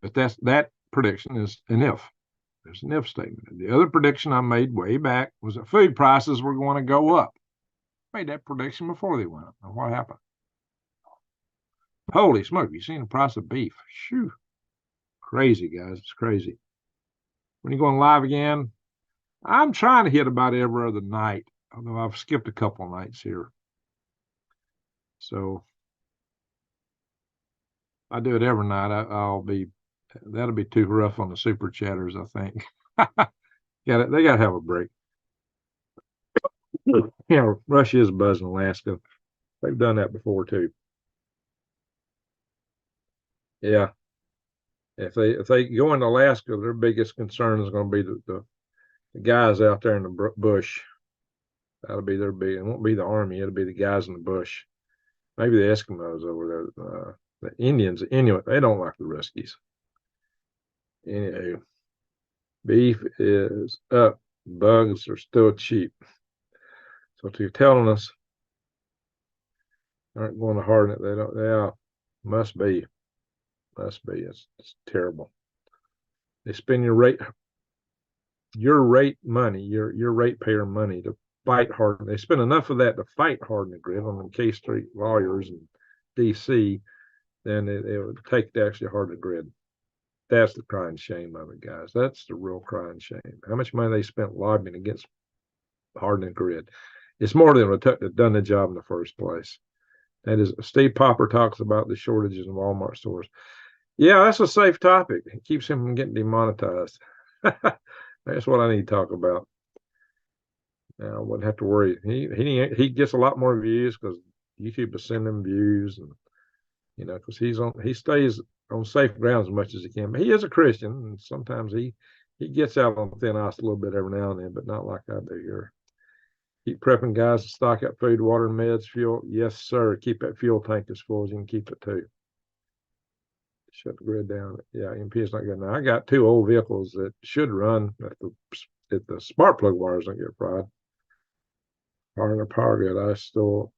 but that prediction is an if. There's an if statement. The other prediction I made way back was that food prices were going to go up. I made that prediction before they went up. Now, what happened? Holy smoke, you seen the price of beef? Shoo. Crazy, guys. It's crazy. When you're going live again, I'm trying to hit about every other night, although I've skipped a couple nights here. So I do it every night. That'll be too rough on the super chatters, I think. They got to have a break. Russia is buzzing Alaska. They've done that before too. Yeah. If they go into Alaska, their biggest concern is going to be the guys out there in the bush. That'll be their big. It won't be the army. It'll be the guys in the bush. Maybe the Eskimos over there. The Indians, Inuit, they don't like the Ruskies. Anyway, beef is up. Bugs are still cheap. So if you're telling us aren't going to harden it, they don't. Yeah, must be. It's terrible. They spend your rate money, your ratepayer money to fight harden. They spend enough of that to fight harden the grid on the K Street lawyers in DC. Then it would take to actually harden the grid. That's the crying shame of it, guys. That's the real crying shame. How much money they spent lobbying against hardening the grid. It's more than it would have done the job in the first place. That is, Steve Popper talks about the shortages in Walmart stores. Yeah, that's a safe topic. It keeps him from getting demonetized. That's what I need to talk about. I wouldn't have to worry. He gets a lot more views because YouTube will send him views, and because he stays on safe grounds as much as he can. But he is a Christian, and sometimes he gets out on thin ice a little bit every now and then, but not like I do here. Keep prepping, guys, to stock up food, water, meds, fuel. Yes, sir. Keep that fuel tank as full as you can keep it too. Shut the grid down. Yeah, EMP is not good. Now I got 2 old vehicles that should run if the spark plug wires don't get fried. Power grid. I still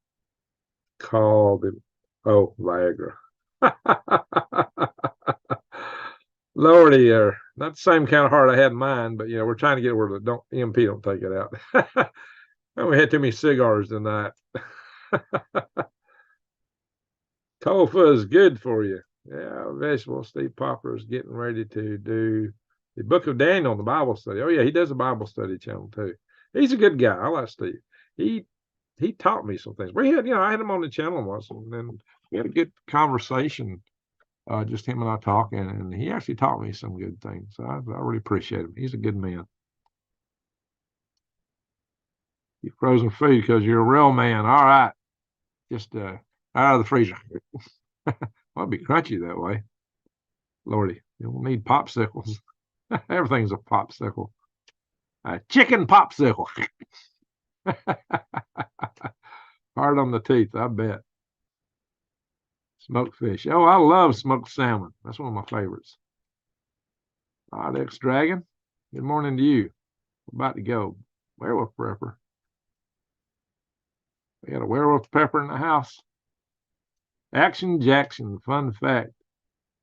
call the Viagra. Lordy, not the same kind of heart I had in mind, but we're trying to get where the EMP don't take it out. And we had too many cigars tonight. Tofu is good for you. Yeah, vegetable. Steve Popper is getting ready to do the Book of Daniel, the Bible study. Oh yeah, he does a Bible study channel too. He's a good guy. I like Steve. He taught me some things. We had, I had him on the channel once, and then we had a good conversation. Just him and I talking, and he actually taught me some good things. So I really appreciate him. He's a good man. You frozen food because you're a real man. All right, just out of the freezer. Well, it'd be crunchy that way. Lordy, you'll need popsicles. Everything's a popsicle. A chicken popsicle. Hard on the teeth, I bet. Smoked fish. Oh, I love smoked salmon. That's one of my favorites. All right, X-Dragon. Good morning to you. We're about to go. Werewolf prepper. We got a werewolf pepper in the house. Action Jackson. Fun fact.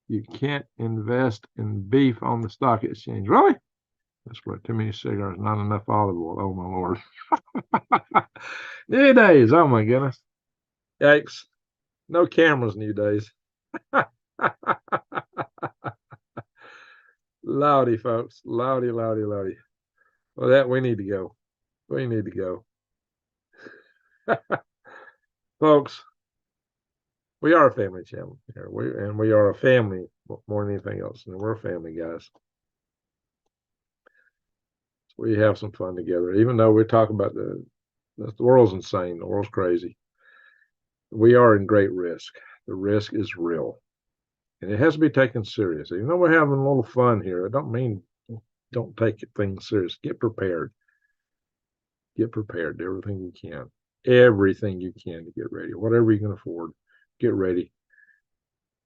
You can't invest in beef on the stock exchange. Really? That's for too many cigars, not enough olive oil. Oh, my Lord. New days. Oh, my goodness. Yikes. No cameras new days. Loudy, folks. Loudy, loudy, loudy. Well, we need to go. We need to go. Folks, we are a family channel here. We are a family more than anything else. And we're family, guys. So we have some fun together. Even though we're talking about the world's insane, the world's crazy. We are in great risk. The risk is real. And it has to be taken serious. Even though we're having a little fun here, I don't mean don't take things serious. Get prepared. Get prepared. Do everything you can. Everything you can to get ready. Whatever you can afford, get ready.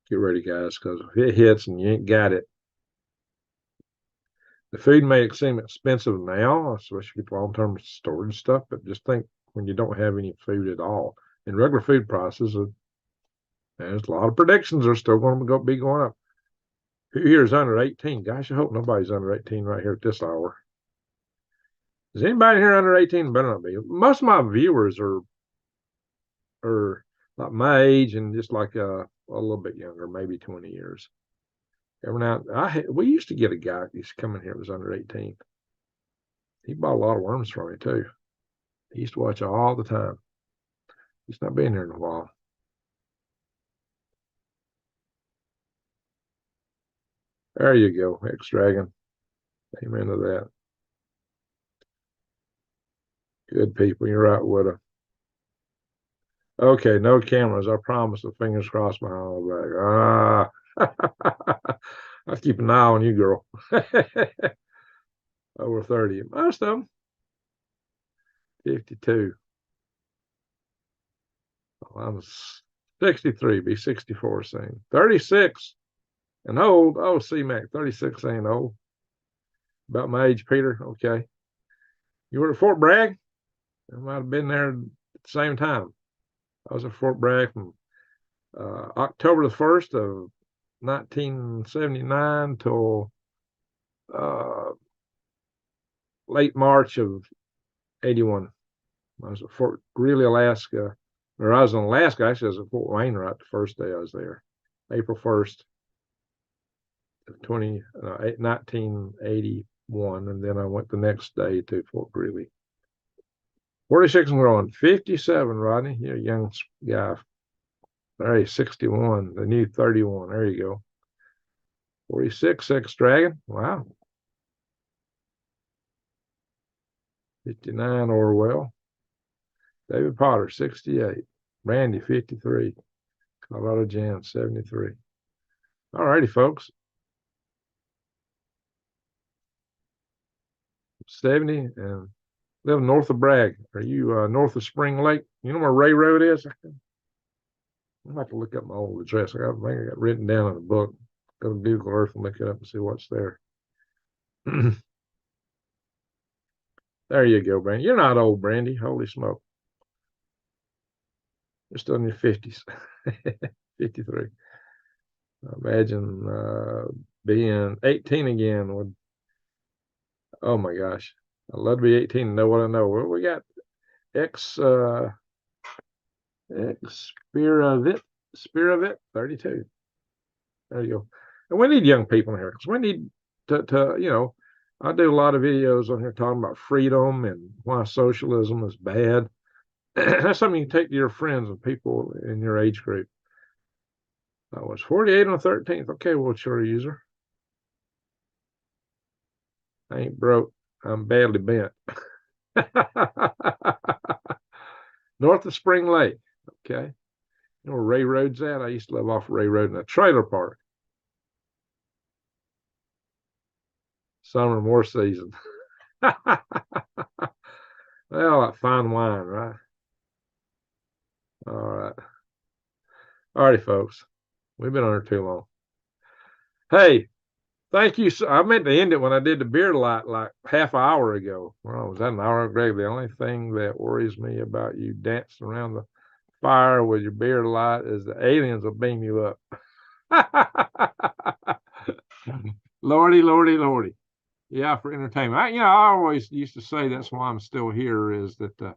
Get ready, guys, because if it hits and you ain't got it, the food may seem expensive now, especially for long-term storage stuff, but just think when you don't have any food at all. And regular food prices, there's a lot of predictions are still going to be going up. Who here is under 18? Gosh, I hope nobody's under 18 right here at this hour. Is anybody here under 18? Better not be. Most of my viewers are like my age and just like a little bit younger, maybe 20 years. Every now we used to get a guy that used to come in here that was under 18. He bought a lot of worms from me too. He used to watch all the time. He's not been here in a while. There you go, X-Dragon. Amen to that. Good people, you're right with her. Okay, no cameras. I promise. The fingers crossed behind my back. I'll keep an eye on you, girl. Over 30. Most of them. 52. Well, I'm 63. Be 64 soon. 36. And old. Oh, C-Mac. 36 ain't old. About my age, Peter. Okay. You were at Fort Bragg? I might have been there at the same time. I was at Fort Bragg from October the 1st of 1979 till late March of 81. I was at Fort Greeley, Alaska. Or I was in Alaska. Actually, I was at Fort Wainwright the first day I was there. April 1st of 1981. And then I went the next day to Fort Greeley. 46 and growing. 57, Rodney. You're a young guy. All right, 61. The new 31. There you go. 46, X-Dragon. Wow. 59, Orwell. David Potter, 68. Brandy, 53. Colorado Jam, 73. All righty, folks. 70 and live north of Bragg. Are you north of Spring Lake? You know where Ray Road is? I'm about to look up my old address. I think I got written down in a book. Go to Google Earth and look it up and see what's there. There you go, Brandy. You're not old, Brandy. Holy smoke. You're still in your 50s. 53. Imagine being 18 again. Oh my gosh. I'd love to be 18 and know what I know. Well, we got Spirit 32. There you go. And we need young people in here because we need to, you know, I do a lot of videos on here talking about freedom and why socialism is bad. That's something you can take to your friends and people in your age group. I was 48 on the 13th. Okay, wheelchair user. I ain't broke. I'm badly bent. North of Spring Lake. Okay. You know where Ray Road's at? I used to live off Ray Road in a trailer park. Summer more season. Well, that fine wine, right? All right. All righty, folks. We've been on here too long. Hey, thank you. I meant to end it when I did the beer light like half an hour ago. Well, was that an hour, Greg? The only thing that worries me about you dancing around the fire with your beer light is the aliens will beam you up. Lordy, lordy, lordy. Yeah, for entertainment. I always used to say that's why I'm still here is that,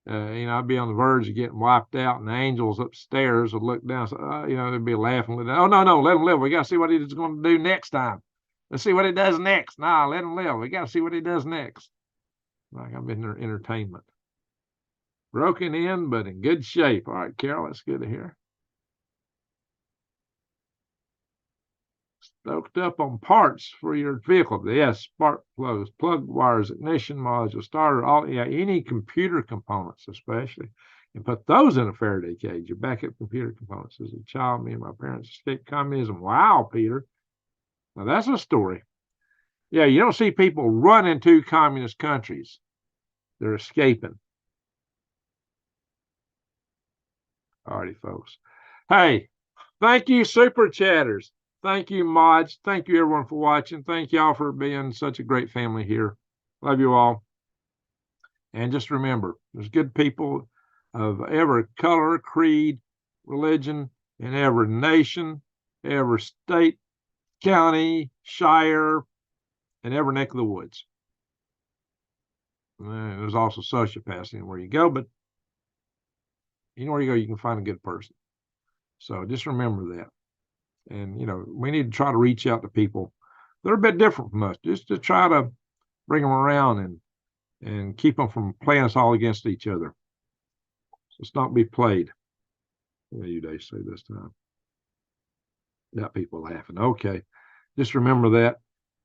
I'd be on the verge of getting wiped out and the angels upstairs would look down. So, they'd be laughing. Oh, no, let him live. We got to see what he's going to do next time. Let's see what he does next. Nah, let him live. We got to see what he does next. Like I'm in their entertainment. Broken in, but in good shape. All right, Carol, that's good to hear. Stoked up on parts for your vehicle. Yes, spark plugs, plug wires, ignition module, starter, any computer components, especially. And put those in a Faraday cage. Your backup computer components. As a child, me and my parents escaped communism. Wow, Peter. Now that's a story. Yeah, you don't see people run into communist countries. They're escaping. All righty, folks. Hey, thank you, super chatters. Thank you, mods. Thank you, everyone, for watching. Thank y'all for being such a great family here. Love you all. And just remember, there's good people of every color, creed, religion, in every nation, every state, county, shire, and every neck of the woods. And there's also sociopaths anywhere you go, but anywhere you go, you can find a good person. So just remember that. And, we need to try to reach out to people that are a bit different from us, just to try to bring them around and keep them from playing us all against each other. Let's not be played. What do you guys say this time? Got people laughing. Okay. Just remember that.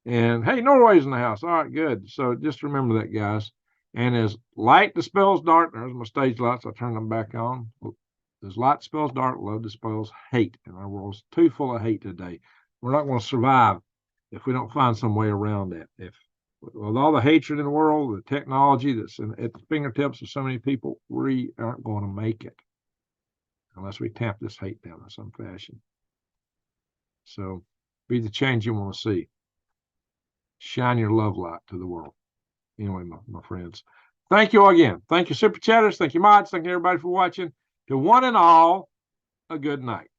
And hey, Norway's in the house. All right, good. So just remember that, guys. And as light dispels dark, there's my stage lights. I turn them back on. As light dispels dark, love dispels hate. And our world's too full of hate today. We're not going to survive if we don't find some way around that. If with all the hatred in the world, the technology that's at the fingertips of so many people, we aren't going to make it unless we tamp this hate down in some fashion. So be the change you want to see. Shine your love light to the world. Anyway, my friends, thank you all again. Thank you, super chatters. Thank you, mods. Thank you, everybody, for watching. To one and all, a good night.